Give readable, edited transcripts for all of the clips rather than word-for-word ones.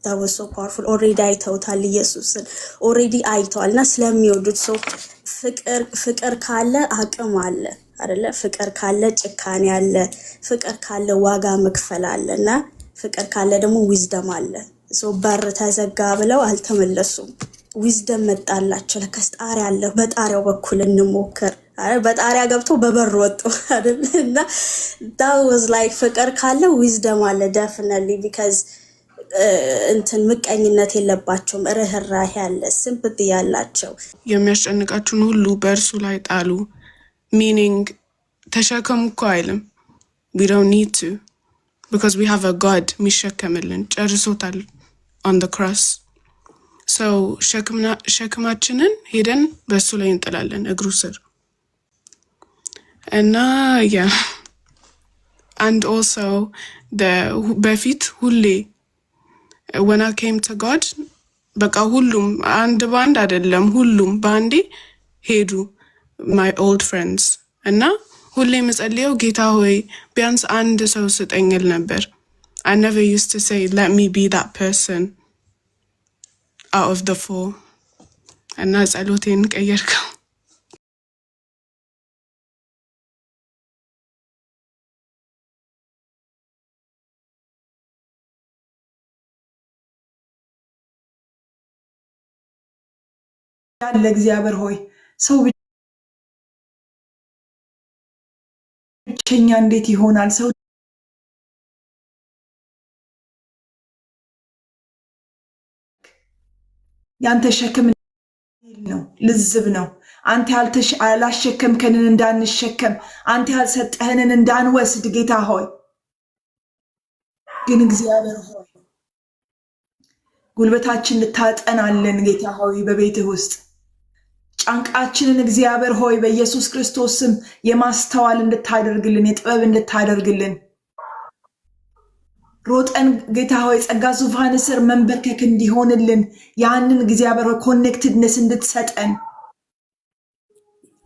that was so powerful. Already አይተውታል ኢየሱስን already አይተዋልና ስለሚወዱት ሰው ፍቅር ካለ አቅም አለ አይደለ? ፍቅር ካለ ጭካኔ አለ፣ ፍቅር ካለ ዋጋ መክፈል አለና ፍቅር ካለ ደግሞ ዊዝደም አለ። ሶ በር ተዘጋ ብለው አልተመለሱም። ዊዝደም መጣላቸው። ለከስ ጣሪያ አለ፣ በጣሪያው በኩል እንሞክር። በጣሪያ ገብቶ በበር ወጡ አይደልና that was like ፍቅር ካለ ዊዝደም አለ definitely because እንትን ምቀኝነት የለባቸውም፣ ርህራሄ ያለ ሲምፓቲ ያላቸው። የሚያስጨንቃችሁን ሁሉ በእርሱ ላይ ጣሉ meaning ተሸከሙ እኮ አይልም። we don't need to because we have a God የሚሸከምልን ጨርሶታል on the cross. so ሸክማችንን ሄደን በእሱ ላይ እንጥላለን እግሩ ስር እና yeah and also በፊት ሁሌ when I came to God በቃ ሁሉም አንድ ባንድ አይደለም ሁሉም ባንዴ ሄዱ my old friends እና ሁሌ መጸልየው ጌታ ሆይ ቢያንስ አንድ ሰው ስጠኝል ነበር። I never used to say let me be that person out of the four እና ጸሎቴን ቀየርከው። ያለ እግዚአብሔር ሆይ ሰው ብቸኛ እንዴት ይሆናል? ሰው ያንተ ሸክም ነው፣ ልዝብ ነው። አንተ ያላሸከምከንን እንዳንሸከም፣ አንተ ያልሰጠህንን እንዳንወስድ ጌታ ሆይ ግን እግዚአብሔር ሆይ ጉልበታችን ልታጠናለን ጌታ ሆይ በቤትህ ውስጥ ጫንቃችንን እግዚአብሔር ሆይ በኢየሱስ ክርስቶስ ስም የማስተዋል እንድታደርግልን የጥበብ እንድታደርግልን ሮጠን ጌታ ሆይ ጸጋ ዙፋን ስር መንበርከክ እንዲሆንልን ያንን እግዚአብሔር ሆይ ኮኔክትድነስ እንድትሰጠን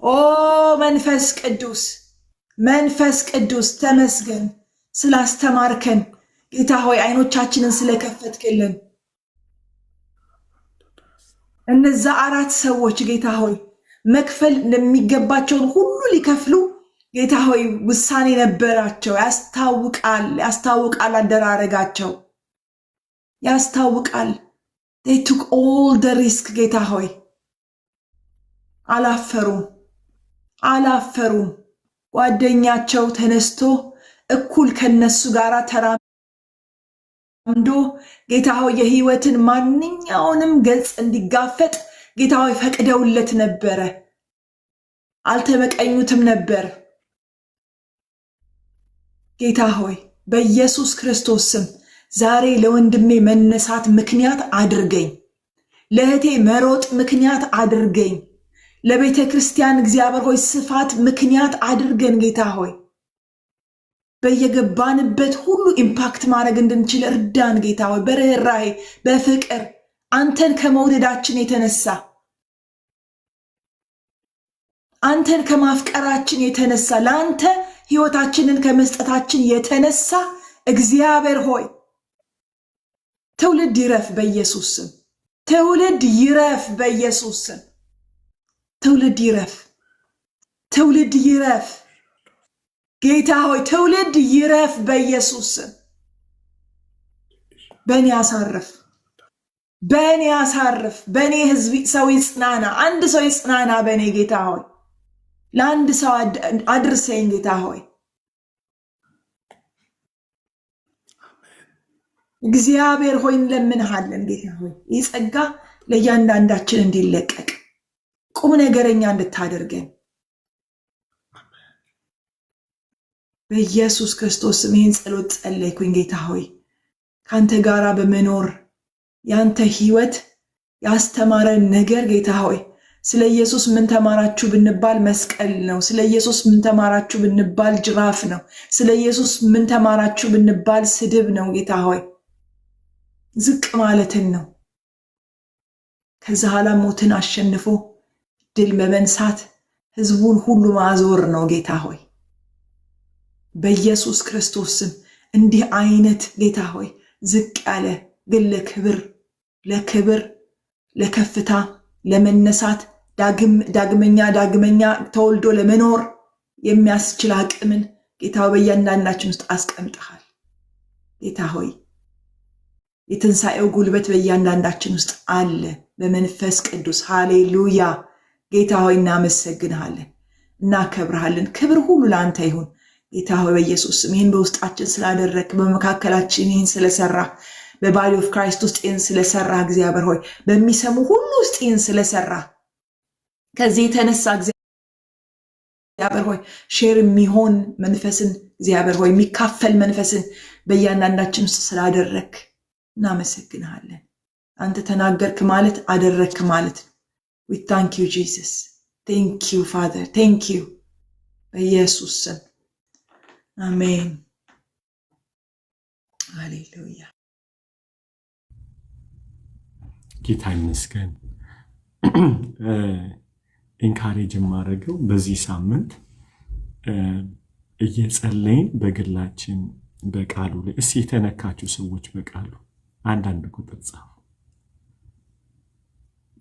ኦ መንፈስ ቅዱስ ተመስገን ስላስተማርከን ጌታ ሆይ አይኖቻችንን ስለከፈትክልን እነዛ አራት ሰዎች ጌታ ሆይ መክፈል እንደሚገባቸውን ሁሉ ሊከፍሉ ጌታ ሆይ ውሳኔ ነበራቸው። ያስታውቃል አደራረጋቸው ያስታውቃል። they took all the risk ጌታ ሆይ አላፈሩም። ጓደኛቸው ተነስቶ እኩል ከነሱ ጋር ተራምዶ ጌታ ሆይ የህይወትን ማንኛውንም ገጽ እንዲጋፈጥ ጌታ ሆይ ፈቅደውለት ነበረ። አልተመቀኙትም ነበር። ጌታ ሆይ በኢየሱስ ክርስቶስ ስም ዛሬ ለወንድሜ መነሳት ምክንያት አድርገኝ፣ ለእህቴ መሮጥ ምክንያት አድርገኝ፣ ለቤተ ክርስቲያን እግዚአብሔር ሆይ ስፋት ምክንያት አድርገን ጌታ ሆይ በየገባንበት ሁሉ ኢምፓክት ማድረግ እንድንችል እርዳን ጌታ ሆይ በርህራሄ በፍቅር አንተን ከመውደዳችን የተነሳ አንተን ከማፍቀራችን የተነሳ ለአንተ ህይወታችንን ከመስጠታችን የተነሳ እግዚአብሔር ሆይ ትውልድ ይረፍ በኢየሱስ ስም። ትውልድ ይረፍ በኢየሱስ ስም። ትውልድ ይረፍ ጌታ ሆይ ትውልድ ይረፍ በኢየሱስ ስም። በእኔ አሳርፍ፣ በእኔ ህዝብ ሰው ይጽናና፣ አንድ ሰው ይጽናና በእኔ ጌታ ሆይ ለአንድ ሰው አድርሰኝ ጌታ ሆይ እግዚአብሔር ሆይ እንለምንሃለን ጌታ ሆይ ይህ ጸጋ ለእያንዳንዳችን እንዲለቀቅ ቁም ነገረኛ እንድታደርገን በኢየሱስ ክርስቶስ ስም ይህን ጸሎት ጸለይኩኝ ጌታ ሆይ ካንተ ጋራ በመኖር ያንተ ህይወት ያስተማረን ነገር ጌታ ሆይ ስለ ኢየሱስ ምን ተማራችሁ ብንባል መስቀል ነው። ስለ ኢየሱስ ምን ተማራችሁ ብንባል ጅራፍ ነው። ስለ ኢየሱስ ምን ተማራችሁ ብንባል ስድብ ነው ጌታ ሆይ ዝቅ ማለትን ነው። ከዛ ኋላ ሞትን አሸንፎ ድል በመንሳት ህዝቡን ሁሉ ማዞር ነው ጌታ ሆይ በኢየሱስ ክርስቶስ ስም እንዲህ አይነት ጌታ ሆይ ዝቅ ያለ ግን ለክብር ለከፍታ ለመነሳት ዳግመኛ ተወልዶ ለመኖር የሚያስችል አቅምን ጌታ በእያንዳንዳችን ውስጥ አስቀምጠሃል። ጌታ ሆይ የትንሣኤው ጉልበት በእያንዳንዳችን ውስጥ አለ በመንፈስ ቅዱስ። ሃሌሉያ። ጌታ ሆይ እናመሰግንሃለን፣ እናከብርሃለን። ክብር ሁሉ ለአንተ ይሁን ጌታ ሆይ በኢየሱስ ስም። ይህን በውስጣችን ስላደረክ፣ በመካከላችን ይህን ስለሰራ፣ በባዲ ኦፍ ክራይስት ውስጥ ይህን ስለሰራ እግዚአብሔር ሆይ በሚሰሙ ሁሉ ውስጥ ይህን ስለሰራ ከዚህ የተነሳ እግዚአብሔር ሆይ ሼር የሚሆን መንፈስን እግዚአብሔር ሆይ የሚካፈል መንፈስን በእያንዳንዳችን ውስጥ ስላደረክ እናመሰግንሃለን። አንተ ተናገርክ ማለት አደረክ ማለት ነው። we thank you Jesus, thank you Father, thank you በኢየሱስ ስም አሜን። ሃሌሉያ። ጌታ ይመስገን። ኢንካሬጅ የማደርገው በዚህ ሳምንት እየጸለይን በግላችን በቃሉ ላይ እስቲ የተነካችሁ ሰዎች በቃሉ አንዳንድ ቁጥር ጻፉ።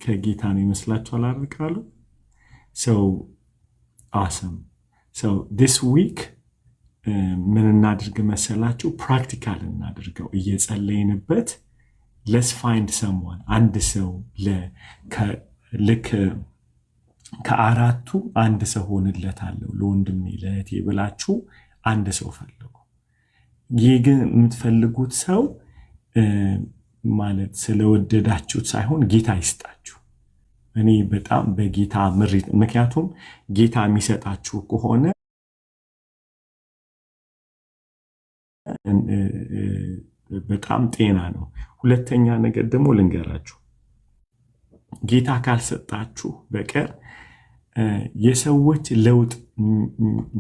ከጌታ ነው ይመስላችኋል አይደል? ቃሉ ሰው awesome. So this week ምን እናድርግ መሰላችሁ? ፕራክቲካል እናድርገው እየጸለይንበት let's find someone አንድ ሰው ልክ ከአራቱ አንድ ሰው ሆንለታለሁ ለወንድሜ ለእህቴ ብላችሁ አንድ ሰው ፈልጉ። ይህ ግን የምትፈልጉት ሰው ማለት ስለወደዳችሁት ሳይሆን ጌታ ይስጣችሁ። እኔ በጣም በጌታ ምሪት፣ ምክንያቱም ጌታ የሚሰጣችሁ ከሆነ በጣም ጤና ነው። ሁለተኛ ነገር ደግሞ ልንገራችሁ፣ ጌታ ካልሰጣችሁ በቀር የሰዎች ለውጥ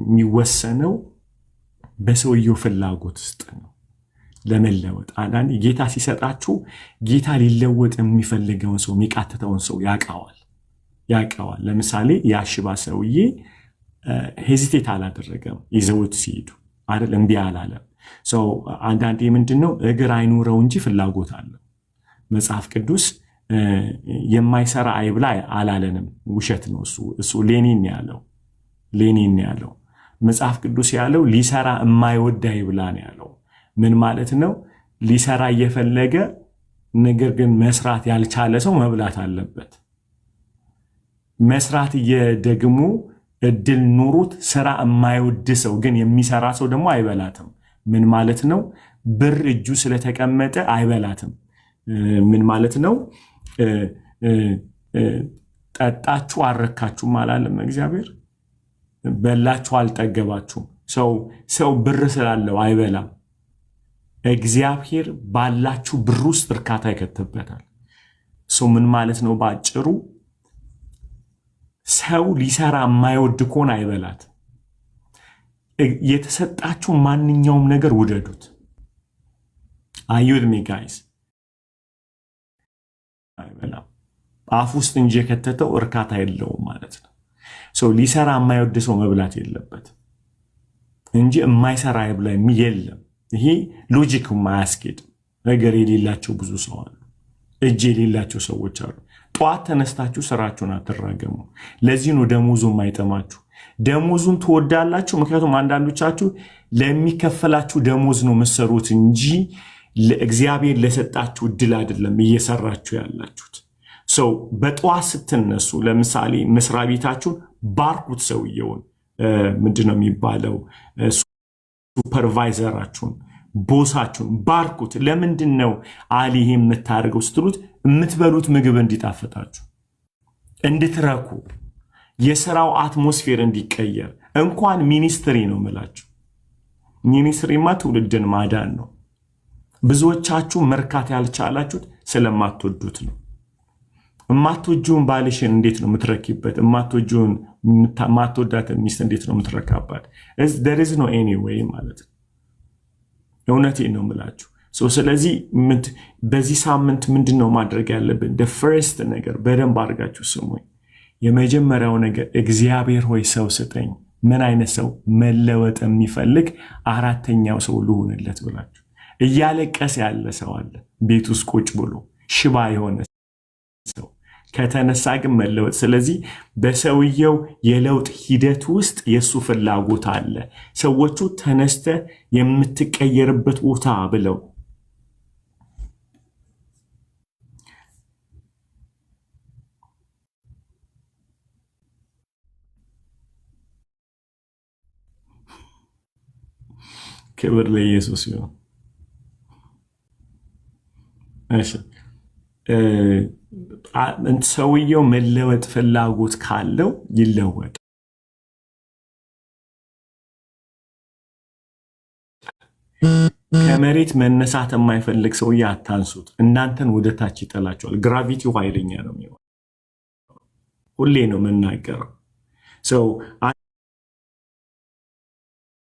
የሚወሰነው በሰውየው ፍላጎት ውስጥ ነው ለመለወጥ። አንዳንዴ ጌታ ሲሰጣችሁ ጌታ ሊለወጥ የሚፈልገውን ሰው የሚቃተተውን ሰው ያውቀዋል። ለምሳሌ ያሽባ ሰውዬ ሄዚቴት አላደረገም፣ ይዘውት ሲሄዱ አይደል እምቢ አላለም። ሰው አንዳንዴ ምንድነው እግር አይኑረው እንጂ ፍላጎት አለው። መጽሐፍ ቅዱስ የማይሰራ አይብላ አላለንም፣ ውሸት ነው እሱ ሌኒን ያለው። መጽሐፍ ቅዱስ ያለው ሊሰራ የማይወድ አይብላ ነው ያለው። ምን ማለት ነው? ሊሰራ እየፈለገ ነገር ግን መስራት ያልቻለ ሰው መብላት አለበት። መስራት እየደግሞ እድል ኑሩት ስራ የማይወድ ሰው ግን የሚሰራ ሰው ደግሞ አይበላትም። ምን ማለት ነው? ብር እጁ ስለተቀመጠ አይበላትም። ምን ማለት ነው? ጠጣችሁ አረካችሁም አላለም እግዚአብሔር። በላችሁ አልጠገባችሁም። ሰው ብር ስላለው አይበላም። እግዚአብሔር ባላችሁ ብር ውስጥ እርካታ ይከተበታል። ምን ማለት ነው? ባጭሩ ሰው ሊሰራ የማይወድ ከሆነ አይበላት። የተሰጣችሁ ማንኛውም ነገር ውደዱት። አዩድሚ ጋይስ አይበላም። አፍ ውስጥ እንጂ የከተተው እርካታ የለውም ማለት ነው። ሊሰራ የማይወድ ሰው መብላት የለበት እንጂ የማይሰራ አይብላ የለም። ይሄ ሎጂክ ማያስኬድ ነገር የሌላቸው ብዙ ሰው አሉ። እጅ የሌላቸው ሰዎች አሉ። ጧት ተነስታችሁ ስራችሁን አትራገሙ። ለዚህ ነው ደሞዙ የማይጠማችሁ። ደሞዙን ትወዳላችሁ፣ ምክንያቱም አንዳንዶቻችሁ ለሚከፈላችሁ ደሞዝ ነው መሰሩት እንጂ ለእግዚአብሔር ለሰጣችሁ እድል አይደለም እየሰራችሁ ያላችሁት። በጧት ስትነሱ ለምሳሌ መስሪያ ቤታችሁን ባርኩት። ሰውየውን ምንድነው የሚባለው? ሱፐርቫይዘራችሁን፣ ቦሳችሁን ባርኩት። ለምንድን ነው አሊ ይሄ የምታደርገው ስትሉት የምትበሉት ምግብ እንዲጣፈጣችሁ፣ እንድትረኩ፣ የሥራው አትሞስፌር እንዲቀየር። እንኳን ሚኒስትሪ ነው የምላችሁ። ሚኒስትሪማ ትውልድን ማዳን ነው። ብዙዎቻችሁ መርካት ያልቻላችሁት ስለማትወዱት ነው። የማትወጂውን ባልሽን እንዴት ነው የምትረኪበት? የማትወዳትን ሚስት እንዴት ነው የምትረካባት? there is no any way ማለት ነው። እውነቴን ነው የምላችሁ። ስለዚህ በዚህ ሳምንት ምንድነው ማድረግ ያለብን? the first ነገር በደንብ አድርጋችሁ ስሙኝ። የመጀመሪያው ነገር እግዚአብሔር ሆይ ሰው ስጠኝ። ምን አይነት ሰው? መለወጥ የሚፈልግ አራተኛው ሰው ልሁንለት ብላችሁ እያለቀሰ ያለ ሰው አለ ቤት ውስጥ ቁጭ ብሎ ሽባ የሆነ ሰው ከተነሳ ግን መለወጥ። ስለዚህ በሰውየው የለውጥ ሂደት ውስጥ የሱ ፍላጎት አለ። ሰዎቹ ተነስተ የምትቀየርበት ቦታ ብለው ክብር ለኢየሱስ ይሁን። እሺ ሰውየው መለወጥ ፍላጎት ካለው ይለወጥ። ከመሬት መነሳት የማይፈልግ ሰውዬ አታንሱት፣ እናንተን ወደ ታች ይጠላቸዋል። ግራቪቲው ኃይለኛ ነው የሚሆነው። ሁሌ ነው የምናገረው።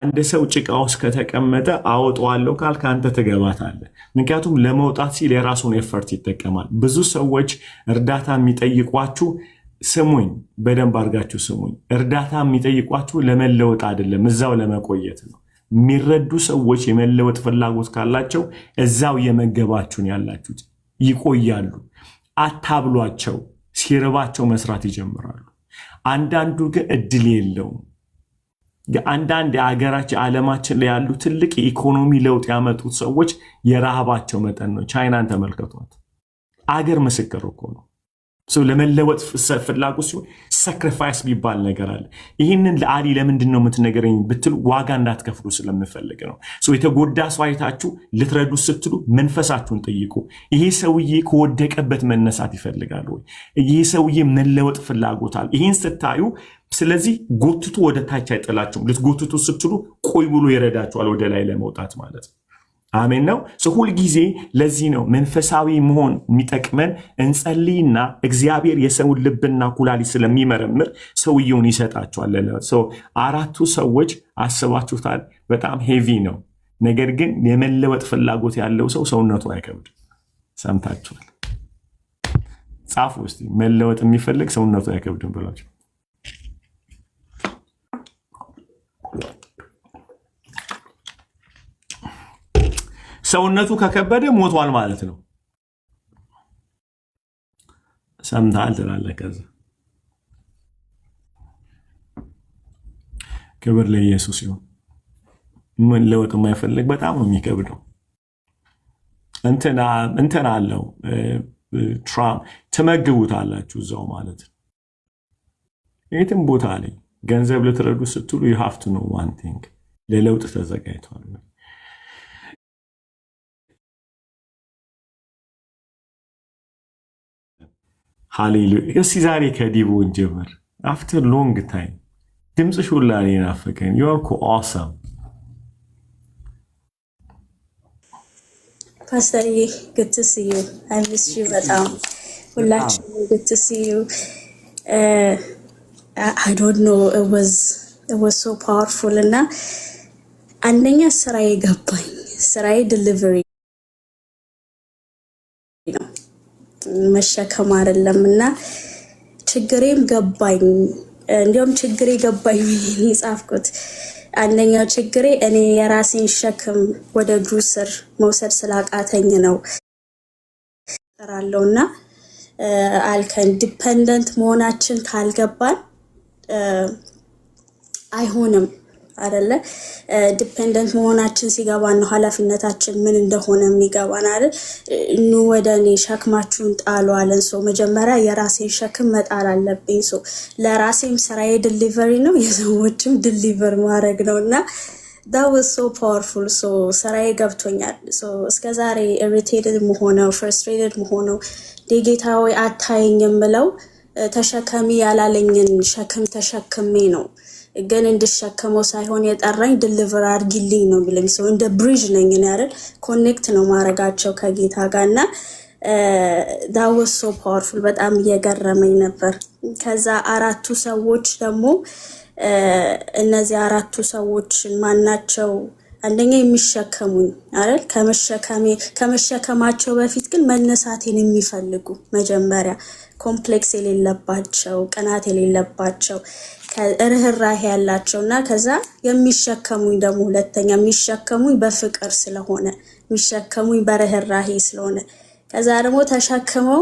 አንድ ሰው ጭቃ ውስጥ ከተቀመጠ አወጣዋለሁ ካልክ አንተ ትገባታለህ። ምክንያቱም ለመውጣት ሲል የራሱን ኤፈርት ይጠቀማል። ብዙ ሰዎች እርዳታ የሚጠይቋችሁ ስሙኝ፣ በደንብ አድርጋችሁ ስሙኝ። እርዳታ የሚጠይቋችሁ ለመለወጥ አይደለም፣ እዛው ለመቆየት ነው። የሚረዱ ሰዎች የመለወጥ ፍላጎት ካላቸው እዛው የመገባችሁን ያላችሁት ይቆያሉ። አታብሏቸው፣ ሲርባቸው መስራት ይጀምራሉ። አንዳንዱ ግን እድል የለውም። አንዳንድ የአገራችን ዓለማችን ላይ ያሉ ትልቅ የኢኮኖሚ ለውጥ ያመጡት ሰዎች የረሃባቸው መጠን ነው። ቻይናን ተመልከቷት። አገር ምስክር እኮ ነው። ለመለወጥ ፍላጎት ሲሆን ሳክሪፋይስ የሚባል ነገር አለ። ይህንን ለአሊ ለምንድን ነው የምትነገረኝ ብትሉ ዋጋ እንዳትከፍሉ ስለምፈልግ ነው። የተጎዳ ሰው አይታችሁ ልትረዱ ስትሉ መንፈሳችሁን ጠይቁ። ይሄ ሰውዬ ከወደቀበት መነሳት ይፈልጋል ወይ? ይሄ ሰውዬ መለወጥ ፍላጎት አለ? ይህን ስታዩ ስለዚህ ጎትቱ ወደ ታች አይጥላችሁም። ልትጎትቱ ስትሉ ቆይ ብሎ ይረዳችኋል ወደ ላይ ለመውጣት ማለት ነው። አሜን ነው። ሁል ጊዜ ለዚህ ነው መንፈሳዊ መሆን የሚጠቅመን። እንጸልይና እግዚአብሔር የሰውን ልብና ኩላሊት ስለሚመረምር ሰውየውን ይሰጣቸዋል። አራቱ ሰዎች አስባችሁታል? በጣም ሄቪ ነው። ነገር ግን የመለወጥ ፍላጎት ያለው ሰው ሰውነቱ አይከብድም። ሰምታችኋል? ጻፉ እስቲ። መለወጥ የሚፈልግ ሰውነቱ አይከብድም ብላችሁ ሰውነቱ ከከበደ ሞቷል ማለት ነው። ሰምታል ትላለህ። ከዛ ክብር ለኢየሱስ ይሁን። መለወጥ የማይፈልግ በጣም ነው የሚከብደው። እንትን አለው ትመግቡታላችሁ እዛው ማለት ነው። የትም ቦታ ላይ ገንዘብ ልትረዱ ስትሉ you have to know one thing፣ ለለውጥ ተዘጋጅቷል። ሃሌሉያ። እስቲ ዛሬ ከዲቦን ጀምር። አፍተር ሎንግ ታይም ድምፅሽ ሁላ ናፈቀኝ። you are so awesome ፓስተርዬ። good to see you. I miss you በጣም ሁላችንም good to see you. I don't know, it was so powerful እና አንደኛ ስራዬ ገባኝ። ስራዬ ዲሊቨሪ ነው፣ መሸከም አይደለም። እና ችግሬም ገባኝ። እንዲያውም ችግሬ ገባኝ የጻፍኩት አንደኛው ችግሬ እኔ የራሴን ሸክም ወደ እግሩ ስር መውሰድ ስላቃተኝ ነው ተራለውና አልከን ዲፔንደንት መሆናችን ካልገባን አይሆንም አይደለ? ዲፔንደንት መሆናችን ሲገባን ነው ኃላፊነታችን ምን እንደሆነ የሚገባን አይደል? ኑ ወደ እኔ ሸክማችሁን ጣሉ አለን። መጀመሪያ የራሴን ሸክም መጣል አለብኝ። ለራሴም ስራዬ ዲሊቨሪ ነው፣ የሰዎችም ዲሊቨር ማድረግ ነው። እና that was so powerful። ስራዬ ገብቶኛል። እስከዛሬ ኢሪቴትድ መሆነው ፍርስትሬትድ መሆነው ጌታ ሆይ አታየኝ የምለው ተሸከሚ ያላለኝን ሸክም ተሸክሜ ነው። ግን እንድሸከመው ሳይሆን የጠራኝ ዲሊቨር አድርጊልኝ ነው ብለኝ። እንደ ብሪጅ ነኝ እኔ አይደል? ኮኔክት ነው ማረጋቸው ከጌታ ጋርና that was so powerful። በጣም እየገረመኝ ነበር። ከዛ አራቱ ሰዎች ደግሞ እነዚህ አራቱ ሰዎች ማናቸው? አንደኛ የሚሸከሙኝ አይደል? ከመሸከማቸው በፊት ግን መነሳቴን የሚፈልጉ መጀመሪያ ኮምፕሌክስ የሌለባቸው፣ ቅናት የሌለባቸው፣ ርህራሄ ያላቸውና ከዛ የሚሸከሙኝ ደግሞ ሁለተኛ የሚሸከሙኝ በፍቅር ስለሆነ የሚሸከሙኝ በርህራሄ ስለሆነ ከዛ ደግሞ ተሸክመው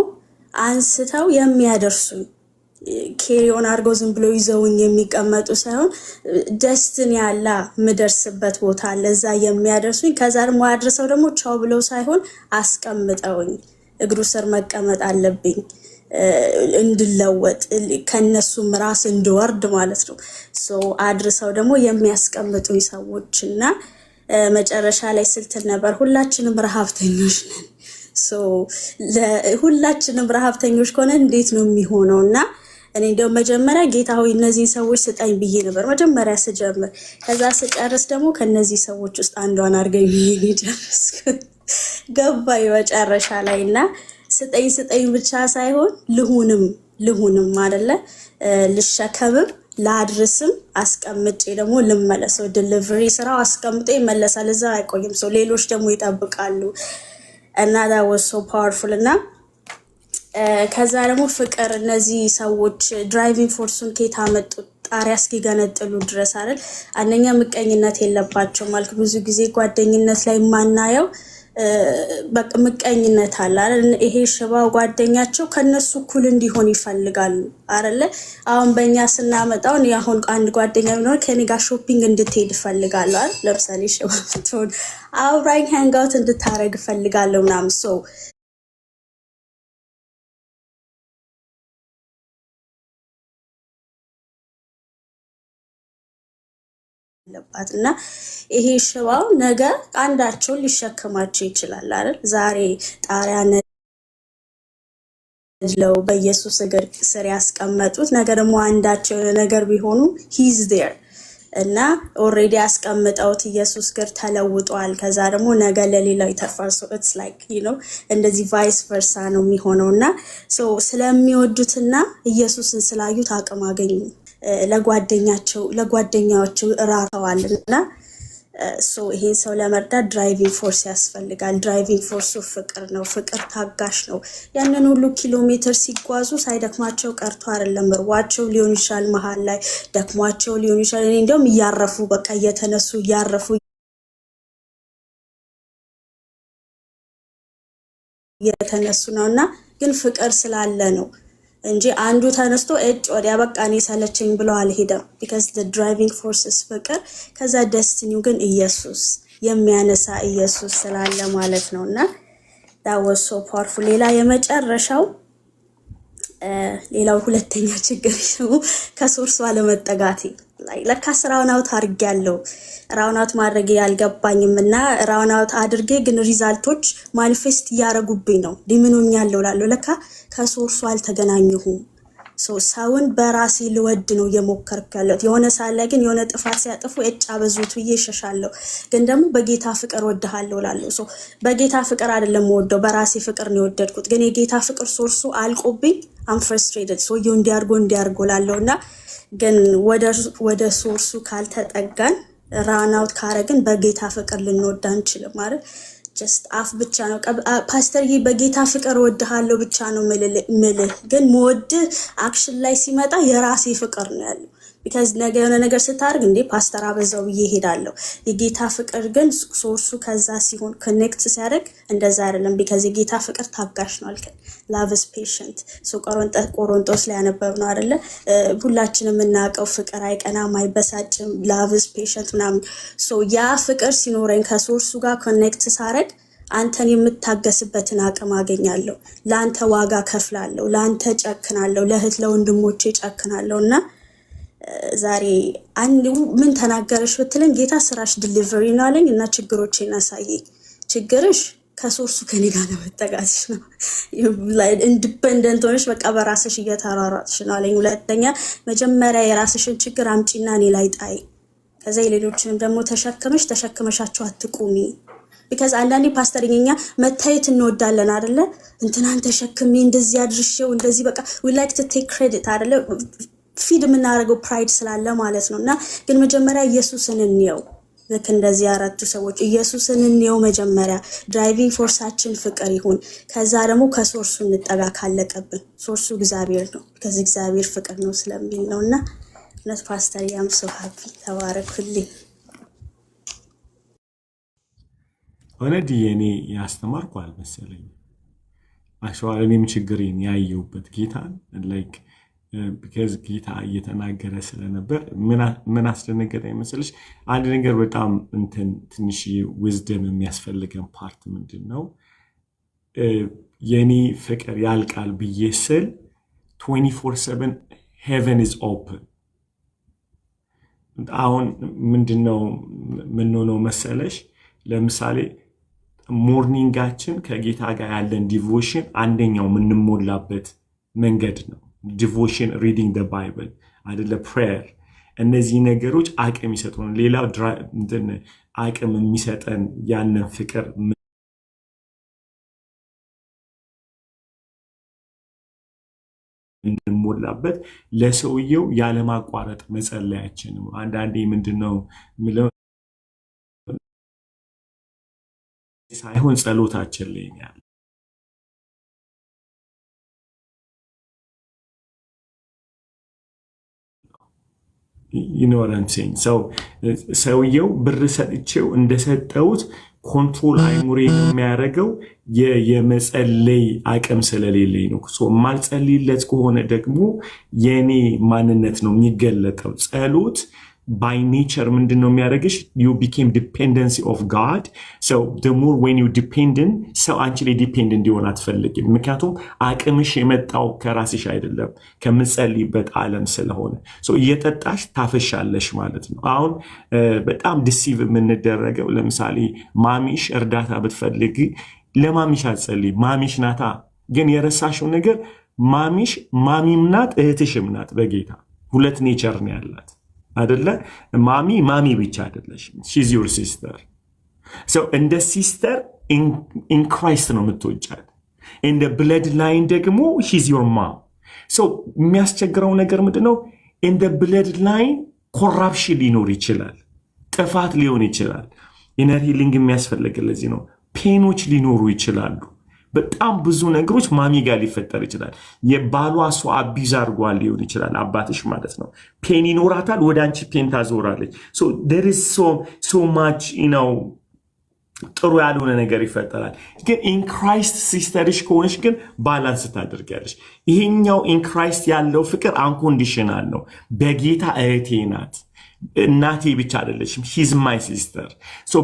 አንስተው የሚያደርሱኝ ኬሪዮን አድርገው ዝም ብሎ ይዘውኝ የሚቀመጡ ሳይሆን ደስትን ያላ ምደርስበት ቦታ ለዛ የሚያደርሱኝ ከዛ ደግሞ አድርሰው ደግሞ ቻው ብለው ሳይሆን አስቀምጠውኝ እግሩ ስር መቀመጥ አለብኝ እንድለወጥ ከነሱም ራስ እንድወርድ ማለት ነው። ሶ አድርሰው ደግሞ የሚያስቀምጡኝ ሰዎችና መጨረሻ ላይ ስልትል ነበር ሁላችንም ረሃብተኞች ነን። ሶ ሁላችንም ረሃብተኞች ከሆነ እንዴት ነው የሚሆነውና እኔ እንደው መጀመሪያ ጌታ ሆይ እነዚህ ሰዎች ስጠኝ ብዬ ነበር መጀመሪያ ስጀምር። ከዛ ስጨርስ ደግሞ ከነዚህ ሰዎች ውስጥ አንዷን አድርገኝ ብዬ ጨረስኩ። ገባኝ መጨረሻ ላይና ስጠኝ ብቻ ሳይሆን ልሁንም አይደለ ልሸከምም ላድርስም አስቀምጬ ደግሞ ልመለሰው። ዲሊቨሪ ስራው አስቀምጦ ይመለሳል፣ እዛ አይቆይም። ሰው ሌሎች ደግሞ ይጠብቃሉ እና that was so powerful እና ከዛ ደግሞ ፍቅር እነዚህ ሰዎች ድራይቪንግ ፎርሱን ከየት አመጡት? ጣሪያ እስኪገነጥሉ ድረስ አይደል? አንደኛ ምቀኝነት የለባቸው ማለት ብዙ ጊዜ ጓደኝነት ላይ ማናየው በቃ ምቀኝነት አለ አይደል? ይሄ ሽባው ጓደኛቸው ከነሱ እኩል እንዲሆን ይፈልጋሉ አይደል? አሁን በእኛ ስናመጣው አሁን አንድ ጓደኛ ቢኖር ከኔ ጋር ሾፒንግ እንድትሄድ እፈልጋለሁ አይደል? ለምሳሌ ሽባው ትሆን አብራኝ ሃንግ አውት እንድታረግ እፈልጋለሁ ምናምን ሰው እና ይሄ ሽባው ነገ አንዳቸው ሊሸከማቸው ይችላል አይደል? ዛሬ ጣሪያ ነድለው በኢየሱስ እግር ስር ያስቀመጡት ነገ ደግሞ አንዳቸው ነገር ቢሆኑ he's there እና ኦሬዲ ያስቀምጠውት ኢየሱስ እግር ተለውጧል። ከዛ ደግሞ ነገ ለሌላው ይተርፋል። so it's like እንደዚህ ቫይስ ቨርሳ ነው የሚሆነውና so ስለሚወዱትና ኢየሱስን ስላዩት አቅም አገኙ። ለጓደኛቸው ራራዋልና ይሄን ሰው ለመርዳት ድራይቪንግ ፎርስ ያስፈልጋል። ድራይቪንግ ፎርሱ ፍቅር ነው። ፍቅር ታጋሽ ነው። ያንን ሁሉ ኪሎ ሜትር ሲጓዙ ሳይደክማቸው ቀርቶ አይደለም። ርዋቸው ሊሆን ይችላል፣ መሃል ላይ ደክሟቸው ሊሆን ይችላል። እኔ እንደውም እያረፉ በቃ እየተነሱ እያረፉ ነውና ግን ፍቅር ስላለ ነው እንጂ አንዱ ተነስቶ ወዲያ በቃ እኔ ሰለቸኝ ብሎ አልሄደም። because the driving force is ፍቅር ከዛ destiny ግን ኢየሱስ የሚያነሳ ኢየሱስ ስላለ ማለት ነውና that was so powerful። ሌላው ሁለተኛ ችግር ነው ከሶርሱ አለመጠጋቴ ለካ ስራውን አውት አድርጌያለሁ። ራውን አውት ማድረግ ያልገባኝምና ራውን አውት አድርጌ ግን ሪዛልቶች ማኒፌስት ያረጉብኝ ነው ዲምኖኛለሁ ላለው ለካ ከሶርሱ አልተገናኘሁም። ሰውን በራሴ ልወድ ነው የሞከርኩት። የሆነ ሳለ ግን የሆነ ጥፋት ሲያጥፉ አበዙት ብዬ ሸሻለሁ። ግን ደግሞ በጌታ ፍቅር ወድሃለሁ ላለው በጌታ ፍቅር አይደለም ወደው በራሴ ፍቅር ነው የወደድኩት። ግን የጌታ ፍቅር ሶርሱ አልቆብኝ I'm frustrated እንዲያርጎ ላለውና ግን ወደ ሶርሱ ካልተጠጋን ራን አውት ካረግን በጌታ ፍቅር ልንወድ አንችልም ማለት just አፍ ብቻ ነው ፓስተርዬ በጌታ ፍቅር ወድሃለሁ ብቻ ነው ምልህ ግን ሞድ አክሽን ላይ ሲመጣ የራሴ ፍቅር ነው ያለው። because ነገ የሆነ ነገር ስታርግ እንዴ ፓስተር አበዛው ብዬ ሄዳለሁ። የጌታ ፍቅር ግን ሶርሱ ከዛ ሲሆን ኮኔክት ሲያደርግ እንደዛ አይደለም። because የጌታ ፍቅር ታጋሽ ነው አልከ love is patient ቆሮንጦስ ላይ ያነበብነው አይደለ? ሁላችንም እናውቀው ፍቅር አይቀናም አይበሳጭም love is patient ምናምን ያ ፍቅር ሲኖረኝ ከሶርሱ ጋር ኮኔክት ሳረግ አንተን የምታገስበትን አቅም አገኛለሁ። ላንተ ዋጋ ከፍላለሁ፣ ላንተ ጨክናለሁ፣ ለእህት ለወንድሞቼ ጨክናለሁና ዛሬ አንዱ ምን ተናገረሽ ብትለኝ ጌታ ስራሽ ዲሊቨሪ ነው አለኝ እና ችግሮቼን አሳየኝ። ችግርሽ ከሶርሱ ከኔ ጋር ነው መጠጋትሽ ነው ኢንዲፔንደንት ሆነሽ በቃ በራስሽ እየተራራጥሽ ነው አለኝ። ሁለተኛ መጀመሪያ የራስሽን ችግር አምጪና እኔ ላይ ጣይ፣ ከዛ የሌሎችንም ደግሞ ተሸክመሻቸው አትቁሚ። because አንዳንዴ ፓስተርኛ መታየት እንወዳለን አይደለ? እንትናን ተሸክሜ እንደዚህ አድርሼው እንደዚህ በቃ we like to take credit አይደለ? ፊድ የምናደርገው ፕራይድ ስላለ ማለት ነውና ግን መጀመሪያ ኢየሱስን እንየው። ልክ እንደዚህ አራቱ ሰዎች ኢየሱስን እንየው መጀመሪያ። ድራይቪንግ ፎርሳችን ፍቅር ይሁን፣ ከዛ ደግሞ ከሶርሱ እንጠጋ ካለቀብን። ሶርሱ እግዚአብሔር ነው፣ ከዚህ እግዚአብሔር ፍቅር ነው ስለሚል ነውና ነት ፓስተር ያም ሰው ሀፒ ተባረክልኝ። ኦልሬዲ የኔ ያስተማርኩ አልመሰለኝ አሽዋል እኔም ችግሬን ያየሁበት ጌታን ላይክ ቢካዝ ጌታ እየተናገረ ስለነበር ምን አስደነገጠኝ መሰለሽ አንድ ነገር በጣም እንትን ትንሽ ዊዝደም የሚያስፈልገን ፓርት ምንድነው የኔ ፍቅር ያልቃል ብዬ ስል 24/7 heaven is open አሁን ምንድነው ምን ነው መሰለሽ ለምሳሌ ሞርኒንጋችን ከጌታ ጋር ያለን ዲቮሽን አንደኛው ምንሞላበት መንገድ ነው ዲቮሽን reading the bible አይደለ prayer እነዚህ ነገሮች አቅም ይሰጡን ሌላው እንትን አቅም የሚሰጠን ያንን ፍቅር ምንሞላበት ለሰውየው ያለ ማቋረጥ መጸለያችን ነው አንዳንዴ ምንድነው ምለው ሳይሆን ጸሎታችን ላይ ነው you know what I'm saying so ሰውየው ብር ሰጥቼው እንደሰጠውት ኮንትሮል አይሙሬ የሚያደርገው የመጸለይ አቅም ስለሌለኝ ነው ሶ ማልጸልይለት ከሆነ ደግሞ የኔ ማንነት ነው የሚገለጠው ጸሎት by nature ምንድነው የሚያደርግሽ you became dependency of God so the more when you dependent so actually dependent እንዲሆን አትፈልጊም ምክንያቱም አቅምሽ የመጣው ከራስሽ አይደለም ከምትጸልይበት ዓለም ስለሆነ so እየጠጣሽ ታፈሻለሽ ማለት ነው አሁን በጣም ዲሲቭ የምንደረገው ለምሳሌ ማሚሽ እርዳታ ብትፈልጊ ለማሚሽ አትጸልይ ማሚሽ ናታ ግን የረሳሽው ነገር ማሚሽ ማሚም ናት እህትሽም ናት በጌታ ሁለት ኔቸር ነው ያላት አይደለ ማሚ ብቻ አይደለሽ she's your sister so in the sister in Christ ነው የምትወጫት in the bloodline ደግሞ she's your mom so የሚያስቸግረው ነገር ምንድነው in the bloodline corruption ሊኖር ይችላል ጥፋት ሊሆን ይችላል inner healing የሚያስፈልግ ለዚህ ነው ፔኖች ሊኖሩ ይችላሉ በጣም ብዙ ነገሮች ማሚ ጋር ሊፈጠር ይችላል የባሏ ሰው አቢዝ አድርጓል ሊሆን ይችላል አባትሽ ማለት ነው ፔን ይኖራታል ወደ አንቺ ፔን ታዞራለች so there is so much you know ጥሩ ያልሆነ ነገር ይፈጠራል ግን in Christ sisterሽ ከሆነሽ ግን ባላንስ ታደርጊያለሽ ይሄኛው in Christ ያለው ፍቅር አንኮንዲሽናል ነው በጌታ እህቴ ናት እናቴ ብቻ አይደለሽም she's my sister so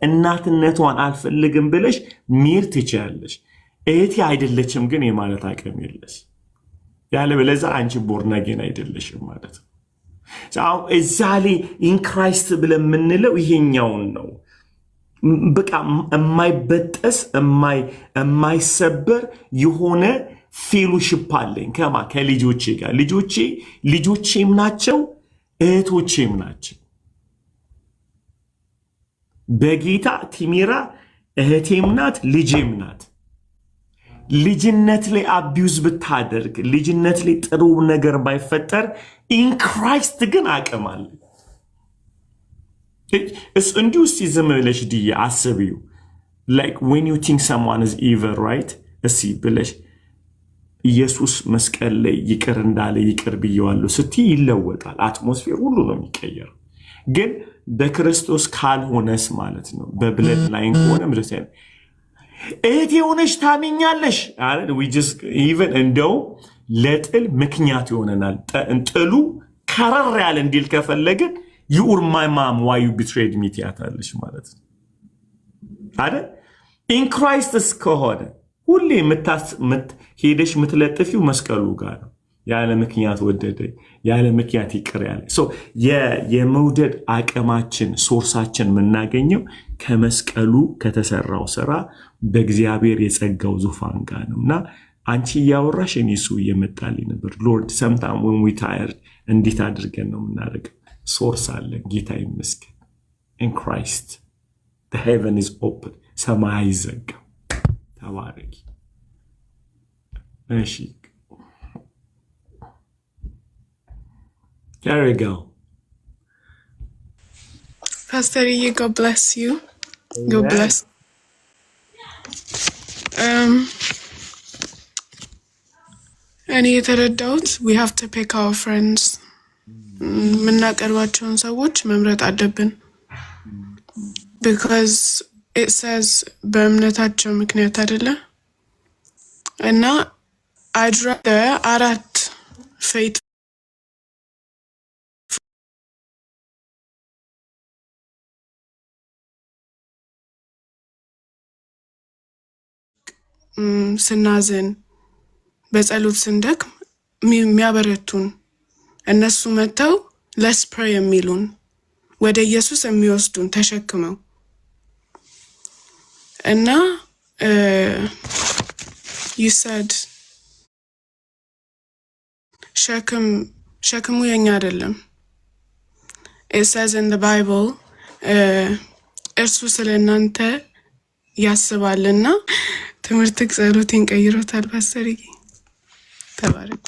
እናትነቷን አልፈልግም ብለሽ ሚር ትችያለሽ እህቴ አይደለችም ግን የማለት አቅም የለሽ ያለ በለዛ አንቺ ቦርናጌን አይደለሽም ማለት ነው so እዛሊ in Christ ብለን ምንለው ይሄኛውን ነው በቃ የማይበጠስ የማይሰበር የሆነ ፌሎሺፕ አለኝ ከልጆቼ ጋር ልጆቼም ናቸው እህቶቼም ናቸው በጌታ ቲሚራ እህቴም ናት ልጄም ናት ልጅነት ላይ አቢዩዝ ብታደርግ ልጅነት ላይ ጥሩ ነገር ባይፈጠር in Christ ግን አቅም አለ it's እንዲሁ ሲዝም ብለሽ ዲያ አስቢው like when you think someone is evil right እሲ ብለሽ ኢየሱስ መስቀል ላይ ይቅር እንዳለ ይቅር ብየዋለሁ ስቲ ይለወጣል አትሞስፌር ሁሉ ነው የሚቀየር ግን በክርስቶስ ካልሆነስ ማለት ነው በብለድ ላይን ሆነ ምድረስ ያለ እህቴ ሆነሽ ታምኛለሽ አይደል we just even እንደው ለጥል ምክንያት ይሆነናል ጥሉ ከረር ያለ እንዲል ከፈለገ you are my mom why you betrayed me ትያታለሽ ማለት ነው አይደል in Christ ከሆነ ሁሌ ሄደሽ ምትለጥፊው መስቀሉ ጋር ነው ያለ ምክንያት ወደደኝ ያለ ምክንያት ይቅር ያለ so የመውደድ አቅማችን ሶርሳችን የምናገኘው ከመስቀሉ ከተሰራው ስራ በእግዚአብሔር የጸጋው ዙፋን ጋር ነውና አንቺ ያወራሽ እኔሱ እየመጣልኝ ነበር ሎርድ sometime when we tired እንዴት አድርገን ነው የምናደርገው ሶርስ አለ ጌታ ይመስገን in Christ the heaven is open ሰማይ ዘጋ ተባረኪ እሺ there we go Pastor God bless you God bless እኔ የተረዳሁት we have to pick our friends ምናቀርባቸውን ሰዎች መምረጥ አለብን because it says በእምነታቸው ምክንያት አይደለ እና I'd rather አራት faith ስናዝን በጸሎት ስንደክም የሚያበረቱን እነሱ መተው let's pray የሚሉን ወደ ኢየሱስ የሚወስዱን ተሸክመው እና you said ሸክሙ የኛ አይደለም. It says in the Bible እርሱ ስለእናንተ ያስባልና ትምህርት ጸሎቴን ቀይሮታል ፓስተርዬ ተባረክ።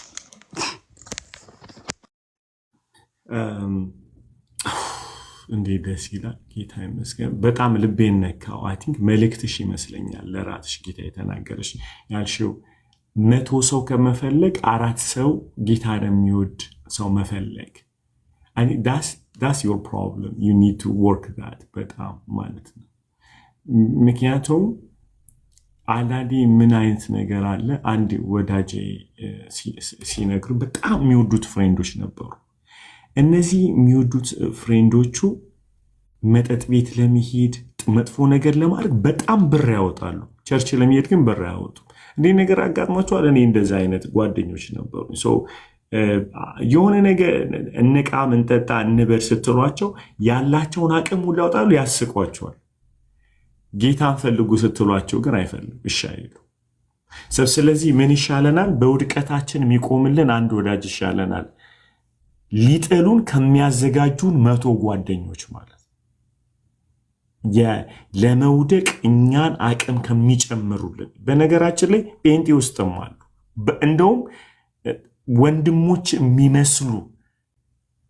እንዴት ደስ ይላል። ጌታ ይመስገን። በጣም ልቤን ነካው። አይ ቲንክ መልእክትሽ ይመስለኛል ለራስሽ ጌታ የተናገረሽ ያልሽው 100 ሰው ከመፈለግ 4 ሰው ጌታን የሚወድ ሰው መፈለግ that's your problem. You need to work that በጣም ማለት ነው። ምክንያቱም አንዳንዴ ምን አይነት ነገር አለ። አንድ ወዳጄ ሲነግሩ በጣም የሚወዱት ፍሬንዶች ነበሩ። እነዚህ የሚወዱት ፍሬንዶቹ መጠጥ ቤት ለመሄድ መጥፎ ነገር ለማድረግ በጣም ብር ያወጣሉ። ቸርች ለመሄድ ግን ብር ያወጡ። እንዴ ነገር አጋጥሟቸዋል? እኔ እንደዛ አይነት ጓደኞች ነበሩ። የሆነ ነገር እንቃም እንጠጣ እንበል ስትሏቸው ያላቸውን አቅም ሁሉ ያወጣሉ፣ ያስቋቸዋል። ጌታን ፈልጉ ስትሏቸው ግን አይፈልጉ፣ እሺ አይሉ። ስለዚህ ምን ይሻለናል? በውድቀታችን የሚቆምልን አንድ ወዳጅ ይሻለናል፣ ሊጥሉን ከሚያዘጋጁን 100 ጓደኞች ማለት ለመውደቅ እኛን አቅም ከሚጨምሩልን። በነገራችን ላይ ጴንጤ ውስጥም አሉ እንደውም ወንድሞች የሚመስሉ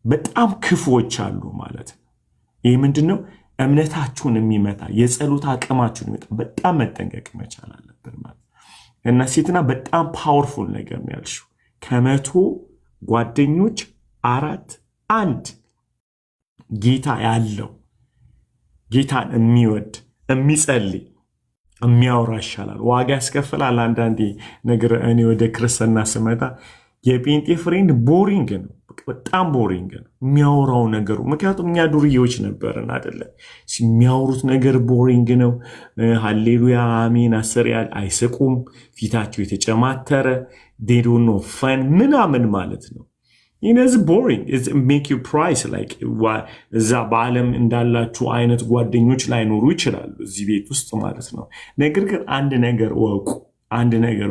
በጣም ክፉዎች አሉ ማለት ነው። ይህ ምንድነው? እምነታችሁን የሚመታ የጸሎት አቅማችሁን የሚመታ በጣም መጠንቀቅ መቻል አለብን ማለት እና ሴትና በጣም ፓወርፉል ነገር ነው ያልሽው። ከ100 ጓደኞች 1 ጌታ ያለው ጌታን የሚወድ የሚጸልይ የሚያወራ ይሻላል። ዋጋ ያስከፍላል። አንዳንዴ ነገር እኔ ወደ ክርስትና ስመጣ የጴንጤ ፍሬንድ ቦሪንግ ነው፣ በጣም ቦሪንግ ነው የሚያወራው ነገሩ። ምክንያቱም እኛ ዱርዬዎች ነበርን አይደለ? የሚያወሩት ነገር ቦሪንግ ነው። ሃሌሉያ አሜን አሰሪያል አይስቁም፣ ፊታቸው የተጨማተረ they don't know fun ምናምን ማለት ነው። it's boring. It make you price like እዛ በዓለም እንዳላችሁ አይነት ጓደኞች ላይኖሩ ይችላሉ እዚህ ቤት ውስጥ ማለት ነው። ነገር ግን አንድ ነገር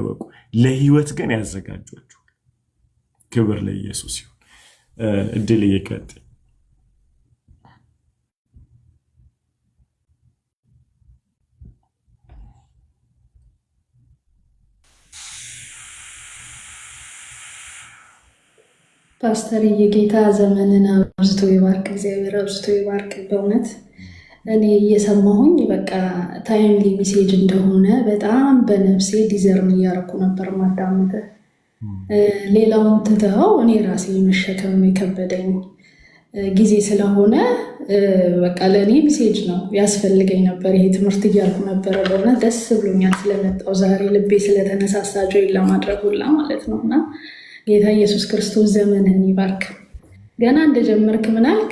ወቁ፣ ለህይወት ግን ያዘጋጇችሁ። ክብር ለኢየሱስ ይሁን። እድል ይቀጥል። ፓስተር የጌታ ዘመንን አብዝቶ ይባርክ፣ እግዚአብሔር አብዝቶ ይባርክ። በእውነት እኔ እየሰማሁኝ በቃ ታይምሊ ሜሴጅ እንደሆነ በጣም በነፍሴ ዲዘርን እያደረኩ ነበር ማዳመጥ። ሌላውን ትተኸው እኔ ራሴ መሸከም የከበደኝ ጊዜ ስለሆነ በቃ ለእኔ ሜሴጅ ነው ያስፈልገኝ ነበር ይሄ ትምህርት እያልኩ ነበረ። በእውነት ደስ ብሎኛል ስለመጣው ዛሬ ልቤ ስለተነሳሳ ጆይን ለማድረግ ሁላ ማለት ነው። እና ጌታ ኢየሱስ ክርስቶስ ዘመንህን ይባርክ። ገና እንደጀመርክ ምናልክ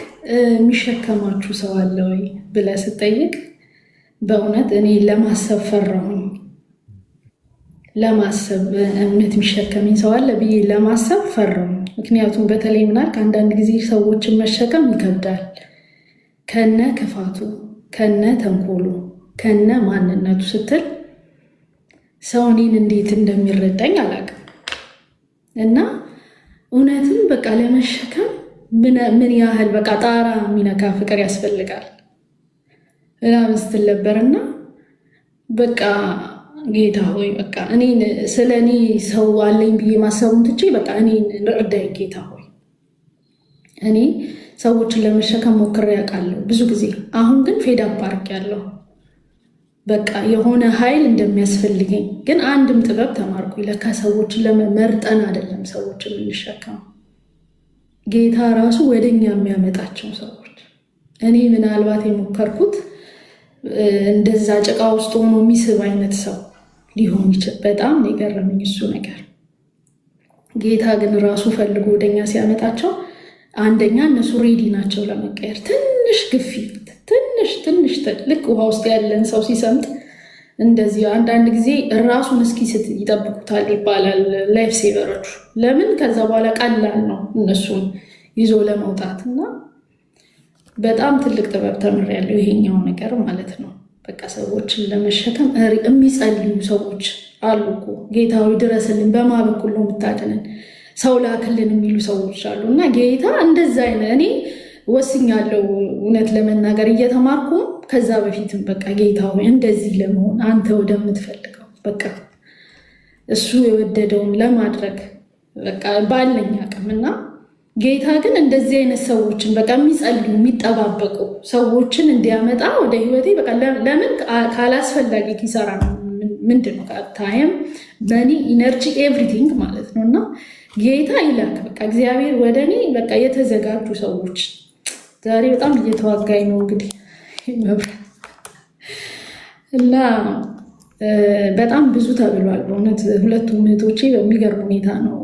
የሚሸከማችሁ ሰው አለ ወይ ብለህ ስጠይቅ በእውነት እኔ ለማሰብ ፈራሁኝ። ለማሰብ እምነት የሚሸከመኝ ሰው አለ ብዬ ለማሰብ ፈራሁኝ። ምክንያቱም በተለይ ምናልክ አንዳንድ ጊዜ ሰዎችን መሸከም ይከብዳል። ከነ ክፋቱ፣ ከነ ተንኮሉ፣ ከነ ማንነቱ ስትል ሰው እኔን እንዴት እንደሚረዳኝ አላውቅም። እና እውነትም በቃ ለመሸከም ምን ያህል በቃ ጣራ የሚነካ ፍቅር ያስፈልጋል ምናምን ስትል ነበርና በቃ ጌታ ሆይ በቃ እኔን ስለ እኔ ሰው አለኝ ብዬ ማሰቡን ትቼ በቃ እኔን እርዳኝ ጌታ ሆይ። እኔ ሰዎችን ለመሸከም ሞክሬ ያውቃለሁ ብዙ ጊዜ። አሁን ግን ፌድ አፕ አድርጌያለሁ። በቃ የሆነ ኃይል እንደሚያስፈልገኝ ግን አንድም ጥበብ ተማርኩኝ። ለካ ሰዎችን ለመርጠን አይደለም ሰዎችን የምንሸከመው፣ ጌታ ራሱ ወደኛ የሚያመጣቸው ሰዎች። እኔ ምናልባት የሞከርኩት እንደዛ ጭቃ ውስጥ ሆኖ የሚስብ አይነት ሰው ሊሆን ይችላል። በጣም የገረመኝ እሱ ነገር። ጌታ ግን ራሱ ፈልጎ ወደኛ ሲያመጣቸው አንደኛ እነሱ ሬዲ ናቸው ለመቀየር። ትንሽ ግፊት ትንሽ ልክ ውሃ ውስጥ ያለን ሰው ሲሰምጥ እንደዚህ አንዳንድ ጊዜ ራሱን እስኪስት ይጠብቁታል ይባላል ላይፍ ሴቨሮቹ። ለምን ከዛ በኋላ ቀላል ነው እነሱን ይዞ ለመውጣት። እና በጣም ትልቅ ጥበብ ተምሬያለሁ ይሄኛው ነገር ማለት ነው። በቃ ሰዎችን ለመሸከም የሚጸልዩ ሰዎች አሉ እኮ ጌታዊ ድረስልን፣ በማ በኩል ነው የምታድነን፣ ሰው ላክልን የሚሉ ሰዎች አሉ። እና ጌታ እንደዛ አይነት እኔ ወስኛለሁ እውነት ለመናገር እየተማርኩም ከዛ በፊትም በቃ ጌታ ሆይ እንደዚህ ለመሆን አንተ ወደምትፈልገው በቃ እሱ የወደደውን ለማድረግ በቃ ባለኝ አቅምና ጌታ ግን እንደዚህ አይነት ሰዎችን በቃ የሚጸልዩ የሚጠባበቁ ሰዎችን እንዲያመጣ ወደ ህይወቴ በቃ ለምን ካላስፈላጊ ኪሳራ ነው ምንድን ነው ታይም መኒ ኢነርጂ ኤቭሪቲንግ ማለት ነው። እና ጌታ ይላክ በቃ እግዚአብሔር ወደ እኔ በቃ የተዘጋጁ ሰዎች ዛሬ በጣም እየተዋጋኝ ነው እንግዲህ እና በጣም ብዙ ተብሏል በእውነት። ሁለቱም እህቶቼ በሚገርም ሁኔታ ነው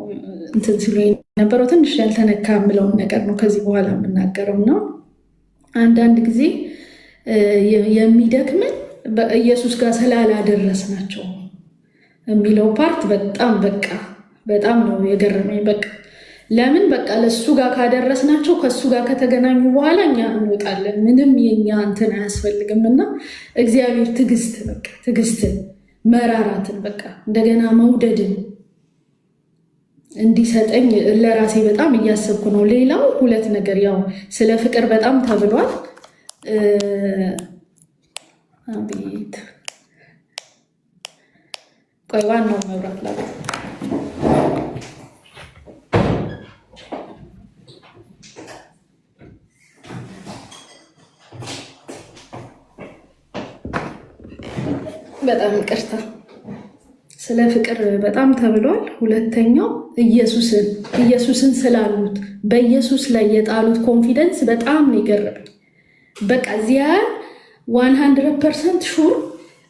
እንትን ሲሉ የነበረው። ትንሽ ያልተነካ የምለውን ነገር ነው ከዚህ በኋላ የምናገረው። እና አንዳንድ ጊዜ የሚደክምን በኢየሱስ ጋር ስላላደረስ ናቸው የሚለው ፓርት በጣም ነው የገረመኝ። በቃ ለምን በቃ ለሱ ጋር ካደረስናቸው ከሱ ጋር ከተገናኙ በኋላ እኛ እንወጣለን፣ ምንም የኛ እንትን አያስፈልግም። እና እግዚአብሔር ትዕግስትን መራራትን በቃ እንደገና መውደድን እንዲሰጠኝ ለራሴ በጣም እያሰብኩ ነው። ሌላው ሁለት ነገር ያው ስለ ፍቅር በጣም ተብሏል። አቤት ቆይ ዋናው መብራት ላይ በጣም ይቅርታ። ስለ ፍቅር በጣም ተብሏል። ሁለተኛው ኢየሱስን ስላሉት በኢየሱስ ላይ የጣሉት ኮንፊደንስ በጣም ነው የገረመኝ። በቃ እዚያ 100% ሹር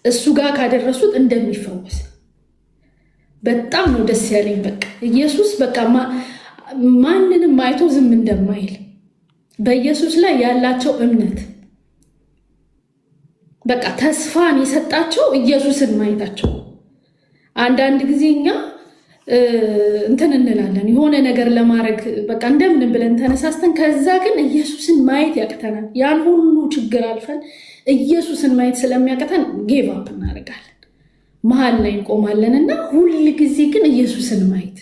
እሱ ጋር ካደረሱት እንደሚፈወስ በጣም ነው ደስ ያለኝ። በቃ ኢየሱስ በቃ ማንንም አይቶ ዝም እንደማይል በኢየሱስ ላይ ያላቸው እምነት በቃ ተስፋን የሰጣቸው ኢየሱስን ማየታቸው። አንዳንድ ጊዜ እኛ እንትን እንላለን የሆነ ነገር ለማድረግ በቃ እንደምን ብለን ተነሳስተን ከዛ ግን ኢየሱስን ማየት ያቅተናል። ያን ሁሉ ችግር አልፈን ኢየሱስን ማየት ስለሚያቅተን ጌቭ አፕ እናደርጋለን፣ መሀል ላይ እንቆማለን። እና ሁል ጊዜ ግን ኢየሱስን ማየት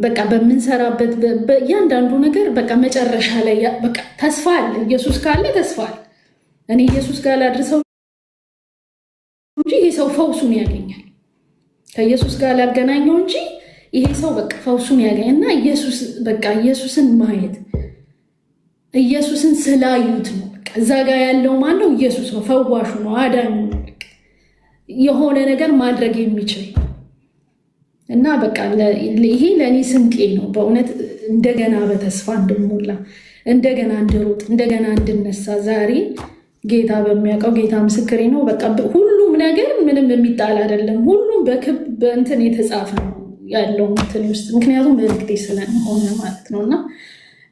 በቃ በምንሰራበት በእያንዳንዱ ነገር በቃ መጨረሻ ላይ በቃ ተስፋ አለ። ኢየሱስ ካለ ተስፋ አለ። እኔ ኢየሱስ ጋር ላድርሰው እንጂ ይሄ ሰው ፈውሱን ያገኛል። ከኢየሱስ ጋር ላገናኘው እንጂ ይሄ ሰው በቃ ፈውሱን ያገኝ እና ኢየሱስን ማየት ኢየሱስን ስላዩት ነው። በቃ እዛ ጋር ያለው ማን ነው? ኢየሱስ ነው። ፈዋሹ ነው፣ አዳኙ ነው። የሆነ ነገር ማድረግ የሚችል እና በቃ ይሄ ለእኔ ስንቄ ነው በእውነት እንደገና በተስፋ እንድሞላ እንደገና እንድሮጥ እንደገና እንድነሳ ዛሬ ጌታ በሚያውቀው ጌታ ምስክሬ ነው። በቃ ሁሉም ነገር ምንም የሚጣል አይደለም። ሁሉም በእንትን የተጻፈ ነው ያለው እንትን ውስጥ ምክንያቱም መልክቴ ስለሆነ ማለት ነው። እና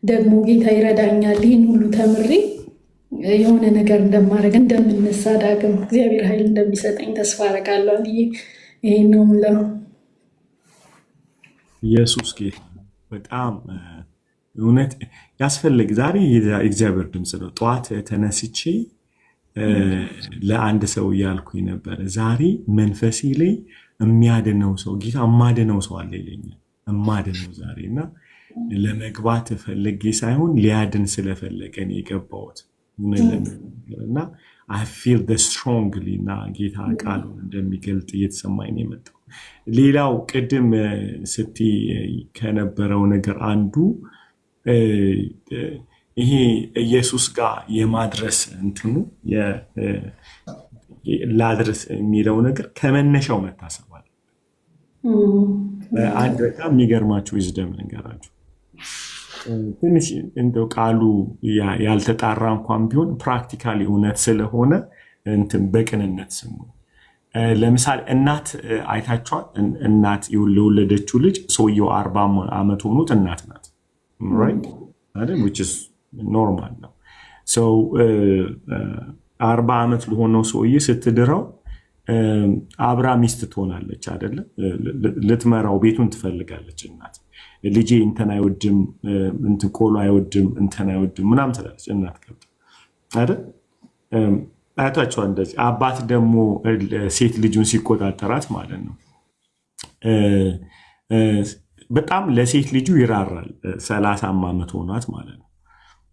ደግሞ ጌታ ይረዳኛል። ይህን ሁሉ ተምሬ የሆነ ነገር እንደማድረግ እንደምነሳ ዳግም እግዚአብሔር ኃይል እንደሚሰጠኝ ተስፋ አደርጋለሁ። ይሄን ነው የምለው። ኢየሱስ ጌታ በጣም እውነት ያስፈልግ። ዛሬ የእግዚአብሔር ድምፅ ነው። ጠዋት ተነስቼ ለአንድ ሰው እያልኩኝ ነበረ፣ ዛሬ መንፈሴ ላይ የሚያድነው ሰው ጌታ የማድነው ሰው አለ ይለኛል። የማድነው ዛሬ እና ለመግባት ፈልጌ ሳይሆን ሊያድን ስለፈለገን የገባሁት እና I feel the strongly እና ጌታ ቃሉን እንደሚገልጥ እየተሰማኝ ነው የመጣው። ሌላው ቅድም ስትይ ከነበረው ነገር አንዱ ይሄ ኢየሱስ ጋር የማድረስ እንትኑ ላድረስ የሚለው ነገር ከመነሻው መታሰባል። አንድ በጣም የሚገርማችሁ ዊዝደም ነገራችሁ። ትንሽ እንደው ቃሉ ያልተጣራ እንኳን ቢሆን ፕራክቲካሊ እውነት ስለሆነ እንትን በቅንነት ስሙ። ለምሳሌ እናት አይታችኋል። እናት የወለደችው ልጅ ሰውየው 40 ዓመት ሆኖት እናት ናት ራይት አይደል? which is normal ነው። so 40 ዓመት ለሆነው ሰውዬ ስትድረው አብራ ሚስት ትሆናለች አይደለ? ልትመራው ቤቱን ትፈልጋለች እናት። ልጄ እንትን አይወድም፣ እንትን ቆሎ አይወድም፣ እንትን አይወድም ምናምን ትላለች እናት ገብታ አይደል? አያታቸው እንደዚህ። አባት ደግሞ ሴት ልጁን ሲቆጣጠራት ማለት ነው በጣም ለሴት ልጁ ይራራል። 30 ዓመት ሆኗት ማለት ነው።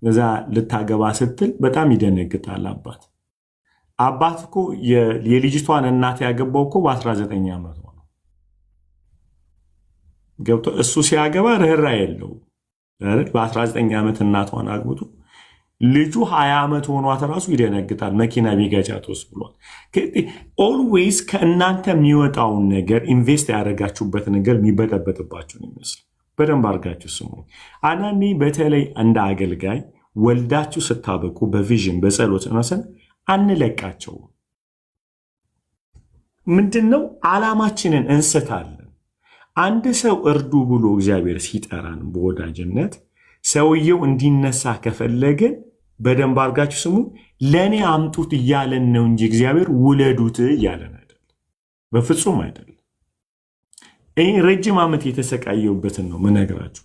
እዛ ልታገባ ስትል በጣም ይደነግጣል አባት። አባት እኮ የልጅቷን እናት ያገባው እኮ በ19 ዓመት ነው ገብቶ እሱ ሲያገባ ርህራ የለው አይደል? በ19 ዓመት እናቷን አግብቶ ልጁ 20 ዓመት ሆኗት ራሱ ይደነግጣል። መኪና ቢገጫቶስ ብሏል። ኦልዌይስ ከእናንተ የሚወጣውን ነገር ኢንቨስት ያደረጋችሁበት ነገር የሚበጠበጥባችሁ ነው ይመስል። በደንብ አድርጋችሁ ስሙ። አንዳንዴ በተለይ እንደ አገልጋይ ወልዳችሁ ስታበቁ በቪዥን በጸሎት ነሰን አንለቃቸው። ምንድነው ዓላማችንን እንስታለን። አንድ ሰው እርዱ ብሎ እግዚአብሔር ሲጠራን በወዳጅነት ሰውየው እንዲነሳ ከፈለገን በደንብ አድርጋችሁ ስሙ። ለኔ አምጡት እያለን ነው እንጂ እግዚአብሔር ውለዱት እያለን አይደለም፣ በፍጹም አይደለም። ይህ ረጅም ዓመት የተሰቃየውበትን ነው ምነግራችሁ።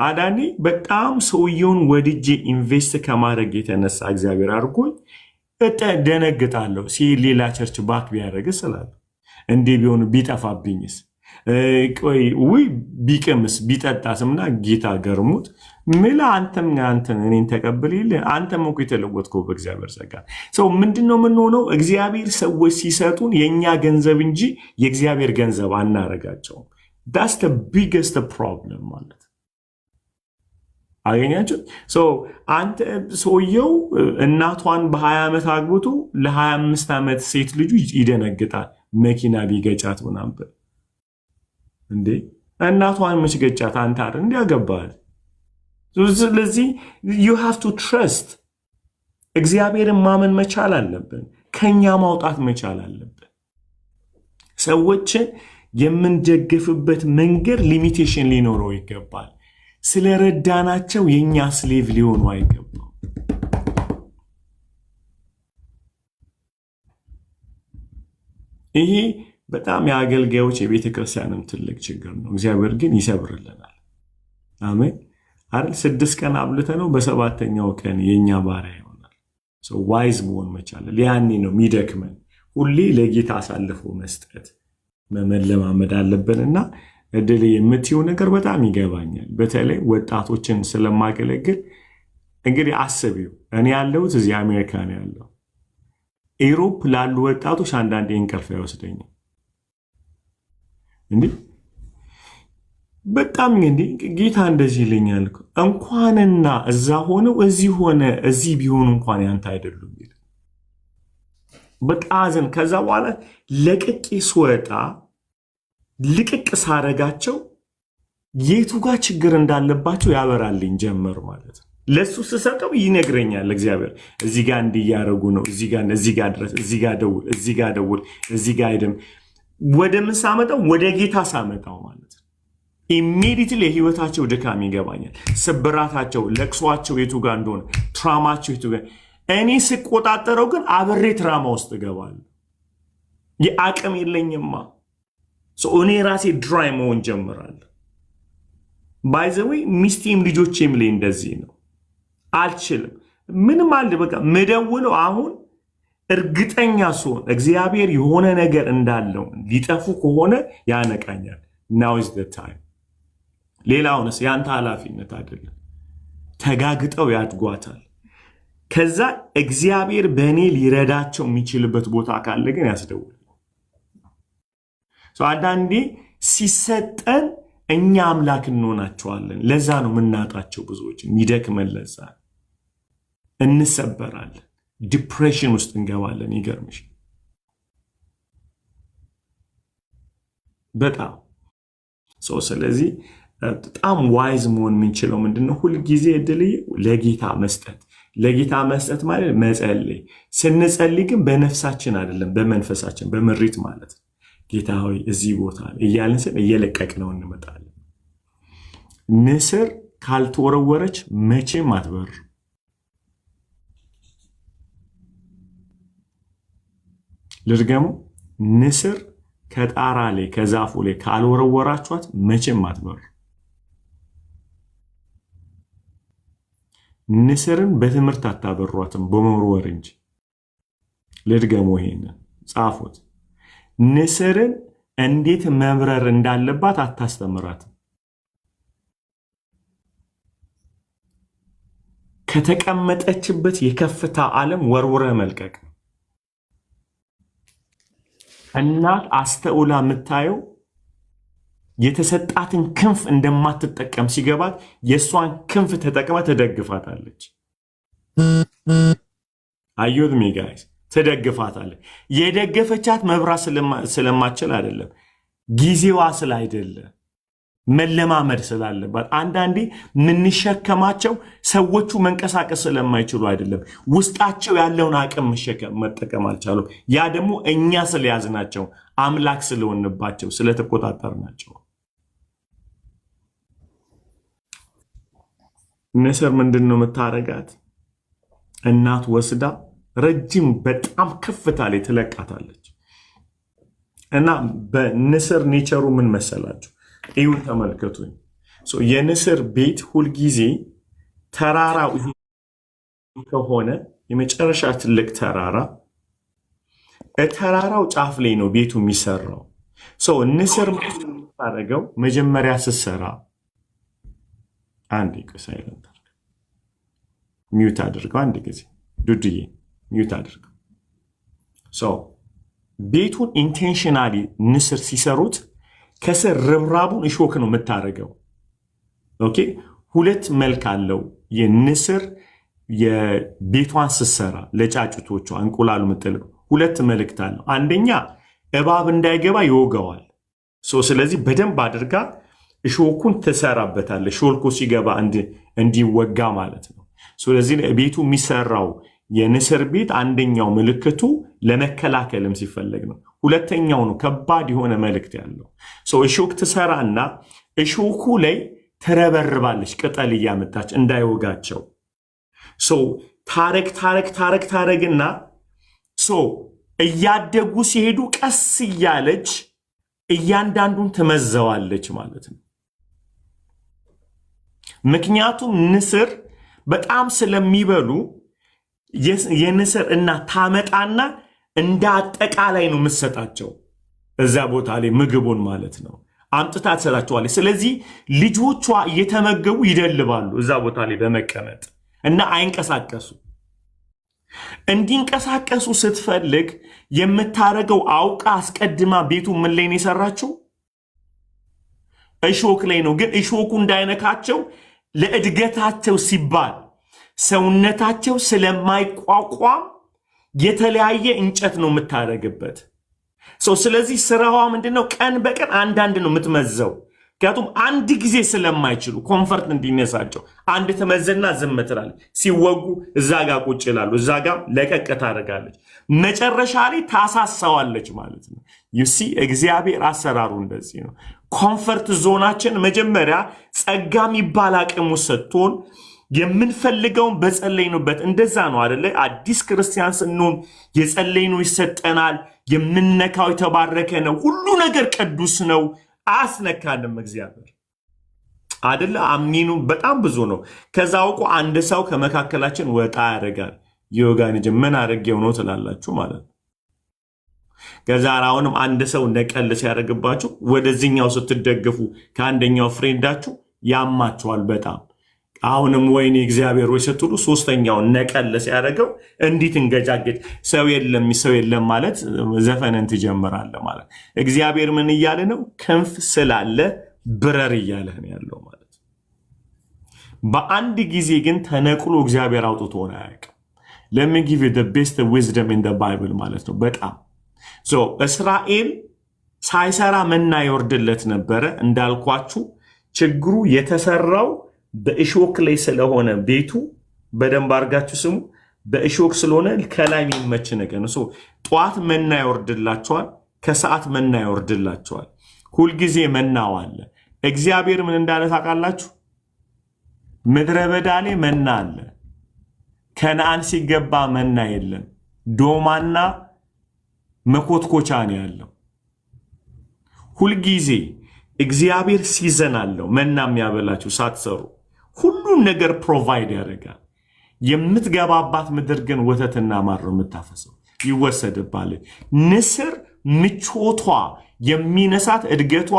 አዳኔ በጣም ሰውየውን ወድጄ ኢንቨስት ከማድረግ የተነሳ እግዚአብሔር አድርጎኝ ደነግጣለሁ። ሌላ ቸርች ባክ ቢያደርግ ስላለ እንዴ ቢሆን ቢጠፋብኝስ፣ ቆይ ውይ ቢቅምስ ቢጠጣስምና ጌታ ገርሙት ምላ አንተም እኔን ተቀብል የለ አንተም እኮ የተለወጥከው በእግዚአብሔር ጸጋ። ምንድነው የምንሆነው? እግዚአብሔር ሰዎች ሲሰጡን የእኛ ገንዘብ እንጂ የእግዚአብሔር ገንዘብ አናረጋቸውም። ዳስ the biggest problem ማለት አገኛችሁ። አንተ ሰውየው እናቷን በ20 ዓመት አግብቶ ለ25 ዓመት ሴት ልጁ ይደነግጣል መኪና ቢገጫት ምናምን። እንዴ እናቷን መች ገጫት? አንተ አይደል እንዴ ያገባል? ስለዚህ you have to trust እግዚአብሔርን ማመን መቻል አለብን። ከኛ ማውጣት መቻል አለብን። ሰዎችን የምንደግፍበት መንገድ ሊሚቴሽን ሊኖረው ይገባል። ስለረዳናቸው የኛ ስሌቭ ሊሆኑ አይገባም። ይሄ በጣም የአገልጋዮች የቤተ ክርስቲያንም ትልቅ ችግር ነው። እግዚአብሔር ግን ይሰብርልናል። አሜን አይደል? 6 ቀን አብልተ ነው በሰባተኛው ቀን የኛ ባሪያ ይሆናል። ዋይዝ መሆን መቻል ያኔ ነው የሚደክመን። ሁሌ ለጌታ አሳልፎ መስጠት መለማመድ አለብንና እድል የምትይው ነገር በጣም ይገባኛል። በተለይ ወጣቶችን ስለማገለግል እንግዲህ አስቢው። እኔ ያለሁት እዚህ አሜሪካ ነው ያለው። ኢሮፕ ላሉ ወጣቶች አንዳንዴ እንቅልፍ አይወስደኝም። እንዴ በጣም እንግዲህ ጌታ እንደዚህ ይለኛል እንኳንና እዛ ሆነው እዚህ ሆነ እዚህ ቢሆኑ እንኳን ያንተ አይደሉም ይል በቃዘን። ከዛ በኋላ ለቅቄ ስወጣ ልቅቅ ሳረጋቸው የቱ ጋር ችግር እንዳለባቸው ያበራልኝ ጀመር ማለት ነው። ለሱ ስሰጠው ይነግረኛል እግዚአብሔር እዚህ ጋር እንዲያረጉ ነው፣ እዚህ ጋር ድረስ፣ እዚህ ጋር ደውል፣ እዚህ ጋር ደውል፣ እዚህ ጋር አይደም። ወደ ምን ሳመጣው? ወደ ጌታ ሳመጣው ማለት ነው። ኢሚዲየትሊ የህይወታቸው ድካም ይገባኛል። ስብራታቸው፣ ለቅሷቸው የቱ ጋር እንደሆነ፣ ትራማቸው የቱ ጋር። እኔ ስቆጣጠረው ግን አብሬ ትራማ ውስጥ እገባለሁ። የአቅም የለኝማ። እኔ ራሴ ድራይ መሆን ጀምራለሁ። ባይ ዘ ዌይ ሚስቴም ልጆቼም ላይ እንደዚህ ነው። አልችልም ምንም አለ በቃ መደውለው አሁን እርግጠኛ ስሆን እግዚአብሔር የሆነ ነገር እንዳለው ሊጠፉ ከሆነ ያነቃኛል። now is the time። ሌላውንስ ያንተ ኃላፊነት አይደለም። ተጋግጠው ያድጓታል። ከዛ እግዚአብሔር በእኔ ሊረዳቸው የሚችልበት ቦታ ካለ ግን ያስደውል። አንዳንዴ ሲሰጠን እኛ አምላክ እንሆናቸዋለን። ለዛ ነው የምናጣቸው ብዙዎች የሚደክመን። ለዛ እንሰበራለን፣ ዲፕሬሽን ውስጥ እንገባለን። ይገርምሽ በጣም ስለዚህ በጣም ዋይዝ መሆን የምንችለው ምንድነው? ሁልጊዜ እድልዬ ለጌታ መስጠት ማለት መጸለይ። ስንጸልይ ግን በነፍሳችን አይደለም በመንፈሳችን በምሪት ማለት ነው። ጌታ ሆይ እዚህ ቦታ እያልን ስል እየለቀቅነው እንመጣለን። ንስር ካልተወረወረች መቼም አትበር። ልድገሙ። ንስር ከጣራ ላይ ከዛፉ ላይ ካልወረወራችኋት መቼም አትበር። ንስርን በትምህርት አታበሯትም በመወርወር እንጂ። ልድገሙ፣ ይሄንን ጻፉት። ንስርን እንዴት መብረር እንዳለባት አታስተምራትም። ከተቀመጠችበት የከፍታ ዓለም ወርውረ መልቀቅ። እናት አስተውላ የምታየው የተሰጣትን ክንፍ እንደማትጠቀም ሲገባት የእሷን ክንፍ ተጠቅማ ትደግፋታለች። አዩት ሚ ጋይስ፣ ትደግፋታለች። የደገፈቻት መብራት ስለማችል አይደለም፣ ጊዜዋ ስላይደለ መለማመድ ስላለባት። አንዳንዴ የምንሸከማቸው ሰዎቹ መንቀሳቀስ ስለማይችሉ አይደለም፣ ውስጣቸው ያለውን አቅም መጠቀም አልቻሉም። ያ ደግሞ እኛ ስለያዝናቸው፣ አምላክ ስለሆንባቸው፣ ስለተቆጣጠርናቸው። ንስር ምንድን ነው የምታረጋት? እናት ወስዳ ረጅም በጣም ከፍታ ላይ ትለቃታለች። እና በንስር ኔቸሩ ምን መሰላችሁ? ይሁን ተመልከቱኝ። የንስር ቤት ሁልጊዜ ተራራው ከሆነ የመጨረሻ ትልቅ ተራራው ጫፍ ላይ ነው ቤቱ የሚሰራው። ንስር የምታደርገው መጀመሪያ ስትሰራ አንድ ሳይለንት ሚዩት አድርገው፣ አንድ ጊዜ ዱድዬ ሚዩት አድርገው። ቤቱን ኢንቴንሽናሊ ንስር ሲሰሩት ከስር ርብራቡን እሾክ ነው የምታደርገው። ኦኬ፣ ሁለት መልክ አለው የንስር የቤቷን ስትሰራ ለጫጩቶቿ እንቁላሉ የምጥለው ሁለት መልእክት አለው። አንደኛ እባብ እንዳይገባ ይወገዋል። ስለዚህ በደንብ አድርጋ እሾኩን ትሰራበታለች፣ ሾልኮ ሲገባ እንዲወጋ ማለት ነው። ስለዚህ ቤቱ የሚሰራው የንስር ቤት አንደኛው ምልክቱ ለመከላከልም ሲፈለግ ነው። ሁለተኛው ነው ከባድ የሆነ መልእክት ያለው። እሾክ ትሰራና እሾኩ ላይ ትረበርባለች፣ ቅጠል እያመጣች እንዳይወጋቸው። ታረግና እያደጉ ሲሄዱ ቀስ እያለች እያንዳንዱን ትመዘዋለች ማለት ነው። ምክንያቱም ንስር በጣም ስለሚበሉ የንስር እናት ታመጣና እንደ አጠቃላይ ነው የምትሰጣቸው እዛ ቦታ ላይ ምግቡን ማለት ነው አምጥታ ትሰጣቸዋለች። ስለዚህ ልጆቿ እየተመገቡ ይደልባሉ እዛ ቦታ ላይ በመቀመጥ እና አይንቀሳቀሱ። እንዲንቀሳቀሱ ስትፈልግ የምታረገው አውቃ አስቀድማ ቤቱ ምን ላይ ነው የሰራችው? እሾክ ላይ ነው። ግን እሾኩ እንዳይነካቸው ለእድገታቸው ሲባል ሰውነታቸው ስለማይቋቋም የተለያየ እንጨት ነው የምታደርግበት። ስለዚህ ስራዋ ምንድነው? ቀን በቀን አንዳንድ ነው የምትመዘው። ምክንያቱም አንድ ጊዜ ስለማይችሉ ኮንፈርት እንዲነሳቸው አንድ ተመዘና ዝም ትላለች። ሲወጉ እዛ ጋር ቁጭ ይላሉ፣ እዛ ጋር ለቀቅ ታደርጋለች። መጨረሻ ላይ ታሳሳዋለች ማለት ነው። ዩሲ እግዚአብሔር አሰራሩ እንደዚህ ነው። ኮንፈርት ዞናችን መጀመሪያ ጸጋ የሚባል አቅሙ ሰጥቶን የምንፈልገውን በጸለይኑበት እንደዛ ነው አይደለ? አዲስ ክርስቲያን ስንሆን የጸለይኑ ይሰጠናል። የምንነካው የተባረከ ነው። ሁሉ ነገር ቅዱስ ነው። አያስነካንም እግዚአብሔር አይደለ? አሚኑ በጣም ብዙ ነው። ከዛ አውቆ አንድ ሰው ከመካከላችን ወጣ ያደርጋል። ይወጋን እንጂ ምን አድርጌው ነው ትላላችሁ ማለት ነው። ከዛ አሁንም አንድ ሰው ነቀል ሲያደርግባችሁ ወደዚህኛው ስትደገፉ ከአንደኛው ፍሬንዳችሁ ያማችኋል በጣም። አሁንም ወይኔ እግዚአብሔር ወይ ስትሉ ሶስተኛውን ነቀል ሲያደርገው እንዲት እንገጃገጭ ሰው የለም ማለት ዘፈነን ትጀምራለህ ማለት። እግዚአብሔር ምን እያለ ነው? ክንፍ ስላለ ብረር እያለ ነው ያለው ማለት። በአንድ ጊዜ ግን ተነቅሎ እግዚአብሔር አውጥቶ ነው አያውቅም። let me give you the best wisdom in the Bible ማለት ነው። በጣም እስራኤል ሳይሰራ መና ይወርድለት ነበረ እንዳልኳችሁ። ችግሩ የተሰራው በእሾክ ላይ ስለሆነ ቤቱ በደንብ አድርጋችሁ ስሙ። በእሾክ ስለሆነ ከላይ የሚመች ነገር ነው። ጠዋት መና ይወርድላቸዋል፣ ከሰዓት መና ይወርድላቸዋል። ሁልጊዜ መናው አለ። እግዚአብሔር ምን እንዳለ ታውቃላችሁ? ምድረ በዳ ላይ መና አለ። ከነአን ሲገባ መና የለም። ዶማና መኮትኮቻ ነው ያለው። ሁልጊዜ እግዚአብሔር ሲዘን አለው መና የሚያበላችሁ ሳትሰሩ። ሁሉን ነገር ፕሮቫይድ ያደርጋል። የምትገባባት ምድር ግን ወተትና ማር ነው የምታፈሰው፣ ይወሰድባል። ንስር ምቾቷ የሚነሳት እድገቷ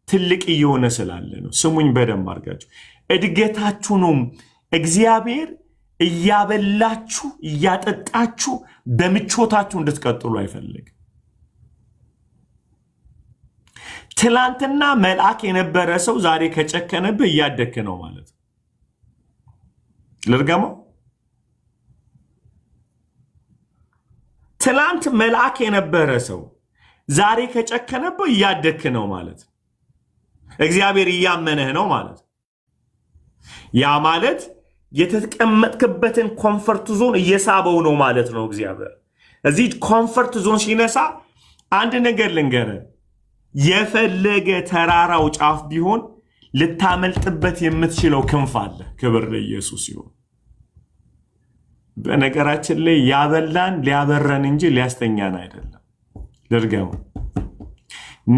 ትልቅ እየሆነ ስላለ ነው። ስሙኝ በደንብ አድርጋችሁ። እድገታችሁንም እግዚአብሔር እያበላችሁ እያጠጣችሁ በምቾታችሁ እንድትቀጥሉ አይፈልግም። ትላንትና መልአክ የነበረ ሰው ዛሬ ከጨከነብህ እያደክ ነው ማለት ነው። ልርገመው። ትላንት መልአክ የነበረ ሰው ዛሬ ከጨከነብህ እያደክ ነው ማለት ነው። እግዚአብሔር እያመነህ ነው ማለት ነው። ያ ማለት የተቀመጥክበትን ኮምፈርት ዞን እየሳበው ነው ማለት ነው እግዚአብሔር። እዚህ ኮምፈርት ዞን ሲነሳ አንድ ነገር ልንገርህ፣ የፈለገ ተራራው ጫፍ ቢሆን ልታመልጥበት የምትችለው ክንፍ አለ። ክብር ለኢየሱስ ይሁን። በነገራችን ላይ ያበላን ሊያበረን እንጂ ሊያስተኛን አይደለም። ልርገሙ።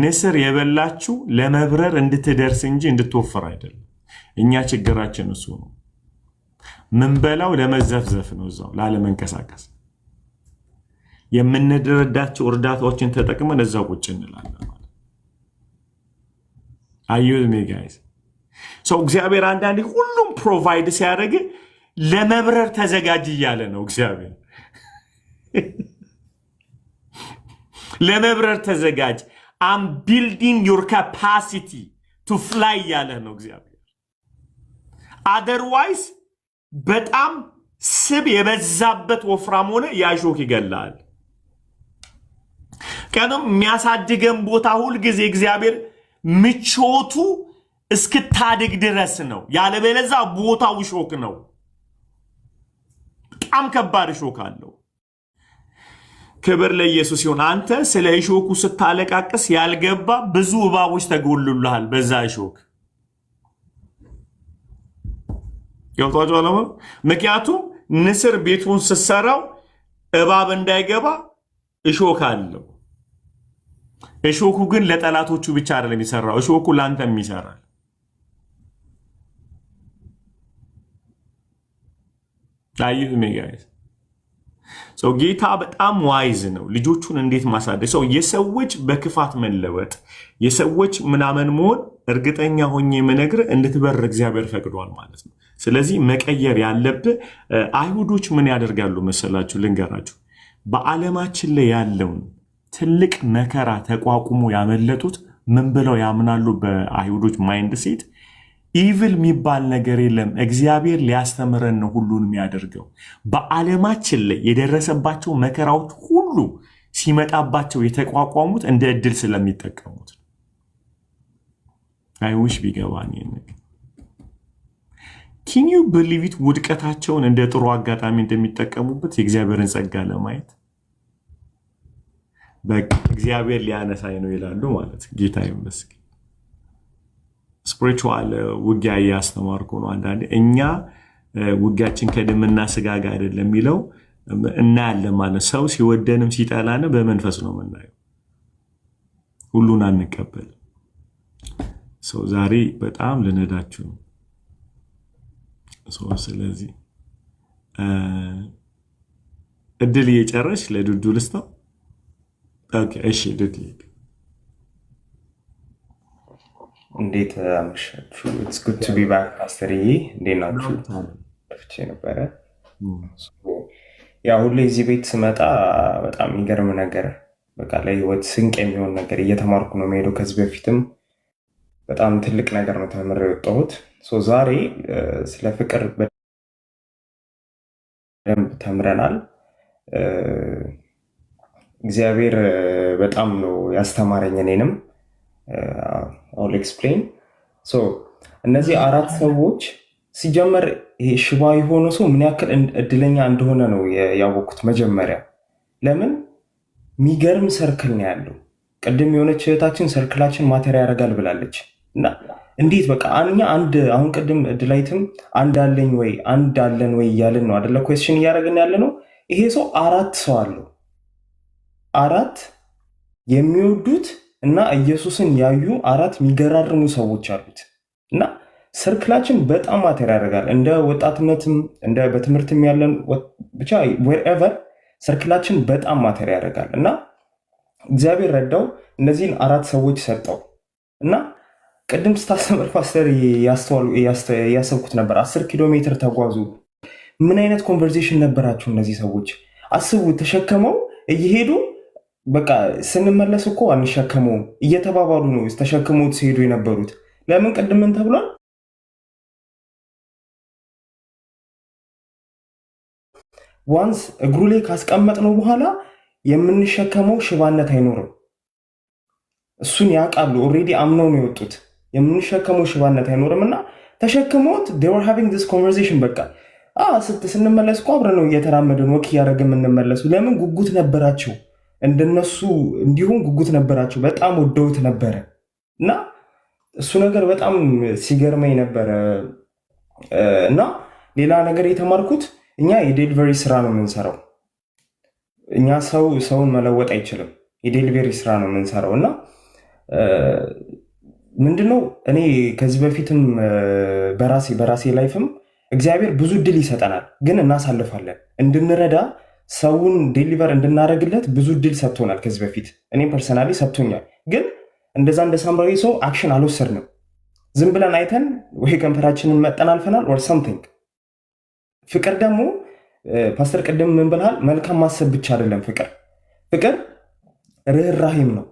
ንስር የበላችሁ ለመብረር እንድትደርስ እንጂ እንድትወፍር አይደለም። እኛ ችግራችን እሱ ነው። ምንበላው ለመዘፍዘፍ ነው፣ እዛው ላለመንቀሳቀስ። የምንረዳቸው እርዳታዎችን ተጠቅመን እዛው ቁጭ እንላለን ማለት አዩኝ ጋይስ። እግዚአብሔር አንዳንዴ ሁሉም ፕሮቫይድ ሲያደርግ ለመብረር ተዘጋጅ እያለ ነው እግዚአብሔር። ለመብረር ተዘጋጅ። I'm building your capacity to fly እያለ ነው እግዚአብሔር። otherwise በጣም ስብ የበዛበት ወፍራም ሆነ ያሾክ ይገላል። ከነም የሚያሳድገን ቦታ ሁል ጊዜ እግዚአብሔር ምቾቱ እስክታድግ ድረስ ነው። ያለበለዛ ቦታው ሾክ ነው። በጣም ከባድ ሾክ አለው። ክብር ለኢየሱስ ይሁን። አንተ ስለ ሾኩ ስታለቃቅስ ያልገባ ብዙ እባቦች ተጎልሉልሃል በዛ ሾክ። ገብቷችኋል? ምክንያቱም ንስር ቤቱን ስትሰራው እባብ እንዳይገባ እሾክ አለው። እሾኩ ግን ለጠላቶቹ ብቻ አይደለም የሚሰራው፣ እሾኩ ላንተም ይሰራል። ታዩት ጋይስ። ጌታ በጣም ዋይዝ ነው። ልጆቹን እንዴት ማሳደግ የሰዎች በክፋት መለወጥ የሰዎች ምናምን መሆን እርግጠኛ ሆኜ የምነግርህ እንድትበር እግዚአብሔር ፈቅዷል ማለት ነው። ስለዚህ መቀየር ያለብህ አይሁዶች ምን ያደርጋሉ መሰላችሁ? ልንገራችሁ። በዓለማችን ላይ ያለውን ትልቅ መከራ ተቋቁሞ ያመለጡት ምን ብለው ያምናሉ? በአይሁዶች ማይንድ ሴት ኢቪል የሚባል ነገር የለም፣ እግዚአብሔር ሊያስተምረን ነው ሁሉን የሚያደርገው። በዓለማችን ላይ የደረሰባቸው መከራዎች ሁሉ ሲመጣባቸው የተቋቋሙት እንደ እድል ስለሚጠቀሙት። አይውሽ ቢገባኝ ነገር ኪን ዩ ብሊቭ ኢት? ውድቀታቸውን እንደ ጥሩ አጋጣሚ እንደሚጠቀሙበት የእግዚአብሔርን ጸጋ ለማየት በቃ እግዚአብሔር ሊያነሳኝ ነው ይላሉ ማለት። ጌታ ይመስገን። ስፒሪቹዋል ውጊያ እያስተማርኩ ነው። አንዳንዴ እኛ ውጊያችን ከደምና ስጋ ጋር አይደለም የሚለው እናያለን ማለት። ሰው ሲወደንም ሲጠላንም በመንፈስ ነው የምናየው። ሁሉን አንቀበልም። ዛሬ በጣም ልነዳችሁ ነው። ስለዚህ እድል እየጨረሽ ለዱዱ ልስጠው። እሺ ዱዱ እንዴት አመሻችሁ? ኢትስ ጉድ ቱ ቢ ባክ ፓስተርዬ፣ እንዴት ናችሁ? ጠፍቼ ነበረ። ያ ሁሌ እዚህ ቤት ስመጣ በጣም የሚገርም ነገር በቃ ለህይወት ስንቅ የሚሆን ነገር እየተማርኩ ነው የምሄደው። ከዚህ በፊትም በጣም ትልቅ ነገር ነው ተምሬ የወጣሁት። ዛሬ ስለ ፍቅር በደንብ ተምረናል። እግዚአብሔር በጣም ነው ያስተማረኝ እኔንም። I'll explain. እነዚህ አራት ሰዎች ሲጀመር ይሄ ሽባ የሆነ ሰው ምን ያክል እድለኛ እንደሆነ ነው ያወቅኩት መጀመሪያ። ለምን የሚገርም ሰርክል ነው ያለው። ቅድም የሆነች እህታችን ሰርክላችን ማተር ያደርጋል ብላለች እና እንዴት በቃ አሁን ቅድም እድላይትም አንድ አለን ወይ እያልን ነው አደለ? ኩዌስችን እያደረግን ያለ ነው። ይሄ ሰው አራት ሰው አለው፣ አራት የሚወዱት እና ኢየሱስን ያዩ አራት የሚገራርሙ ሰዎች አሉት እና ሰርክላችን በጣም ማተር ያደርጋል። እንደ ወጣትነትም እንደ በትምህርትም ያለን ብቻ ዌርኤቨር ሰርክላችን በጣም ማተር ያደርጋል እና እግዚአብሔር ረዳው፣ እነዚህን አራት ሰዎች ሰጠው እና ቅድም ስታስተምር ፓስተር ያሰብኩት ነበር። 10 ኪሎ ሜትር ተጓዙ። ምን አይነት ኮንቨርሴሽን ነበራቸው እነዚህ ሰዎች? አስቡ፣ ተሸከመው እየሄዱ በቃ ስንመለስ እኮ አንሸከመውም እየተባባሉ ነው ተሸክመውት ሲሄዱ የነበሩት። ለምን ቅድም ምን ተብሏል? ዋንስ እግሩ ላይ ካስቀመጥነው በኋላ የምንሸከመው ሽባነት አይኖርም። እሱን ያውቃሉ። ኦልሬዲ አምነው ነው የወጡት። የምንሸከመው ሽባነት አይኖርም እና ተሸክመውት they were having this conversation። በቃ ስንመለስ እኮ አብረን ነው እየተራመድን ወክ እያደረግን የምንመለሱ። ለምን ጉጉት ነበራቸው፣ እንደነሱ እንዲሁም ጉጉት ነበራቸው። በጣም ወደውት ነበረ እና እሱ ነገር በጣም ሲገርመኝ ነበረ። እና ሌላ ነገር የተማርኩት እኛ የዴሊቨሪ ስራ ነው የምንሰራው። እኛ ሰውን መለወጥ አይችልም። የዴሊቨሪ ስራ ነው የምንሰራው እና ምንድነው እኔ ከዚህ በፊትም በራሴ ላይፍም እግዚአብሔር ብዙ ድል ይሰጠናል፣ ግን እናሳልፋለን። እንድንረዳ ሰውን ዴሊቨር እንድናደርግለት ብዙ ድል ሰጥቶናል ከዚህ በፊት። እኔም ፐርሰናሊ ሰጥቶኛል፣ ግን እንደዛ እንደ ሳምራዊ ሰው አክሽን አልወሰድንም። ዝም ብለን አይተን ወይ ከንፈራችንን መጠን አልፈናል or something። ፍቅር ደግሞ ፓስተር ቅድም ምን ብልሃል? መልካም ማሰብ ብቻ አይደለም ፍቅር ርህራሄም ነው።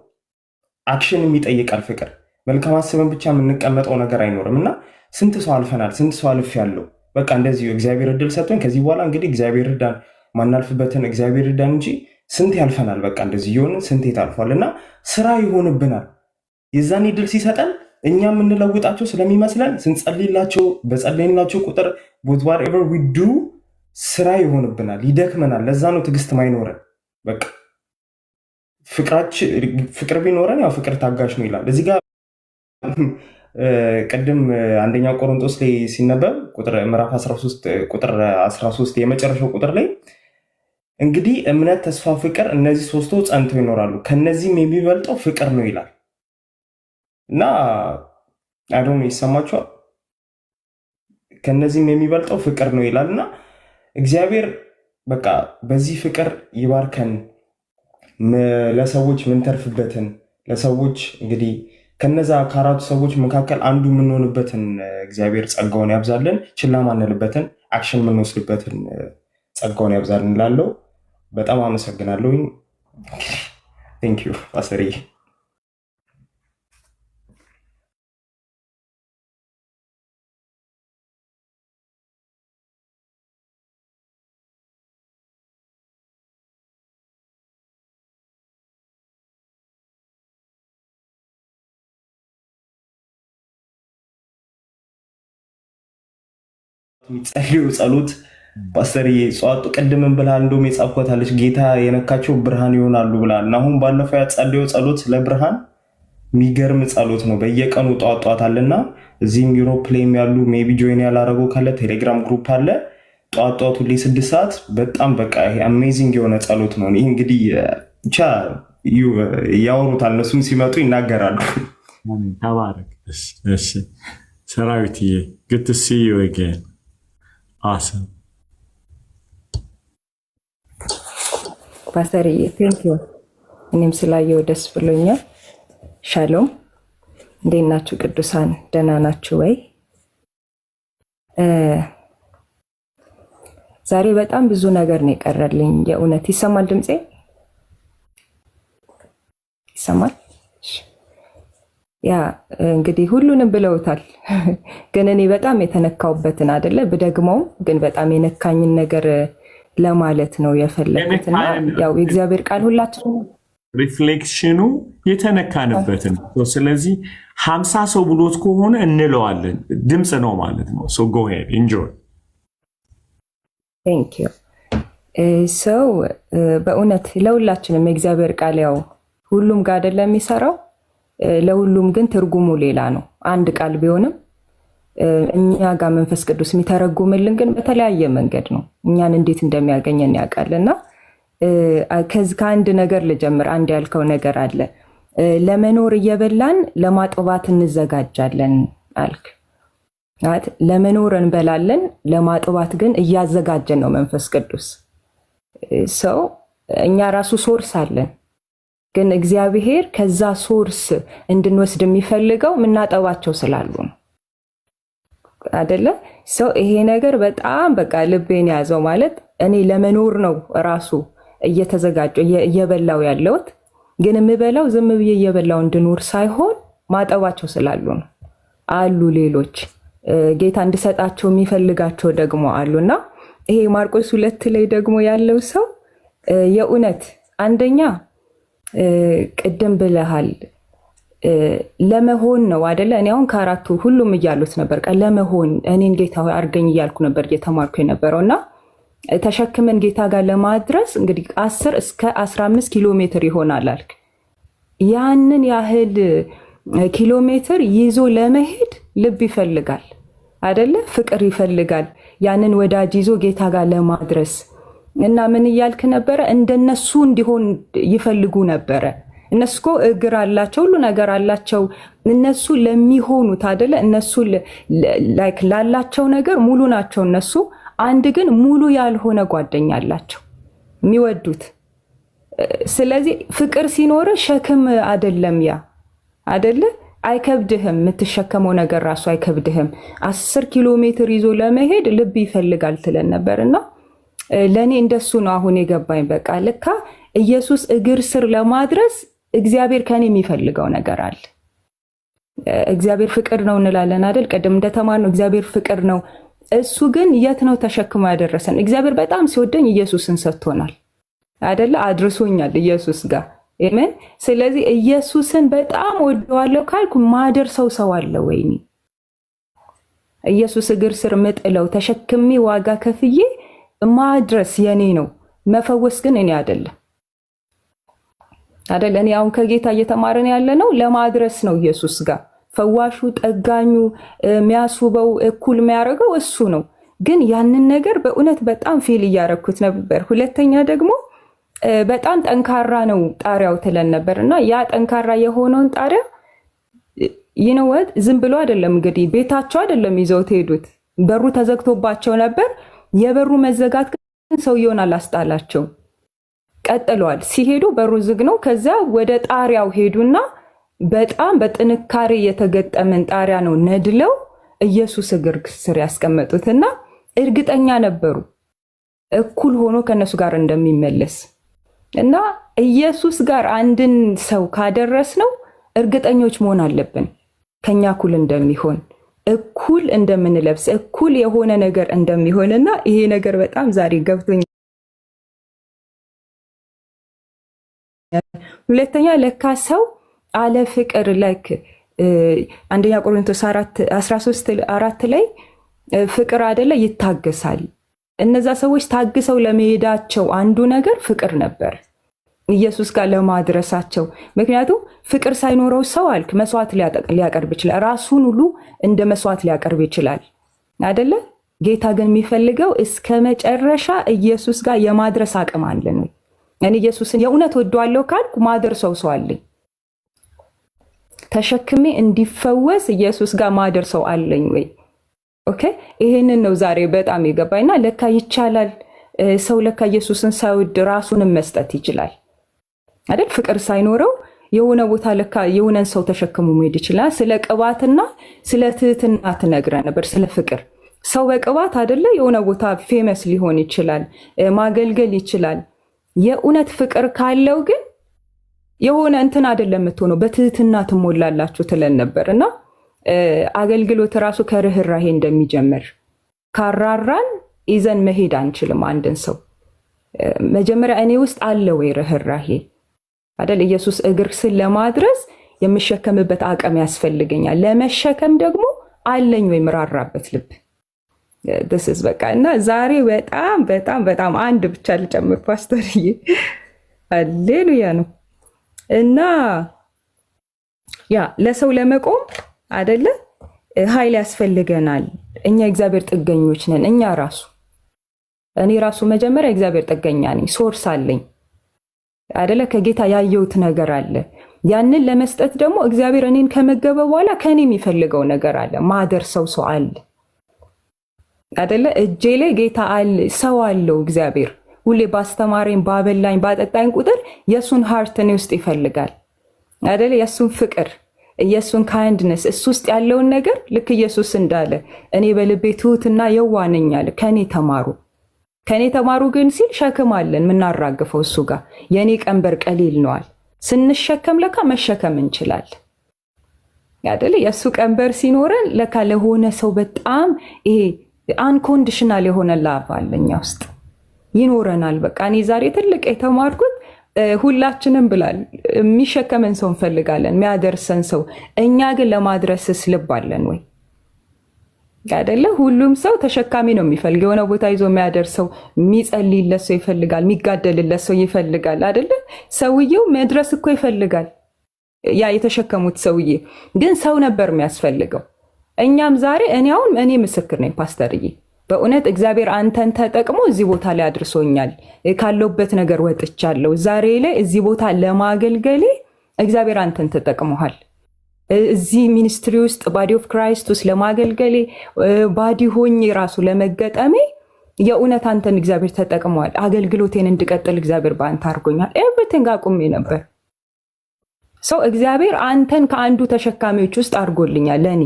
አክሽንም ይጠይቃል ፍቅር። መልካም አስበን ብቻ የምንቀመጠው ነገር አይኖርም እና ስንት ሰው አልፈናል፣ ስንት ሰው አልፍ ያለው በቃ እንደዚሁ እግዚአብሔር እድል ሰጥቶን ከዚህ በኋላ እንግዲህ እግዚአብሔር እርዳን፣ ማናልፍበትን እግዚአብሔር እርዳን እንጂ ስንት ያልፈናል። በቃ እንደዚህ እየሆንን ስንት ታልፏል እና ስራ ይሆንብናል። የዛኔ እድል ሲሰጠን እኛ የምንለውጣቸው ስለሚመስለን ስንጸልይላቸው በጸለይላቸው ቁጥር whatever we do ስራ ይሆንብናል፣ ይደክመናል። ለዛ ነው ትዕግስት ማይኖረን። በቃ ፍቅር ቢኖረን ያው ፍቅር ታጋሽ ነው ይላል እዚህ ጋር። ቅድም አንደኛ ቆሮንቶስ ላይ ሲነበብ ምዕራፍ 13 ቁጥር 13 የመጨረሻው ቁጥር ላይ እንግዲህ እምነት፣ ተስፋ፣ ፍቅር እነዚህ ሶስቱ ጸንተው ይኖራሉ፣ ከነዚህም የሚበልጠው ፍቅር ነው ይላል እና አዶን ይሰማችኋል። ከነዚህም የሚበልጠው ፍቅር ነው ይላል እና እግዚአብሔር በቃ በዚህ ፍቅር ይባርከን። ለሰዎች ምንተርፍበትን ለሰዎች እንግዲህ ከነዛ ከአራቱ ሰዎች መካከል አንዱ የምንሆንበትን እግዚአብሔር ጸጋውን ያብዛልን። ችላ ማንልበትን አክሽን የምንወስድበትን ጸጋውን ያብዛልን እላለሁ። በጣም አመሰግናለሁኝ። ቴንክ ዩ ፓስተር። የሚጸልዩ ጸሎት ፓስተርዬ ጸዋጡ ቅድምን ብልሃል። እንደውም የጻፍኮታለች ጌታ የነካቸው ብርሃን ይሆናሉ ብላል እና አሁን ባለፈው ያጸልየው ጸሎት ስለ ብርሃን የሚገርም ጸሎት ነው። በየቀኑ ጧጧት አለና እዚህም ዩሮፕ ላይም ያሉ ሜቢ ጆይን ያላረገው ካለ ቴሌግራም ግሩፕ አለ። ጧጧት ሁሌ 6 ሰዓት በጣም በቃ ይሄ አሜዚንግ የሆነ ጸሎት ነው። ይህ እንግዲህ ብቻ ያወሩታል፣ እነሱም ሲመጡ ይናገራሉ። ተባረክ። እሺ ሰራዊትዬ good to see you again. Awesome. ፓስተርዬ ቴንክ ዩ። እኔም ስላየው ደስ ብሎኛል። ሻሎም፣ እንዴት ናችሁ ቅዱሳን? ደህና ናችሁ ወይ? ዛሬ በጣም ብዙ ነገር ነው የቀረልኝ። የእውነት ይሰማል? ድምፄ ይሰማል? ያ እንግዲህ ሁሉንም ብለውታል፣ ግን እኔ በጣም የተነካውበትን አይደለ ብደግመው፣ ግን በጣም የነካኝን ነገር ለማለት ነው የፈለኩትና ያው የእግዚአብሔር ቃል ሁላችንም ሪፍሌክሽኑ የተነካንበትን። ስለዚህ 50 ሰው ብሎት ከሆነ እንለዋለን፣ ድምፅ ነው ማለት ነው። ሶ ጎ ሄድ ኢንጆይ። ቴንክ ዩ ሰው በእውነት ለሁላችንም የእግዚአብሔር ቃል ያው ሁሉም ጋር አይደለም የሚሰራው፣ ለሁሉም ግን ትርጉሙ ሌላ ነው። አንድ ቃል ቢሆንም እኛ ጋር መንፈስ ቅዱስ የሚተረጉምልን ግን በተለያየ መንገድ ነው። እኛን እንዴት እንደሚያገኘን ያውቃልና ከአንድ ነገር ልጀምር። አንድ ያልከው ነገር አለ። ለመኖር እየበላን ለማጥባት እንዘጋጃለን አልክ። ለመኖር እንበላለን፣ ለማጥባት ግን እያዘጋጀን ነው መንፈስ ቅዱስ። ሰው እኛ ራሱ ሶርስ አለን፣ ግን እግዚአብሔር ከዛ ሶርስ እንድንወስድ የሚፈልገው የምናጠባቸው ስላሉ ነው አይደለ? ሰው ይሄ ነገር በጣም በቃ ልቤን ያዘው። ማለት እኔ ለመኖር ነው ራሱ እየተዘጋጀው እየበላው ያለውት፣ ግን የምበላው ዝም ብዬ እየበላው እንድኖር ሳይሆን ማጠባቸው ስላሉ ነው። አሉ ሌሎች ጌታ እንድሰጣቸው የሚፈልጋቸው ደግሞ አሉና ይሄ ማርቆስ 2 ላይ ደግሞ ያለው ሰው የእውነት አንደኛ ቅድም ብለሃል ለመሆን ነው አይደለ? እኔ አሁን ከአራቱ ሁሉም እያሉት ነበር ለመሆን እኔን ጌታ ሆይ አድርገኝ እያልኩ ነበር እየተማርኩ የነበረውና ተሸክመን ጌታ ጋር ለማድረስ እንግዲህ 10 እስከ 15 ኪሎ ሜትር ይሆናል አልክ። ያንን ያህል ኪሎ ሜትር ይዞ ለመሄድ ልብ ይፈልጋል አይደለ? ፍቅር ይፈልጋል። ያንን ወዳጅ ይዞ ጌታ ጋር ለማድረስ እና ምን እያልክ ነበረ? እንደነሱ እንዲሆን ይፈልጉ ነበረ። እነሱ እኮ እግር አላቸው፣ ሁሉ ነገር አላቸው። እነሱ ለሚሆኑት አይደለ? እነሱ ላይክ ላላቸው ነገር ሙሉ ናቸው እነሱ። አንድ ግን ሙሉ ያልሆነ ጓደኛ አላቸው የሚወዱት። ስለዚህ ፍቅር ሲኖር ሸክም አይደለም ያ አይደለ? አይከብድህም። የምትሸከመው ነገር ራሱ አይከብድህም። 10 ኪሎ ሜትር ይዞ ለመሄድ ልብ ይፈልጋል ትለን ነበርና ለኔ እንደሱ ነው አሁን የገባኝ። በቃ ለካ ኢየሱስ እግር ስር ለማድረስ እግዚአብሔር ከኔ የሚፈልገው ነገር አለ። እግዚአብሔር ፍቅር ነው እንላለን አይደል? ቀደም እንደተማርነው እግዚአብሔር ፍቅር ነው። እሱ ግን የት ነው ተሸክሞ ያደረሰን? እግዚአብሔር በጣም ሲወደኝ ኢየሱስን ሰጥቶናል አይደለ? አድርሶኛል ኢየሱስ ጋር አሜን። ስለዚህ ኢየሱስን በጣም ወደዋለሁ ካልኩ ማደርሰው ሰው አለ ወይኔ? ኢየሱስ እግር ስር ምጥለው ተሸክሜ ዋጋ ከፍዬ ማድረስ የኔ ነው። መፈወስ ግን እኔ አይደለም አይደል? እኔ አሁን ከጌታ እየተማረን ያለ ነው ለማድረስ ነው ኢየሱስ ጋር። ፈዋሹ፣ ጠጋኙ፣ የሚያስውበው፣ እኩል የሚያደርገው እሱ ነው። ግን ያንን ነገር በእውነት በጣም ፌል እያረኩት ነበር። ሁለተኛ ደግሞ በጣም ጠንካራ ነው ጣሪያው ትለን ነበርና ያ ጠንካራ የሆነውን ጣሪያ ይነወት ዝም ብሎ አይደለም እንግዲህ ቤታቸው አይደለም ይዘውት ሄዱት። በሩ ተዘግቶባቸው ነበር። የበሩ መዘጋት ግን ሰውየውን አላስጣላቸው። ቀጥለዋል። ሲሄዱ በሩ ዝግ ነው። ከዛ ወደ ጣሪያው ሄዱና በጣም በጥንካሬ የተገጠመን ጣሪያ ነው ነድለው ኢየሱስ እግር ስር ያስቀመጡትና እርግጠኛ ነበሩ እኩል ሆኖ ከነሱ ጋር እንደሚመለስ እና ኢየሱስ ጋር አንድን ሰው ካደረስ ነው እርግጠኞች መሆን አለብን ከኛ እኩል እንደሚሆን፣ እኩል እንደምንለብስ፣ እኩል የሆነ ነገር እንደሚሆንና ይሄ ነገር በጣም ዛሬ ገብቶኛል። ሁለተኛ ለካ ሰው አለ ፍቅር ለክ አንደኛ ቆሮንቶስ 4:13 ላይ ፍቅር አይደለ ይታገሳል። እነዛ ሰዎች ታግሰው ለመሄዳቸው አንዱ ነገር ፍቅር ነበር ኢየሱስ ጋር ለማድረሳቸው። ምክንያቱም ፍቅር ሳይኖረው ሰው አልክ መስዋዕት ሊያቀርብ ይችላል፣ ራሱን ሁሉ እንደ መስዋዕት ሊያቀርብ ይችላል አይደለ? ጌታ ግን የሚፈልገው እስከ መጨረሻ ኢየሱስ ጋር የማድረስ አቅም አለን። እኔ ኢየሱስን የእውነት ወደዋለሁ ካልኩ ማደርሰው ሰው አለኝ። ተሸክሜ እንዲፈወስ ኢየሱስ ጋር ማደርሰው አለኝ ወይ? ኦኬ፣ ይሄንን ነው ዛሬ በጣም የገባኝና ለካ ይቻላል። ሰው ለካ ኢየሱስን ሳይወድ ራሱንም መስጠት ይችላል አይደል? ፍቅር ሳይኖረው የሆነ ቦታ ለካ የሆነን ሰው ተሸክሞ መሄድ ይችላል። ስለ ቅባትና ስለ ትህትና ትነግረን ነበር። ስለ ፍቅር ሰው በቅባት አይደለ የሆነ ቦታ ፌመስ ሊሆን ይችላል፣ ማገልገል ይችላል። የእውነት ፍቅር ካለው ግን የሆነ እንትን አይደለም የምትሆነው፣ በትህትና ትሞላላችሁ ትለን ነበርና አገልግሎት ራሱ ከርህራሄ እንደሚጀምር ካራራን ይዘን መሄድ አንችልም። አንድን ሰው መጀመሪያ እኔ ውስጥ አለ ወይ ርህራሄ? አይደል? ኢየሱስ እግር ስር ለማድረስ የምሸከምበት አቅም ያስፈልገኛል። ለመሸከም ደግሞ አለኝ ወይ ምራራበት ልብ። this በቃ እና ዛሬ በጣም በጣም በጣም አንድ ብቻ ልጨምር ፓስተርዬ፣ ሃሌሉያ ነው። እና ያ ለሰው ለመቆም አይደለ ኃይል ያስፈልገናል። እኛ እግዚአብሔር ጥገኞች ነን። እኔ ራሱ መጀመሪያ እግዚአብሔር ጥገኛ ነኝ። ሶርስ አለኝ አይደለ? ከጌታ ያየሁት ነገር አለ። ያንን ለመስጠት ደግሞ እግዚአብሔር እኔን ከመገበ በኋላ ከኔ የሚፈልገው ነገር አለ። ማደር ሰው አለ አይደለ? እጄ ላይ ጌታ አለ፣ ሰው አለው እግዚአብሔር። ሁሌ ባስተማረኝ፣ ባበላኝ፣ ባጠጣኝ ቁጥር የሱን ሃርት እኔ ውስጥ ይፈልጋል አይደለ? የሱን ፍቅር፣ የሱን ካይንድነስ፣ እሱ ውስጥ ያለውን ነገር ልክ ኢየሱስ እንዳለ እኔ በልቤ ትሁትና የዋህ ነኝ አለ። ከኔ ተማሩ ግን ሲል ሸክም አለን የምናራግፈው እሱ ጋር። የኔ ቀንበር ቀሊል ነዋል። ስንሸከም ለካ መሸከም እንችላለን አይደለ? የሱ ቀንበር ሲኖረን ለካ ለሆነ ሰው በጣም ይሄ አንኮንዲሽናል የሆነ ላቭ አለኛ ውስጥ ይኖረናል። በቃ እኔ ዛሬ ትልቅ የተማርኩት ሁላችንም ብላል የሚሸከመን ሰው እንፈልጋለን፣ የሚያደርሰን ሰው። እኛ ግን ለማድረስስ ልብ አለን ወይ አይደለ? ሁሉም ሰው ተሸካሚ ነው የሚፈልግ። የሆነ ቦታ ይዞ የሚያደርሰው የሚጸልይለት ሰው ይፈልጋል፣ የሚጋደልለት ሰው ይፈልጋል አይደለ? ሰውየው መድረስ እኮ ይፈልጋል። ያ የተሸከሙት ሰውዬ ግን ሰው ነበር የሚያስፈልገው። እኛም ዛሬ እኔ ምስክር ነኝ ፓስተርዬ፣ በእውነት እግዚአብሔር አንተን ተጠቅሞ እዚህ ቦታ ላይ አድርሶኛል። ካለውበት ነገር ወጥቻለሁ። ዛሬ ላይ እዚህ ቦታ ለማገልገሌ እግዚአብሔር አንተን ተጠቅመሃል። እዚህ ሚኒስትሪ ውስጥ ባዲ ኦፍ ክራይስት ውስጥ ለማገልገሌ ባዲ ሆኜ ራሱ ለመገጠሜ የእውነት አንተን እግዚአብሔር ተጠቅመዋል። አገልግሎቴን እንድቀጥል እግዚአብሔር በአንተ አድርጎኛል። ኤቭሪቲንግ አቁሜ ነበር። ሰው እግዚአብሔር አንተን ከአንዱ ተሸካሚዎች ውስጥ አድርጎልኛል። ለእኔ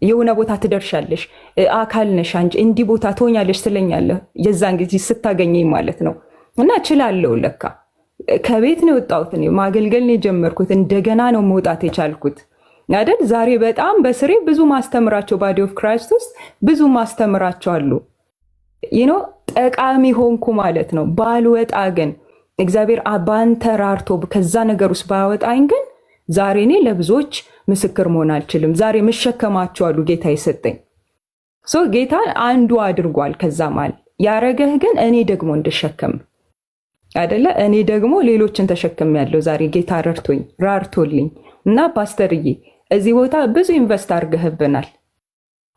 የሆነ ቦታ ትደርሻለሽ፣ አካል ነሽ አንቺ፣ እንዲህ ቦታ ትሆኛለሽ ትለኛለህ። የዛን ጊዜ ስታገኘኝ ማለት ነው። እና እችላለሁ ለካ ከቤት ነው የወጣሁት፣ ማገልገል ነው የጀመርኩት። እንደገና ነው መውጣት የቻልኩት አይደል? ዛሬ በጣም በስሬ ብዙ ማስተምራቸው ባዲ ኦፍ ክራይስት ውስጥ ብዙ ማስተምራቸው አሉ። ጠቃሚ ሆንኩ ማለት ነው። ባልወጣ ግን እግዚአብሔር ባንተ ራርቶ ከዛ ነገር ውስጥ ባወጣኝ ግን ዛሬ እኔ ለብዙዎች ምስክር መሆን አልችልም። ዛሬ መሸከማቸው አሉ ጌታ ይሰጠኝ። ጌታ አንዱ አድርጓል። ከዛ ማለት ያረገህ ግን እኔ ደግሞ እንድሸከም አይደለ? እኔ ደግሞ ሌሎችን ተሸክም ያለው ዛሬ ጌታ ራርቶልኝ። እና ፓስተርዬ እዚህ ቦታ ብዙ ኢንቨስት አድርገህብናል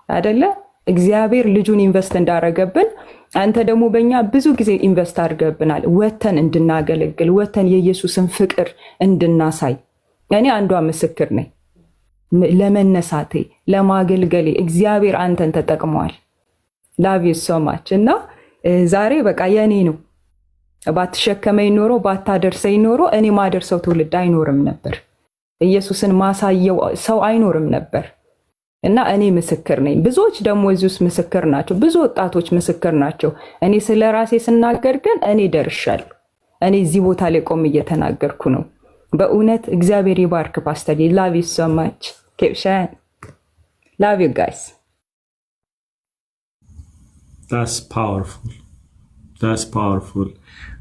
አይደለ? እግዚአብሔር ልጁን ኢንቨስት እንዳረገብን አንተ ደግሞ በእኛ ብዙ ጊዜ ኢንቨስት አድርገብናል። ወተን እንድናገለግል፣ ወተን የኢየሱስን ፍቅር እንድናሳይ እኔ አንዷ ምስክር ነኝ። ለመነሳቴ ለማገልገሌ እግዚአብሔር አንተን ተጠቅመዋል። ላቭ ዩ ሶ ማች። እና ዛሬ በቃ የኔ ነው። ባትሸከመኝ ኖሮ ባታደርሰኝ ኖሮ እኔ ማደርሰው ትውልድ አይኖርም ነበር። ኢየሱስን ማሳየው ሰው አይኖርም ነበር። እና እኔ ምስክር ነኝ። ብዙዎች ደግሞ እዚህ ውስጥ ምስክር ናቸው። ብዙ ወጣቶች ምስክር ናቸው። እኔ ስለ ራሴ ስናገር ግን እኔ ደርሻለሁ። እኔ እዚህ ቦታ ላይ ቆም እየተናገርኩ ነው። በእውነት እግዚአብሔር ይባርክ ፓስተር። ላቭ ዩ ሶ ማች ኬፕሻን። ላቭ ዩ ጋይስ። That's powerful. That's powerful.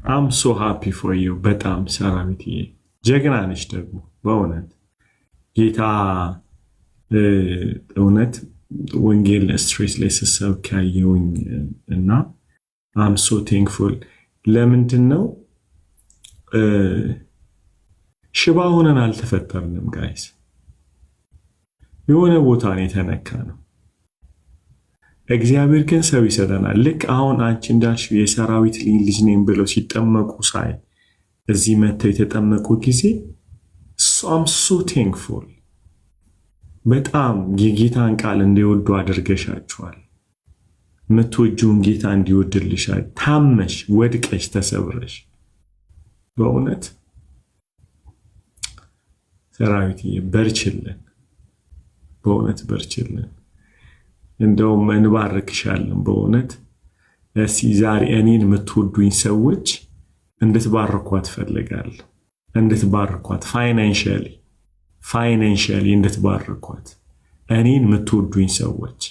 I'm so happy for you. በጣም ሰራዊትዬ ጀግና ነሽ ደግሞ በእውነት ጌታ እውነት ወንጌል ስትሬስ ላይ ስሰብክ ያየሁኝ እና I'm so thankful። ለምንድን ነው ሽባ ሆነን አልተፈጠርንም ጋይስ። የሆነ ቦታ ነው የተነካ ነው። እግዚአብሔር ግን ሰው ይሰጠናል። ልክ አሁን አንቺ እንዳልሽው የሰራዊት ልጅ ነኝ ብለው ሲጠመቁ ሳይ እዚህ መተው የተጠመቁ ጊዜ I'm so thankful። በጣም የጌታን ቃል እንዲወዱ አድርገሻቸዋል። የምትወጂውን ጌታ እንዲወድልሻል። ታመሽ ወድቀሽ ተሰብረሽ በእውነት ሰራዊት በርችልን፣ በእውነት በርችልን። እንደውም እንባርክሻለን በእውነት። እስቲ ዛሬ እኔን የምትወዱኝ ሰዎች እንድትባርኳት ፈልጋለሁ። እንድትባርኳት ፋይናንሻሊ እንድትባርኳት እኔን የምትወዱኝ ሰዎች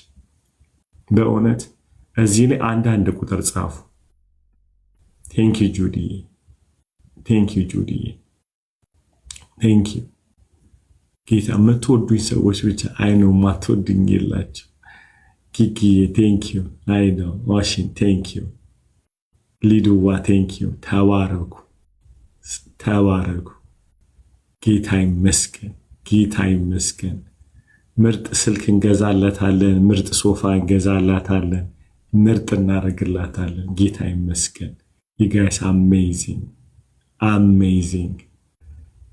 በእውነት እዚህ ላይ አንዳንድ ቁጥር ጻፉ። ቴንክ ዩ ጁዲ። ቴንክ ዩ ጌታ። የምትወዱኝ ሰዎች ብቻ አይነው ማትወዱኝ የላቸው። ኪኪዬ ቴንክ ዩ። አይነው ዋሽን ቴንክ ዩ። ሊዱዋ ቴንክ ዩ። ተባረኩ ተባረኩ። ጌታ ይመስገን ጌታ ይመስገን። ምርጥ ስልክ እንገዛላታለን፣ ምርጥ ሶፋ እንገዛላታለን፣ ምርጥ እናደርግላታለን። ጌታ ይመስገን። ይጋይስ አሜዚንግ አሜዚንግ።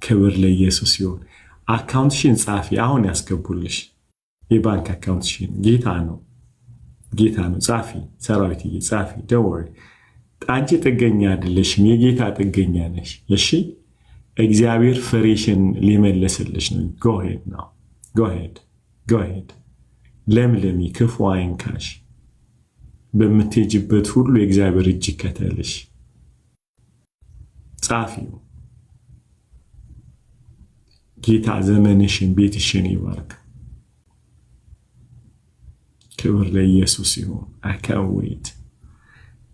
ክብር ለኢየሱስ ይሁን። አካውንትሽን ጻፊ፣ አሁን ያስገቡልሽ የባንክ አካውንትሽን። ጌታ ነው ጌታ ነው። ጻፊ ሰራዊትዬ ጻፊ። ደወሪ አንቺ ጥገኛ አይደለሽም፣ የጌታ ጥገኛ ነሽ። እሺ እግዚአብሔር ፍሬሽን ሊመለስልሽ ነው። ጎሄድ ነው ጎሄድ ጎሄድ። ለምለሚ፣ ክፉ አይንካሽ። በምትሄጅበት ሁሉ የእግዚአብሔር እጅ ይከተልሽ። ጻፊው። ጌታ ዘመንሽን ቤትሽን ይባርክ። ክብር ለኢየሱስ ይሁን። አካዌት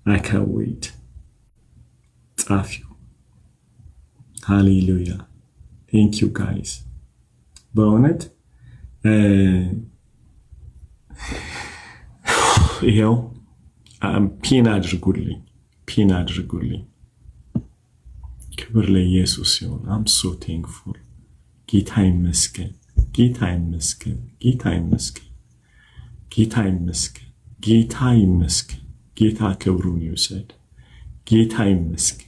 አካዌት። ጻፊው። ሃሌሉያ ቴንክ ዩ ጋይስ። በእውነት ይሄው ፒን አድርጉልኝ ፒን አድርጉልኝ። ክብር ለኢየሱስ ይሁን። አም ሶ ቴንክፉል። ጌታ ይመስገን ጌታ ይመስገን ጌታ ይመስገን ጌታ ይመስገን ጌታ ይመስገን። ጌታ ክብሩን ይውሰድ። ጌታ ይመስገን።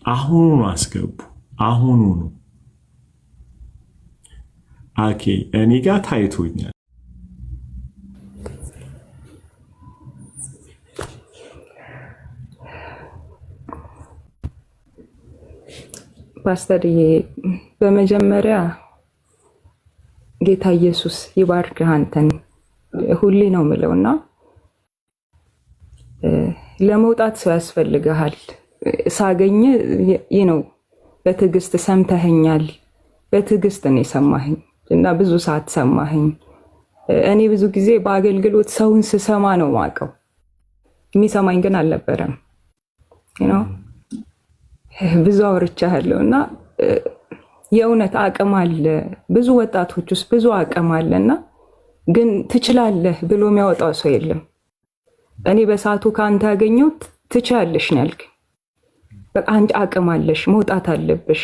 አሁኑኑ አስገቡ አሁኑኑ። ኦኬ እኔ ጋር ታይቶኛል። ፓስተርዬ በመጀመሪያ ጌታ ኢየሱስ ይባርክህ። አንተን ሁሌ ነው የምለውና ለመውጣት ሰው ያስፈልግሃል። ሳገኝ ነው በትዕግስት ሰምተኸኛል። በትዕግስት ነው የሰማኸኝ እና ብዙ ሰዓት ሰማኸኝ። እኔ ብዙ ጊዜ በአገልግሎት ሰውን ስሰማ ነው ማቀው፣ የሚሰማኝ ግን አልነበረም። ብዙ አውርቻለሁ እና የእውነት አቅም አለ ብዙ ወጣቶች ውስጥ ብዙ አቅም አለና ግን ትችላለህ ብሎ የሚያወጣው ሰው የለም። እኔ በሰዓቱ ካንተ ያገኘሁት ትችያለሽ ነው ያልከኝ። በቃ አንቺ አቅም አለሽ፣ መውጣት አለብሽ፣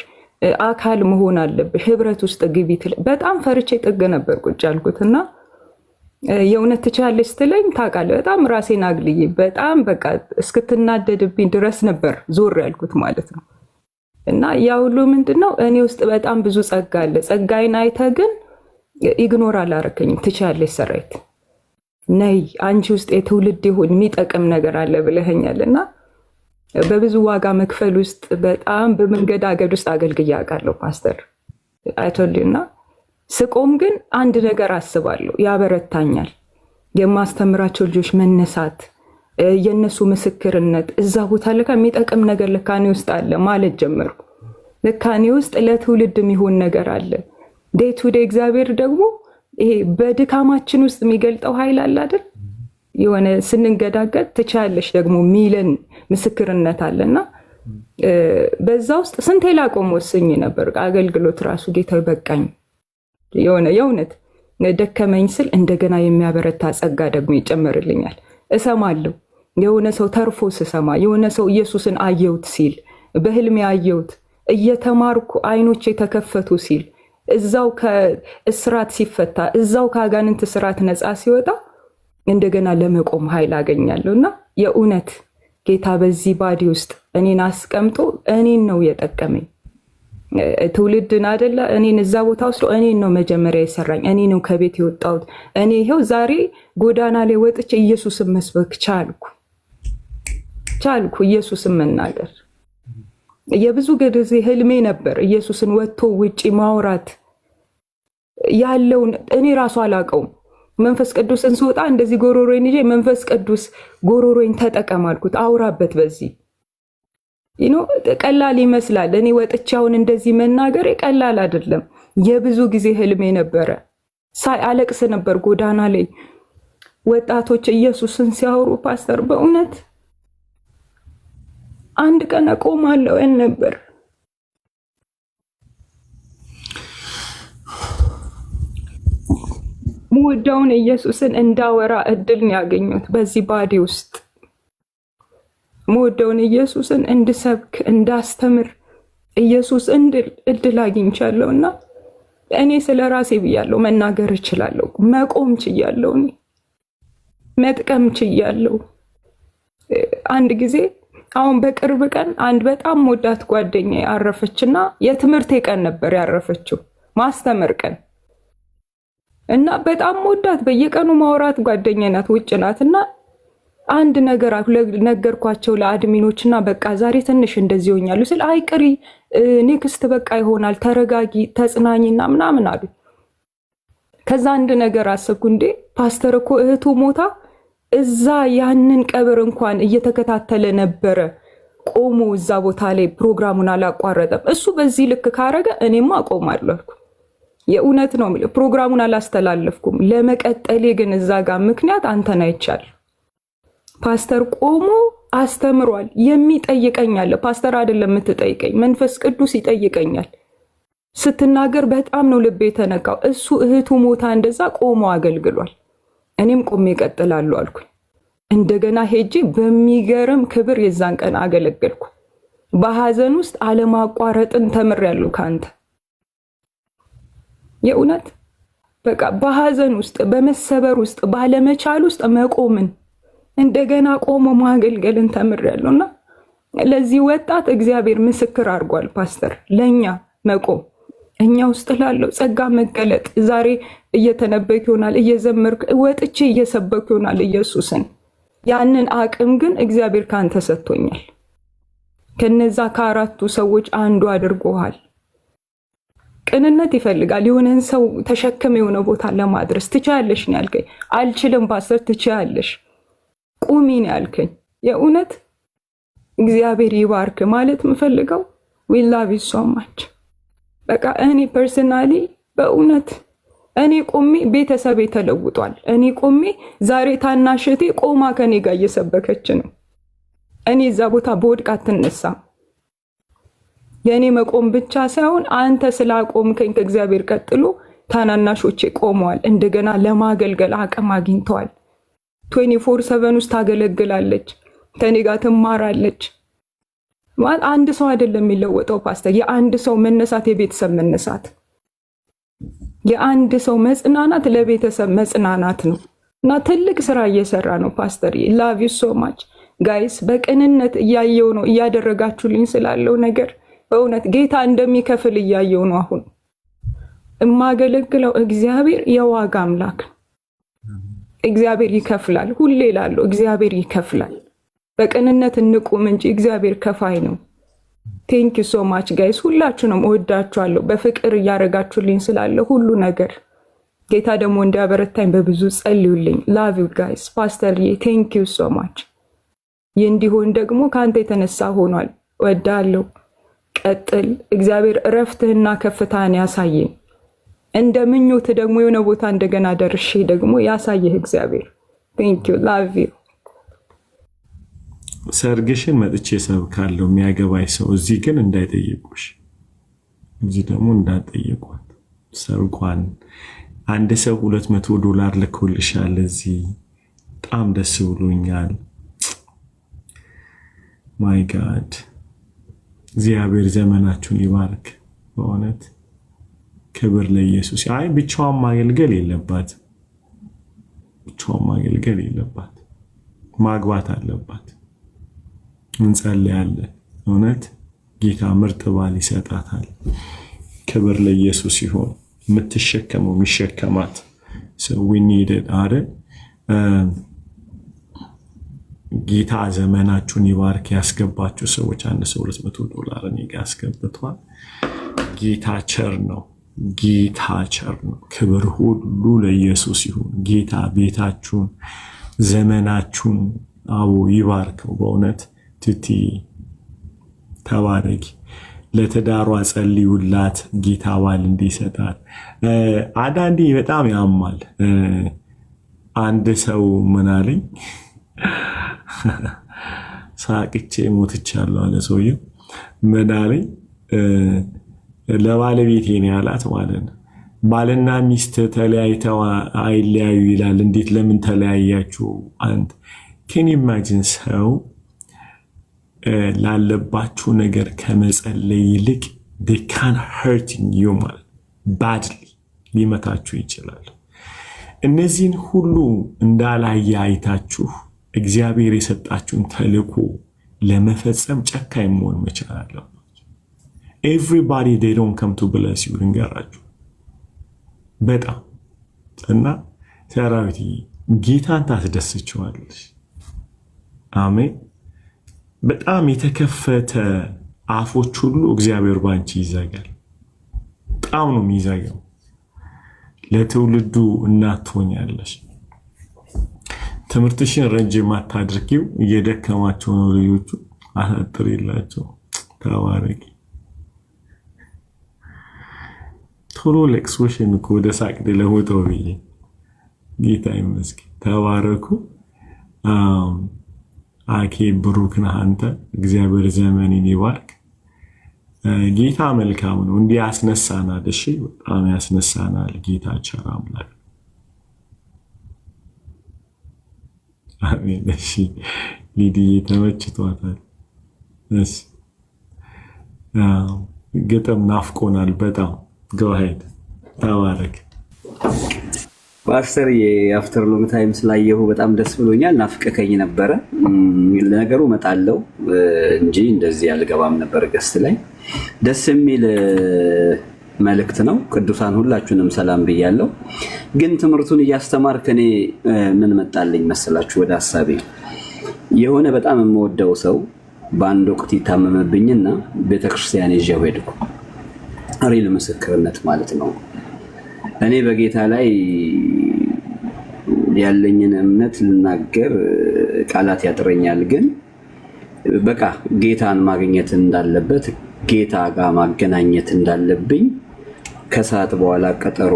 አካል መሆን አለብሽ፣ ህብረት ውስጥ ግቢ። በጣም ፈርቼ ጥግ ነበር ቁጭ ያልኩትና የእውነት ትችያለሽ ስትለኝ ታውቃለህ በጣም ራሴን አግልዬ በጣም በቃ እስክትናደድብኝ ድረስ ነበር ዞር ያልኩት ማለት ነው። እና ያ ሁሉ ምንድነው እኔ ውስጥ በጣም ብዙ ጸጋ አለ። ጸጋዬን አይተህ ግን ኢግኖር አላረከኝም። ትችያለሽ ሰራዊት ነይ አንቺ ውስጥ የትውልድ ይሁን የሚጠቅም ነገር አለ ብለኸኛልና በብዙ ዋጋ መክፈል ውስጥ በጣም በመንገዳገድ ውስጥ አገልግዬ አውቃለሁ ፓስተር አይቶልና ስቆም ግን አንድ ነገር አስባለሁ፣ ያበረታኛል። የማስተምራቸው ልጆች መነሳት፣ የነሱ ምስክርነት እዛ ቦታ ለካ የሚጠቅም ነገር ለካኔ ውስጥ አለ ማለት ጀመርኩ። ለካኔ ውስጥ ለትውልድ የሚሆን ነገር አለ። ዴይ ቱ ዴይ እግዚአብሔር ደግሞ ይሄ በድካማችን ውስጥ የሚገልጠው ኃይል አለ አይደል? የሆነ ስንንገዳገድ ትቻለሽ ደግሞ ሚለን ምስክርነት አለና በዛ ውስጥ ስንቴ ላቆም ወስኜ ነበር። አገልግሎት ራሱ ጌታዬ በቃኝ የሆነ የእውነት ደከመኝ ስል እንደገና የሚያበረታ ጸጋ ደግሞ ይጨመርልኛል። እሰማለሁ የሆነ ሰው ተርፎ ስሰማ የሆነ ሰው ኢየሱስን አየሁት ሲል በህልሜ አየሁት እየተማርኩ አይኖች የተከፈቱ ሲል እዛው ከእስራት ሲፈታ እዛው ከአጋንንት እስራት ነፃ ሲወጣ እንደገና ለመቆም ኃይል አገኛለሁና የእውነት ጌታ በዚህ ባዲ ውስጥ እኔን አስቀምጦ እኔን ነው የጠቀመኝ። ትውልድን አይደለ እኔን እዛ ቦታ ወስዶ እኔን ነው መጀመሪያ የሰራኝ። እኔ ነው ከቤት የወጣሁት። እኔ ይሄው ዛሬ ጎዳና ላይ ወጥቼ ኢየሱስን መስበክ ቻልኩ ኢየሱስን መናገር። የብዙ ጊዜ ህልሜ ነበር ኢየሱስን ወጥቶ ውጪ ማውራት ያለውን እኔ ራሱ አላውቀውም። መንፈስ ቅዱስን ስወጣ እንደዚህ ጎሮሮዬን ይዤ መንፈስ ቅዱስ ጎሮሮዬን ተጠቀም አልኩት፣ አውራበት በዚህ ቀላል ይመስላል። እኔ ወጥቻውን እንደዚህ መናገር ቀላል አይደለም። የብዙ ጊዜ ህልሜ ነበረ። አለቅስ ነበር ጎዳና ላይ ወጣቶች ኢየሱስን ሲያወሩ ፓስተር በእውነት አንድ ቀን አቆማለሁ ነበር። ምወደውን ኢየሱስን እንዳወራ እድል ነው ያገኘሁት በዚህ ባዲ ውስጥ ምወደውን ኢየሱስን እንድሰብክ እንዳስተምር ኢየሱስ እድል አግኝቻለሁና እኔ ስለራሴ ብያለሁ መናገር እችላለሁ መቆም ችያለሁ መጥቀም ችያለሁ። አንድ ጊዜ አሁን በቅርብ ቀን አንድ በጣም ወዳት ጓደኛዬ አረፈችና የትምህርቴ ቀን ነበር ያረፈችው ማስተምር ቀን እና በጣም ወዳት በየቀኑ ማውራት ጓደኛዬ ናት ውጭ ናትና አንድ ነገር ነገርኳቸው ለአድሚኖችና በቃ ዛሬ ትንሽ እንደዚህ ሆኛሉ ስል አይቅሪ ኔክስት በቃ ይሆናል ተረጋጊ ተጽናኝና ምናምን አሉ። ከዛ አንድ ነገር አሰብኩ እንዴ ፓስተር እኮ እህቱ ሞታ እዛ ያንን ቀብር እንኳን እየተከታተለ ነበረ ቆሞ እዛ ቦታ ላይ ፕሮግራሙን አላቋረጠም። እሱ በዚህ ልክ ካረገ እኔማ አቆማለሁ አልኩ። የእውነት ነው ማለት ፕሮግራሙን አላስተላለፍኩም። ለመቀጠሌ ግን እዛ ጋር ምክንያት አንተን አይቻል ፓስተር ቆሞ አስተምሯል። የሚጠይቀኛል ፓስተር አይደለም የምትጠይቀኝ መንፈስ ቅዱስ ይጠይቀኛል። ስትናገር በጣም ነው ልቤ ተነካው። እሱ እህቱ ሞታ እንደዛ ቆሞ አገልግሏል። እኔም ቆሜ እቀጥላለሁ አልኩ። እንደገና ሄጄ በሚገርም ክብር የዛን ቀን አገለገልኩ። በሐዘን ውስጥ አለማቋረጥን ተምሬያለሁ ካንተ የእውነት በቃ በሐዘን ውስጥ በመሰበር ውስጥ ባለመቻል ውስጥ መቆምን እንደገና ቆሞ ማገልገልን ተምሬያለሁና ለዚህ ወጣት እግዚአብሔር ምስክር አድርጓል ፓስተር ለኛ መቆም እኛ ውስጥ ላለው ጸጋ መገለጥ ዛሬ እየተነበክ ይሆናል እየዘመርክ ወጥቼ እየሰበክ ይሆናል ኢየሱስን ያንን አቅም ግን እግዚአብሔር ካንተ ሰጥቶኛል። ከነዛ ከአራቱ ሰዎች አንዱ አድርጎሃል። ቅንነት ይፈልጋል። የሆነን ሰው ተሸክመ የሆነ ቦታ ለማድረስ ትቻለሽ ነው ያልከኝ። አልችልም ፓስተር ትቻለሽ ቁሚ ነው ያልከኝ። የእውነት እግዚአብሔር ይባርክ ማለት ምፈልገው we love you so much። በቃ እኔ ፐርሰናሊ በእውነት እኔ ቆሜ ቤተሰቤ ተለውጧል። እኔ ቆሜ ዛሬ ታናሽቴ ቆማ ከኔ ጋር እየሰበከች ነው። እኔ እዛ ቦታ በወድቅ አትነሳም። የኔ መቆም ብቻ ሳይሆን አንተ ስላቆምከኝ ከእግዚአብሔር ቀጥሎ ታናናሾቼ ቆመዋል። እንደገና ለማገልገል አቅም አግኝተዋል። 24/7 ውስጥ ታገለግላለች፣ ከኔ ጋር ትማራለች። ማለት አንድ ሰው አይደለም የሚለወጠው ፓስተር። የአንድ ሰው መነሳት የቤተሰብ መነሳት፣ የአንድ ሰው መጽናናት ለቤተሰብ መጽናናት ነው እና ትልቅ ስራ እየሰራ ነው ፓስተር። ላቭ ዩ ሶ ማች ጋይስ። በቅንነት እያየው ነው እያደረጋችሁልኝ ስላለው ነገር በእውነት ጌታ እንደሚከፍል እያየው ነው። አሁን እማገለግለው እግዚአብሔር የዋጋ አምላክ፣ እግዚአብሔር ይከፍላል። ሁሌ እላለሁ እግዚአብሔር ይከፍላል። በቅንነት እንቁም እንጂ እግዚአብሔር ከፋይ ነው። ቴንክ ዩ ሶ ማች ጋይስ። ሁላችሁንም እወዳችኋለሁ በፍቅር እያረጋችሁልኝ ስላለው ሁሉ ነገር። ጌታ ደግሞ እንዲያበረታኝ በብዙ ጸልዩልኝ። ላቭ ዩ ጋይስ። ፓስተር ቴንክ ዩ ሶ ማች። ይህ እንዲሆን ደግሞ ከአንተ የተነሳ ሆኗል። እወዳለሁ። ቀጥል። እግዚአብሔር እረፍትህና ከፍታህን ያሳየኝ። እንደ ምኞት ደግሞ የሆነ ቦታ እንደገና ደርሼ ደግሞ ያሳየህ እግዚአብሔር። ቴንክ ዩ ላቭ ዩ። ሰርግሽን መጥቼ ሰብካለሁ የሚያገባኝ ሰው እዚህ ግን እንዳይጠይቁሽ፣ እዚህ ደግሞ እንዳትጠይቋት። ሰርጓን አንድ ሰው $200 ልኮልሻል እዚህ። በጣም ደስ ብሎኛል። ማይ ጋድ እግዚአብሔር ዘመናችሁን ይባርክ። በእውነት ክብር ለኢየሱስ። አይ ብቻዋን ማገልገል የለባት፣ ብቻዋን ማገልገል የለባት፣ ማግባት አለባት። እንጸልያለን። እውነት ጌታ ምርጥ ባል ይሰጣታል። ክብር ለኢየሱስ ይሁን። የምትሸከመው የሚሸከማት ሰው ዊኒድድ አይደል? ጌታ ዘመናችሁን ይባርክ። ያስገባችሁ ሰዎች አንድ ሰው $200 እኔ ጋር ያስገብቷል። ጌታ ቸር ነው። ጌታ ቸር ነው። ክብር ሁሉ ለኢየሱስ ይሁን። ጌታ ቤታችሁን ዘመናችሁን አዎ ይባርከው። በእውነት ትቲ ተባረኪ። ለትዳሯ ጸልዩላት፣ ጌታ ባል እንዲሰጣት። አንዳንዴ በጣም ያማል። አንድ ሰው ምን አለኝ፣ ሳቅቼ ሞትቻለሁ አለ ሰውየው። ምን አለኝ፣ ለባለቤቴ ነው ያላት ማለት ነው። ባልና ሚስት ተለያይተው አይለያዩ ይላል። እንዴት ለምን ተለያያችሁ? አንድ can you imagine ሰው ላለባችሁ ነገር ከመጸለይ ይልቅ they can hurt you ማለት badly ሊመታችሁ ይችላል። እነዚህን ሁሉ እንዳላየ አይታችሁ እግዚአብሔር የሰጣችሁን ተልእኮ ለመፈጸም ጨካኝ መሆን መቻል አለባችሁ። everybody they don't come to bless you ልንገራችሁ በጣም እና ሰራዊት ጌታን ታስደስችዋለሽ። አሜን። በጣም የተከፈተ አፎች ሁሉ እግዚአብሔር ባንቺ ይዘጋል። በጣም ነው የሚዘጋው። ለትውልዱ እናት ትሆኛለሽ። ትምህርትሽን ረጅም አታድርጊው። እየደከማቸው ነው ልጆቹ፣ አሳጥሪላቸው። ተባረኪ። ቶሎ ለቅሶሽን እኮ ወደ ሳቅ ለሆጠው ብዬ ጌታ ይመስገን። ተባረኩ። አኬ ብሩክ ነህ አንተ። እግዚአብሔር ዘመንን ይባርክ። ጌታ መልካም ነው። እንዲህ ያስነሳናል። እሺ በጣም ያስነሳናል ጌታ ቸር አምላክ። አሜን። እሺ ሊዲዬ ተመችቷታል። እሺ ግጥም ናፍቆናል በጣም go ahead ተባረክ። ፓስተር የአፍተር ሎንግ ታይም ስላየሁ በጣም ደስ ብሎኛል። ናፍቀከኝ ነበረ። ለነገሩ እመጣለሁ እንጂ እንደዚህ አልገባም ነበር ገስት ላይ። ደስ የሚል መልእክት ነው። ቅዱሳን ሁላችሁንም ሰላም ብያለሁ። ግን ትምህርቱን እያስተማርክ እኔ ምን መጣልኝ መሰላችሁ ወደ ሐሳቤ። የሆነ በጣም የምወደው ሰው በአንድ ወቅት ይታመመብኝና ቤተክርስቲያን ይዤው ሄድኩ። ሪል ምስክርነት ማለት ነው። እኔ በጌታ ላይ ያለኝን እምነት ልናገር ቃላት ያጥረኛል። ግን በቃ ጌታን ማግኘት እንዳለበት ጌታ ጋር ማገናኘት እንዳለብኝ ከሰዓት በኋላ ቀጠሮ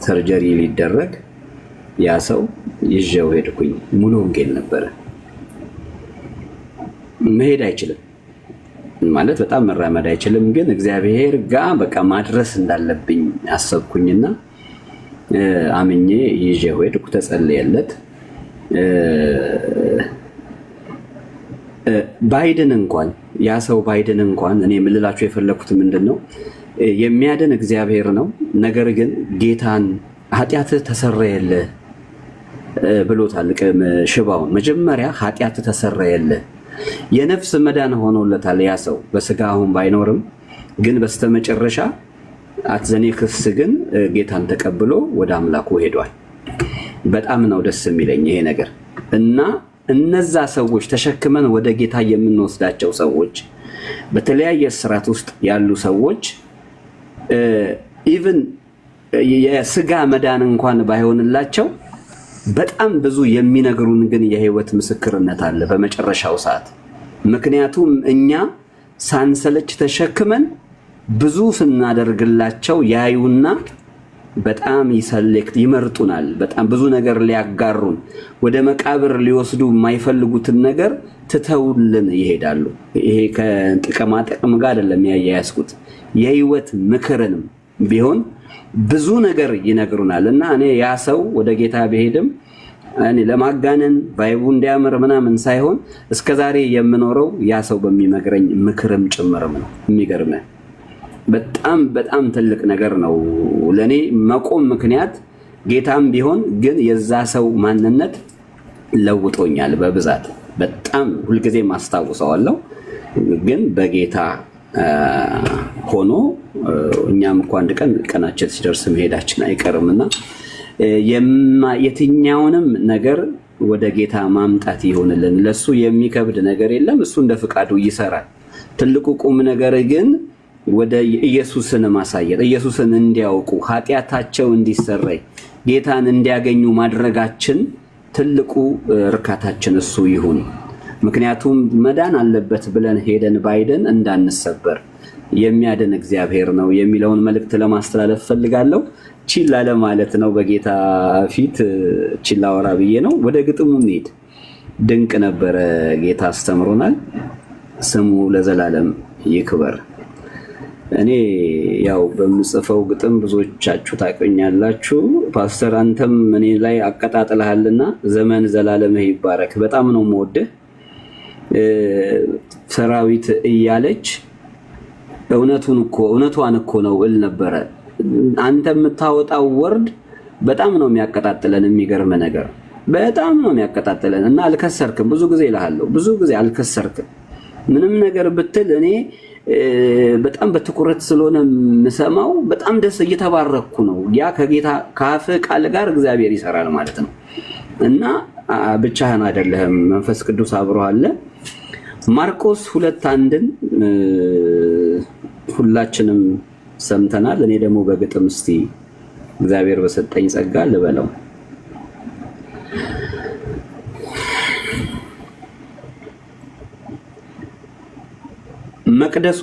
ሰርጀሪ ሊደረግ ያ ሰው ይዤው ሄድኩኝ። ሙሉ ወንጌል ነበረ። መሄድ አይችልም ማለት በጣም መራመድ አይችልም። ግን እግዚአብሔር ጋር በቃ ማድረስ እንዳለብኝ አሰብኩኝና አምኜ ይዤው ሄድኩ። ተጸለየለት። ባይድን እንኳን ያ ሰው ባይድን እንኳን እኔ የምልላችሁ የፈለኩት ምንድነው የሚያድን እግዚአብሔር ነው። ነገር ግን ጌታን ኃጢአትህ ተሰረየልህ ብሎታል ሽባውን። መጀመሪያ ኃጢአትህ ተሰረየልህ የነፍስ መዳን ሆኖለታል። ያ ሰው በስጋ አሁን ባይኖርም ግን በስተመጨረሻ አትዘኔክስ ግን ጌታን ተቀብሎ ወደ አምላኩ ሄዷል። በጣም ነው ደስ የሚለኝ ይሄ ነገር እና እነዛ ሰዎች ተሸክመን ወደ ጌታ የምንወስዳቸው ሰዎች በተለያየ ስራት ውስጥ ያሉ ሰዎች ኢቭን የስጋ መዳን እንኳን ባይሆንላቸው በጣም ብዙ የሚነግሩን ግን የህይወት ምስክርነት አለ በመጨረሻው ሰዓት። ምክንያቱም እኛ ሳንሰለች ተሸክመን ብዙ ስናደርግላቸው ያዩና በጣም ይመርጡናል። በጣም ብዙ ነገር ሊያጋሩን ወደ መቃብር ሊወስዱ የማይፈልጉትን ነገር ትተውልን ይሄዳሉ። ይሄ ከጥቅማ ጥቅም ጋር አይደለም ያያያዝኩት፣ የህይወት ምክርንም ቢሆን ብዙ ነገር ይነግሩናል። እና እኔ ያ ሰው ወደ ጌታ ቢሄድም እኔ ለማጋነን ባይቡ እንዲያምር ምናምን ሳይሆን እስከዛሬ የምኖረው ያ ሰው በሚመክረኝ ምክርም ጭምርም ነው። የሚገርምህ በጣም በጣም ትልቅ ነገር ነው ለኔ መቆም ምክንያት ጌታም ቢሆን ግን የዛ ሰው ማንነት ለውጦኛል በብዛት በጣም ሁልጊዜ ማስታውሰዋለሁ። ግን በጌታ ሆኖ እኛም እኮ አንድ ቀን ቀናችን ሲደርስ መሄዳችን አይቀርምና የትኛውንም ነገር ወደ ጌታ ማምጣት ይሆንልን። ለሱ የሚከብድ ነገር የለም። እሱ እንደ ፍቃዱ ይሰራል። ትልቁ ቁም ነገር ግን ወደ ኢየሱስን ማሳየት፣ ኢየሱስን እንዲያውቁ፣ ኃጢአታቸው እንዲሰረይ፣ ጌታን እንዲያገኙ ማድረጋችን ትልቁ እርካታችን እሱ ይሁን። ምክንያቱም መዳን አለበት ብለን ሄደን ባይደን እንዳንሰበር የሚያድን እግዚአብሔር ነው የሚለውን መልእክት ለማስተላለፍ ፈልጋለሁ። ቺላ ለማለት ነው በጌታ ፊት ቺላ ወራ ብዬ ነው። ወደ ግጥሙ እንሂድ። ድንቅ ነበረ፣ ጌታ አስተምሮናል። ስሙ ለዘላለም ይክበር። እኔ ያው በምጽፈው ግጥም ብዙዎቻችሁ ታውቁኛላችሁ። ፓስተር አንተም እኔ ላይ አቀጣጥለሃልና ዘመን ዘላለምህ ይባረክ። በጣም ነው የምወድህ። ሰራዊት እያለች እውነቷን እኮ ነው እል ነበረ። አንተ የምታወጣው ወርድ በጣም ነው የሚያቀጣጥለን። የሚገርም ነገር በጣም ነው የሚያቀጣጥለን እና አልከሰርክም። ብዙ ጊዜ እልሃለሁ፣ ብዙ ጊዜ አልከሰርክም። ምንም ነገር ብትል እኔ በጣም በትኩረት ስለሆነ የምሰማው በጣም ደስ እየተባረኩ ነው። ያ ከጌታ ከአፍ ቃል ጋር እግዚአብሔር ይሰራል ማለት ነው እና ብቻህን አይደለህም፣ መንፈስ ቅዱስ አብሮህ አለ። ማርቆስ 2:1 ሁላችንም ሰምተናል። እኔ ደግሞ በግጥም እስቲ እግዚአብሔር በሰጠኝ ጸጋ ልበለው። መቅደሱ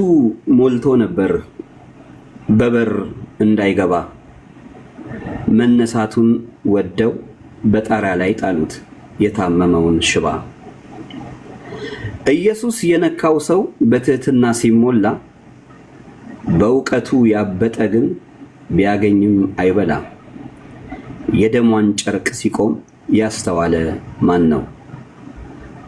ሞልቶ ነበር በበር እንዳይገባ፣ መነሳቱን ወደው በጣሪያ ላይ ጣሉት የታመመውን ሽባ። ኢየሱስ የነካው ሰው በትህትና ሲሞላ፣ በእውቀቱ ያበጠ ግን ቢያገኝም አይበላ። የደሟን ጨርቅ ሲቆም ያስተዋለ ማን ነው?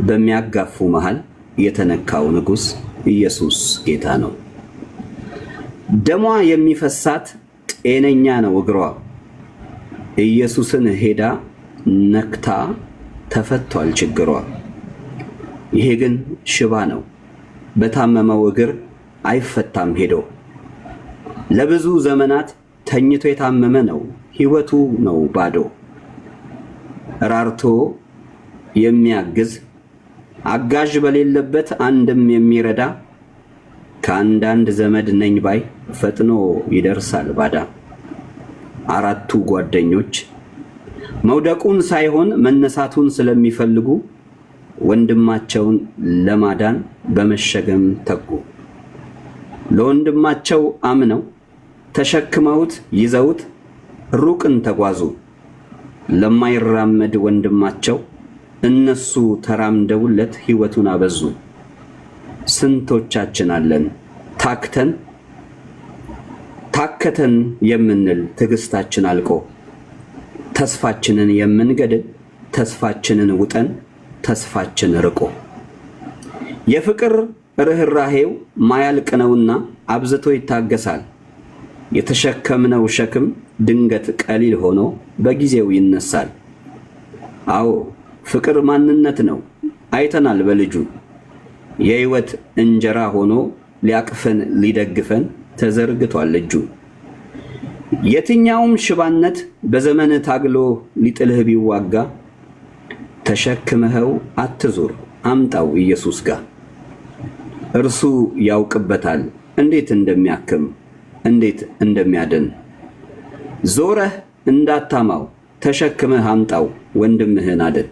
በሚያጋፉ መሃል የተነካው ንጉሥ ኢየሱስ ጌታ ነው። ደሟ የሚፈሳት ጤነኛ ነው እግሯ፣ ኢየሱስን ሄዳ ነክታ ተፈቷል ችግሯ። ይሄ ግን ሽባ ነው በታመመው እግር አይፈታም ሄዶ። ለብዙ ዘመናት ተኝቶ የታመመ ነው ሕይወቱ ነው ባዶ። ራርቶ የሚያግዝ አጋዥ በሌለበት አንድም የሚረዳ፣ ከአንዳንድ ዘመድ ነኝ ባይ ፈጥኖ ይደርሳል ባዳ። አራቱ ጓደኞች መውደቁን ሳይሆን መነሳቱን ስለሚፈልጉ፣ ወንድማቸውን ለማዳን በመሸገም ተጉ። ለወንድማቸው አምነው ተሸክመውት ይዘውት ሩቅን ተጓዙ። ለማይራመድ ወንድማቸው እነሱ ተራምደውለት ሕይወቱን አበዙ። ስንቶቻችን አለን ታከተን የምንል ትዕግስታችን አልቆ፣ ተስፋችንን የምንገድል ተስፋችንን ውጠን ተስፋችን ርቆ። የፍቅር ርህራሄው ማያልቅ ነውና አብዝቶ ይታገሳል። የተሸከምነው ሸክም ድንገት ቀሊል ሆኖ በጊዜው ይነሳል። አዎ ፍቅር ማንነት ነው አይተናል በልጁ። የሕይወት እንጀራ ሆኖ ሊያቅፈን ሊደግፈን ተዘርግቷል እጁ። የትኛውም ሽባነት በዘመን ታግሎ ሊጥልህ ቢዋጋ፣ ተሸክመኸው አትዙር አምጣው ኢየሱስ ጋር። እርሱ ያውቅበታል እንዴት እንደሚያክም እንዴት እንደሚያድን። ዞረህ እንዳታማው ተሸክመህ አምጣው ወንድምህን አድን።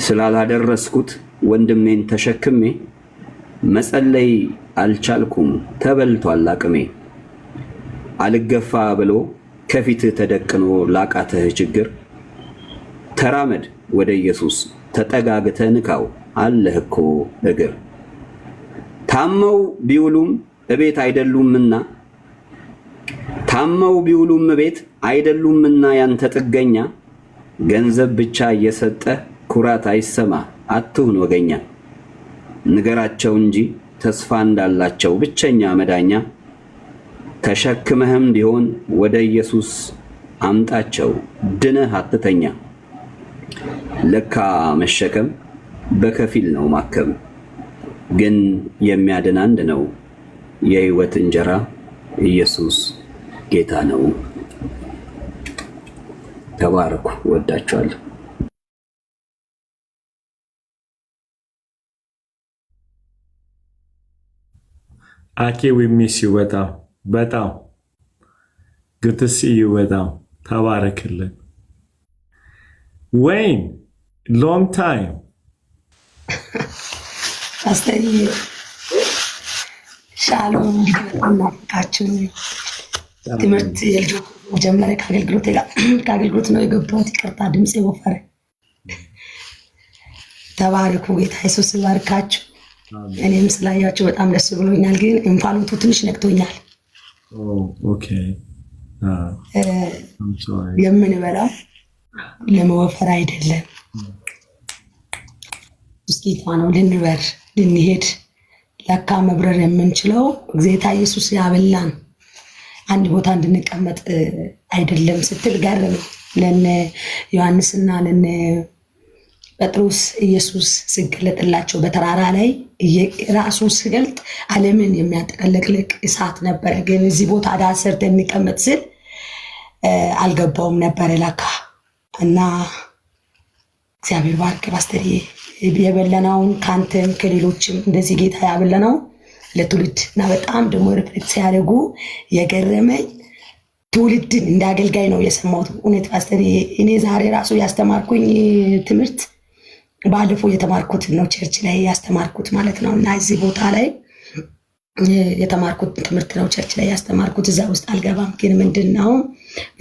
ስላላደረስኩት ወንድሜን ተሸክሜ፣ መጸለይ አልቻልኩም ተበልቷል አቅሜ። አልገፋ ብሎ ከፊትህ ተደቅኖ ላቃተህ ችግር፣ ተራመድ ወደ ኢየሱስ ተጠጋግተህ ንካው አለህ እኮ እግር። ታመው ቢውሉም እቤት አይደሉምና፣ ታመው ቢውሉም እቤት አይደሉምና ያንተ ጥገኛ፣ ገንዘብ ብቻ እየሰጠህ ኩራት አይሰማ አትሁን ወገኛ። ንገራቸው እንጂ ተስፋ እንዳላቸው ብቸኛ መዳኛ፣ ተሸክመህም ቢሆን ወደ ኢየሱስ አምጣቸው ድነህ አትተኛ። ለካ መሸከም በከፊል ነው ማከም፣ ግን የሚያድን አንድ ነው የሕይወት እንጀራ ኢየሱስ ጌታ ነው። ተባረኩ። ወዳችኋለሁ። አኬ we miss you በጣም good to see you በጣም ተባረክልን። ወይን long time አስተሪ ሻሎም እንዲናፍቃችሁ ትምህርት የልጆች መጀመሪያ ከአገልግሎት ነው የገባሁት። ይቅርታ ድምፄ ወፈረ። ተባረኩ። ጌታ ኢየሱስ ይባርካችሁ። እኔም ስላያቸው በጣም ደስ ብሎኛል። ግን እንፋሎቱ ትንሽ ነክቶኛል። የምንበላው ለመወፈር አይደለም፣ ስኬቷ ነው። ልንበር ልንሄድ ለካ መብረር የምንችለው ጌታ ኢየሱስ ያበላን አንድ ቦታ እንድንቀመጥ አይደለም ስትል ገረመኝ። ለነ ዮሐንስና ለነ ጴጥሮስ ኢየሱስ ሲገለጥላቸው በተራራ ላይ ራሱን ሲገልጥ ዓለምን የሚያጠቀልቅ እሳት ነበረ። ግን እዚህ ቦታ ዳስ ሰርተን እንቀመጥ ስል አልገባውም ነበረ ለካ። እና እግዚአብሔር ባርክ ፓስተር፣ የበለናውን ከአንተም ከሌሎችም እንደዚህ ጌታ ያበለናው ለትውልድ እና በጣም ደግሞ ሪፍሌክት ሲያደርጉ የገረመኝ ትውልድን እንደ አገልጋይ ነው የሰማሁት። እውነት ፓስተር፣ እኔ ዛሬ ራሱ ያስተማርኩኝ ትምህርት ባለፈው የተማርኩት ነው፣ ቸርች ላይ ያስተማርኩት ማለት ነው። እና እዚህ ቦታ ላይ የተማርኩት ትምህርት ነው፣ ቸርች ላይ ያስተማርኩት። እዛ ውስጥ አልገባም። ግን ምንድነው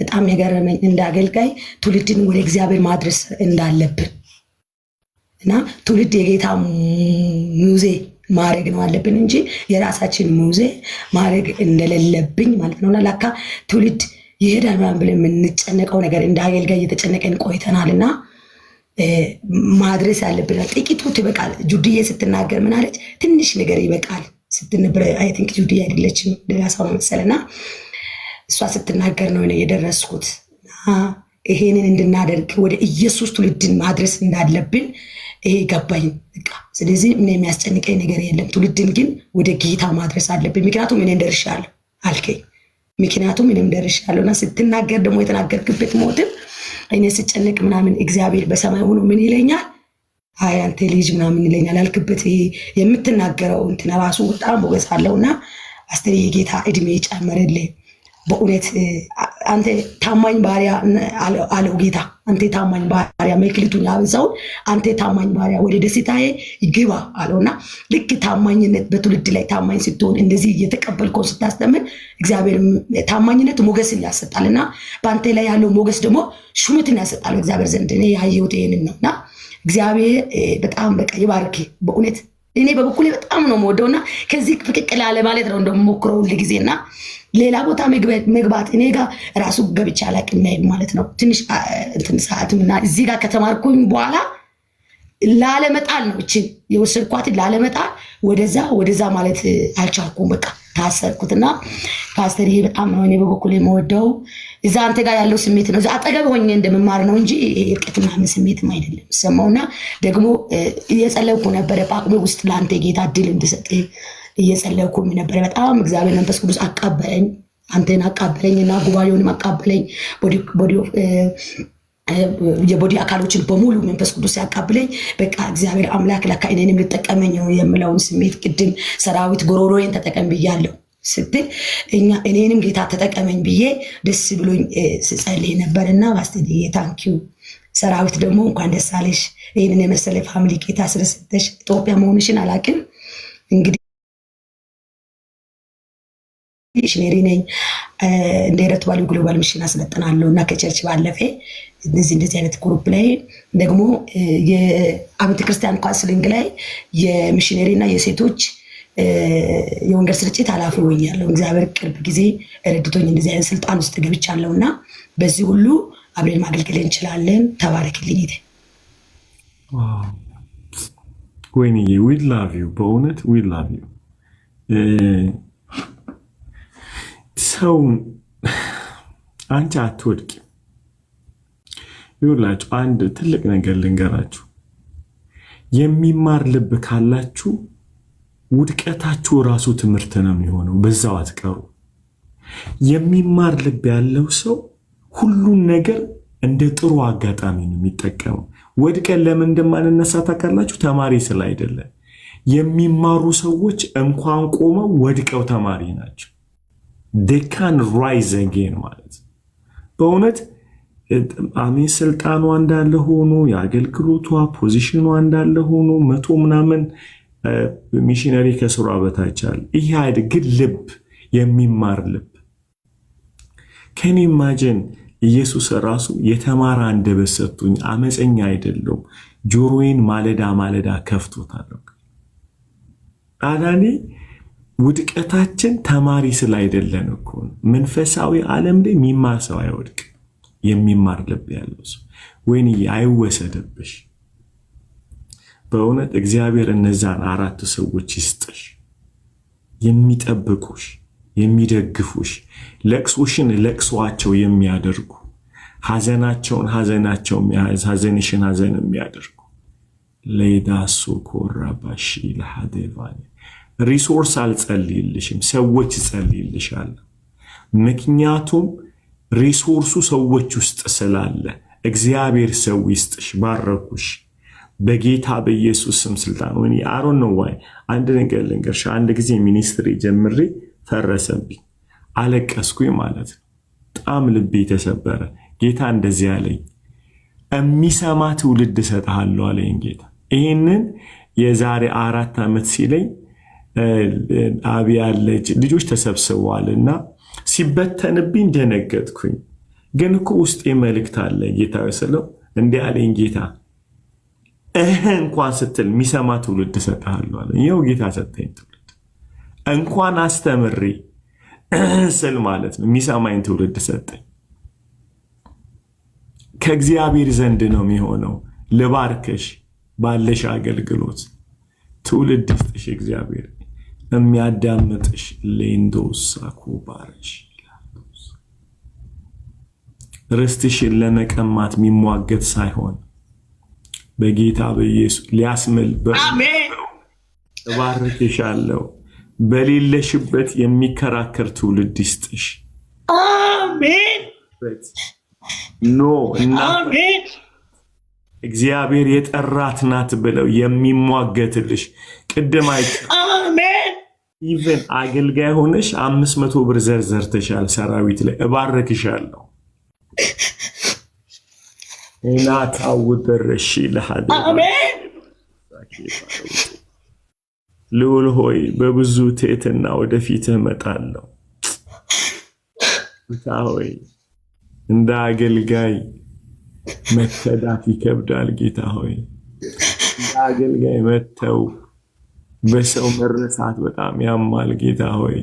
በጣም የገረመኝ እንደ አገልጋይ ትውልድን ወደ እግዚአብሔር ማድረስ እንዳለብን እና ትውልድ የጌታ ሙዜ ማድረግ ነው አለብን እንጂ የራሳችን ሙዜ ማድረግ እንደሌለብኝ ማለት ነውና ለካ ትውልድ ይሄዳል ምናምን ብለን የምንጨነቀው ነገር እንደ አገልጋይ እየተጨነቀን ቆይተናል። እና ማድረስ ያለብን ጥቂቱ ይበቃል። ጁድዬ ስትናገር ምን አለች? ትንሽ ነገር ይበቃል ስትነብረ አይ ቲንክ ጁድዬ አይደለችም ሌላ ሰው ነው መሰለና እሷ ስትናገር ነው የደረስኩት። ይሄንን እንድናደርግ ወደ ኢየሱስ ትውልድን ማድረስ እንዳለብን ይሄ ገባኝ በቃ። ስለዚህ ምን የሚያስጨንቀኝ ነገር የለም። ትውልድን ግን ወደ ጌታ ማድረስ አለብን። ምክንያቱም እኔ እንደርሻለሁ አልከኝ። ምክንያቱም እኔ እንደርሻለሁና ስትናገር ደግሞ የተናገርክበት ሞትም እኔ ስጨነቅ ምናምን እግዚአብሔር በሰማይ ሆኖ ምን ይለኛል? አይ አንተ ልጅ ምናምን ይለኛል አልክበት። ይሄ የምትናገረው እንትን ራሱ በጣም ሞገስ አለውና አስተር የጌታ እድሜ ጨመረልህ። በእውነት አንተ ታማኝ ባሪያ አለው ጌታ። አንተ ታማኝ ባሪያ መክሊቱን ያብዛው፣ አንተ ታማኝ ባሪያ ወደ ደስታዬ ይግባ አለውና ልክ ታማኝነት በትውልድ ላይ ታማኝ ስትሆን እንደዚህ እየተቀበልከው ስታስተምር እግዚአብሔር ታማኝነት ሞገስን ያሰጣልና በአንተ ላይ ያለው ሞገስ ደግሞ ሹመትን ያሰጣል እግዚአብሔር ዘንድ። እኔ ያየሁት ይሄንን ነውና እግዚአብሔር በጣም በቃ ይባርክ። በእውነት እኔ በበኩሌ በጣም ነው የምወደውና ከዚህ ፍቅቅል ያለ ማለት ነው እንደምሞክረው ሁሉ ጊዜና ሌላ ቦታ መግባት እኔ ጋር ራሱ ገብቻ አላቅም ማለት ነው። ትንሽ እንትን ሰዓትምና እዚህ ጋር ከተማርኩኝ በኋላ ላለመጣል ነው እቺ የወሰድኳት ላለመጣል ወደዛ ማለት አልቻልኩም። በቃ ታሰርኩትና ፓስተር ይሄ በጣም ነው እኔ በበኩሌ የምወደው። እዛ አንተ ጋር ያለው ስሜት ነው። እዛ አጠገብ ሆኜ እንደምማር ነው እንጂ እርቀት ምናምን ስሜትም አይደለም ሰማውና ደግሞ እየጸለይኩ ነበረ ጳቁሜ ውስጥ ለአንተ ጌታ ድል እንድሰጥ እየጸለይኩ ነበረ። በጣም እግዚአብሔር መንፈስ ቅዱስ አቃበለኝ፣ አንተን አቃበለኝና ጉባኤውንም አቃበለኝ። የቦዲ አካሎችን በሙሉ መንፈስ ቅዱስ ያቃብለኝ። በቃ እግዚአብሔር አምላክ ለካ እኔንም ልጠቀመኝ ነው የምለውን ስሜት ቅድም ሰራዊት ጎሮሮዬን ተጠቀም ብያለሁ ስትል እኔንም ጌታ ተጠቀመኝ ብዬ ደስ ብሎኝ ስጸልይ ነበርና ባስተዲዬ ታንኪዩ። ሰራዊት ደግሞ እንኳን ደስ አለሽ። ይህንን የመሰለ ፋሚሊ ጌታ ስለሰጠሽ። ኢትዮጵያ መሆንሽን አላቅም እንግዲህ ሚሽነሪ ነኝ እንደ ረት ባሉ ግሎባል ሚሽን አሰለጥናለሁ እና ከቸርች ባለፈ እንደዚህ አይነት ግሩፕ ላይ ደግሞ የአብያተ ክርስቲያን ካውንስሊንግ ላይ የሚሽነሪ እና የሴቶች የወንጌል ስርጭት ኃላፊ ሆኛለሁ። እግዚአብሔር ቅርብ ጊዜ ረድቶኝ እንደዚህ አይነት ስልጣን ውስጥ ገብቻለሁና በዚህ ሁሉ አብረን ማገልገል እንችላለን። ተባረክልኝ። ወይኔ ዊ ላቭ ዩ፣ በእውነት ዊ ላቭ ዩ። ሰው አንቺ አትወድቂም። ይኸውላችሁ አንድ ትልቅ ነገር ልንገራችሁ። የሚማር ልብ ካላችሁ ውድቀታችሁ ራሱ ትምህርት ነው የሚሆነው፣ በዛው አትቀሩ። የሚማር ልብ ያለው ሰው ሁሉን ነገር እንደ ጥሩ አጋጣሚ ነው የሚጠቀመው። ወድቀን ለምን እንደማንነሳ ታውቃላችሁ? ተማሪ ስላይደለ። የሚማሩ ሰዎች እንኳን ቆመው ወድቀው ተማሪ ናቸው። they can rise again ማለት በእውነት አሜን። ስልጣኗ እንዳለ ሆኖ የአገልግሎቷ ፖዚሽኗ እንዳለ ሆኖ 100 ምናምን ሚሽነሪ ከስሯ በታች አለ። ይሄ አይደል ግን ልብ፣ የሚማር ልብ። ከኔ ኢማጂን ኢየሱስ ራሱ የተማረ አንደበት ሰጥቶኝ አመፀኛ አይደለም ጆሮዬን ማለዳ ማለዳ ከፍቶታል። አዳኒ ውድቀታችን ተማሪ ስላይደለን እኮ መንፈሳዊ ዓለም ላይ የሚማር ሰው አይወድቅ። የሚማር ልብ ያለው ሰው ወይኔ አይወሰደብሽ። በእውነት እግዚአብሔር እነዛን 4 ሰዎች ይስጥሽ፣ የሚጠብቁሽ፣ የሚደግፉሽ፣ ለቅሶሽን ለቅሷቸው የሚያደርጉ፣ ሐዘናቸውን ሐዘንሽን ሐዘን የሚያደርጉ ለዳሱ ኮራባሺ ለሐዴቫኒ ሪሶርስ አልጸልይልሽም፣ ሰዎች ጸልይልሻል። ምክንያቱም ሪሶርሱ ሰዎች ውስጥ ስላለ እግዚአብሔር ሰው ይስጥሽ። ባረኩሽ በጌታ በኢየሱስ ስም ስልጣን። ወይኔ አሮን ነው ወይ አንድ ነገር ልንገርሽ። አንድ ጊዜ ሚኒስትሪ ጀምሬ ፈረሰብኝ፣ አለቀስኩኝ ማለት ነው። በጣም ልቤ ተሰበረ። ጌታ እንደዚህ አለኝ፣ የሚሰማ ትውልድ እሰጥሃለሁ አለኝ ጌታ። ይህንን የዛሬ 4 ዓመት ሲለኝ አብያ ልጆች ተሰብስበዋልና ሲበተንብኝ ደነገጥኩኝ። ግን እኮ ውስጤ መልእክት አለ ጌታ ስለው እንዲህ አለኝ ጌታ፣ እንኳን ስትል የሚሰማ ትውልድ እሰጥሃለሁ አለኝ። ይኸው ጌታ ሰጠኝ ትውልድ። እንኳን አስተምሬ ስል ማለት ነው የሚሰማኝ ትውልድ ሰጠኝ። ከእግዚአብሔር ዘንድ ነው የሚሆነው። ልባርከሽ ባለሽ አገልግሎት ትውልድ ይስጥሽ እግዚአብሔር የሚያዳምጥሽ። ሌንዶሳ ኩባረሽ ርስትሽን ለመቀማት የሚሟገት ሳይሆን በጌታ በኢየሱስ ሊያስምል አሜን እባርክሻለሁ። በሌለሽበት የሚከራከር ትውልድ ይስጥሽ። አሜን ኖ እና አሜን እግዚአብሔር የጠራት ናት ብለው የሚሟገትልሽ ቅድም አሜን ኢቨን አገልጋይ ሆነሽ 500 ብር ዘርዘርተሻል ሰራዊት ላይ እባርክሻለሁ። እናታው ደረሽ ለሐደ አሜን ልዑል ሆይ በብዙ ትሕትና ወደፊትህ እመጣለሁ። ጌታ ሆይ እንደ አገልጋይ መከዳት ይከብዳል። ጌታ ሆይ እንደ አገልጋይ መተው በሰው መረሳት በጣም ያማል። ጌታ ሆይ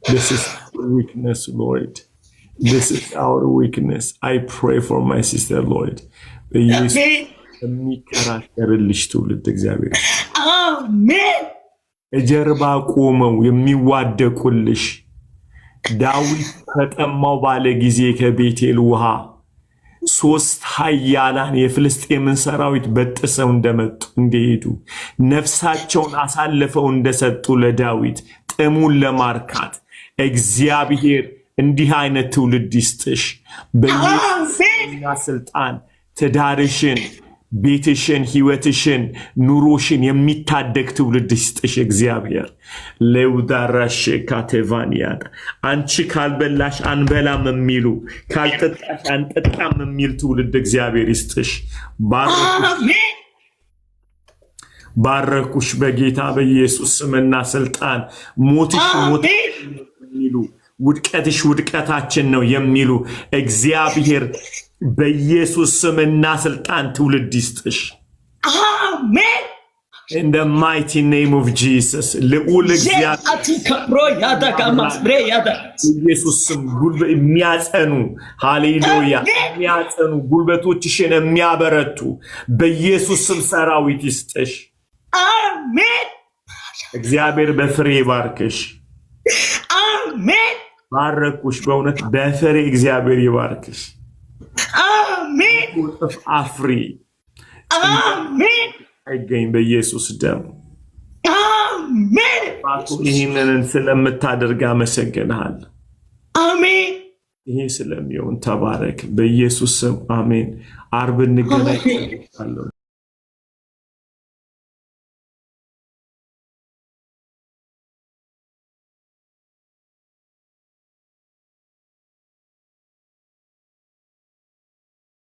this is our weakness Lord, this is our weakness. I pray for my sister Lord. በኢየሱስ የሚከራከርልሽ ትውልድ እግዚአብሔር አሜን እጀርባ ቆመው የሚዋደቁልሽ ዳዊት ከጠማው ባለ ጊዜ ከቤቴል ውሃ 3 ኃያላን የፍልስጤምን ሰራዊት በጥሰው እንደመጡ እንደሄዱ ነፍሳቸውን አሳልፈው እንደሰጡ ለዳዊት ጥሙን ለማርካት እግዚአብሔር እንዲህ አይነት ትውልድ ይስጥሽ። በኢየሱስና ስልጣን ትዳርሽን፣ ቤትሽን፣ ህይወትሽን፣ ኑሮሽን የሚታደግ ትውልድ ይስጥሽ እግዚአብሔር። ለውዳራሽ ካቴቫኒያዳ አንቺ ካልበላሽ አንበላም የሚሉ ካልጠጣሽ አንጠጣም የሚል ትውልድ እግዚአብሔር ይስጥሽ። ባረኩሽ በጌታ በኢየሱስ ስምና ስልጣን። ሞትሽ ሞት የሚሉ ውድቀትሽ ውድቀታችን ነው የሚሉ እግዚአብሔር በኢየሱስ ስምና ስልጣን ትውልድ ይስጥሽ። አሜን in the mighty name of Jesus. ልዑል ኢየሱስ ስም ጉልበት የሚያጸኑ ሃሌሉያ የሚያጸኑ ጉልበቶችሽን የሚያበረቱ በኢየሱስ ስም ሰራዊት ይስጥሽ። አሜን እግዚአብሔር በፍሬ ይባርክሽ። አሜን ባረኩሽ። በእውነት በፍሬ እግዚአብሔር ይባርክሽ። አሜን አፍሪ አሜን አይገኝ በኢየሱስ ደም አሜን። ይህንን ስለምታደርግ አመሰግንሃለሁ። አሜን። ይሄ ስለሚሆን ተባረክ በኢየሱስ ስም አሜን። አርብ እንገናኛለን።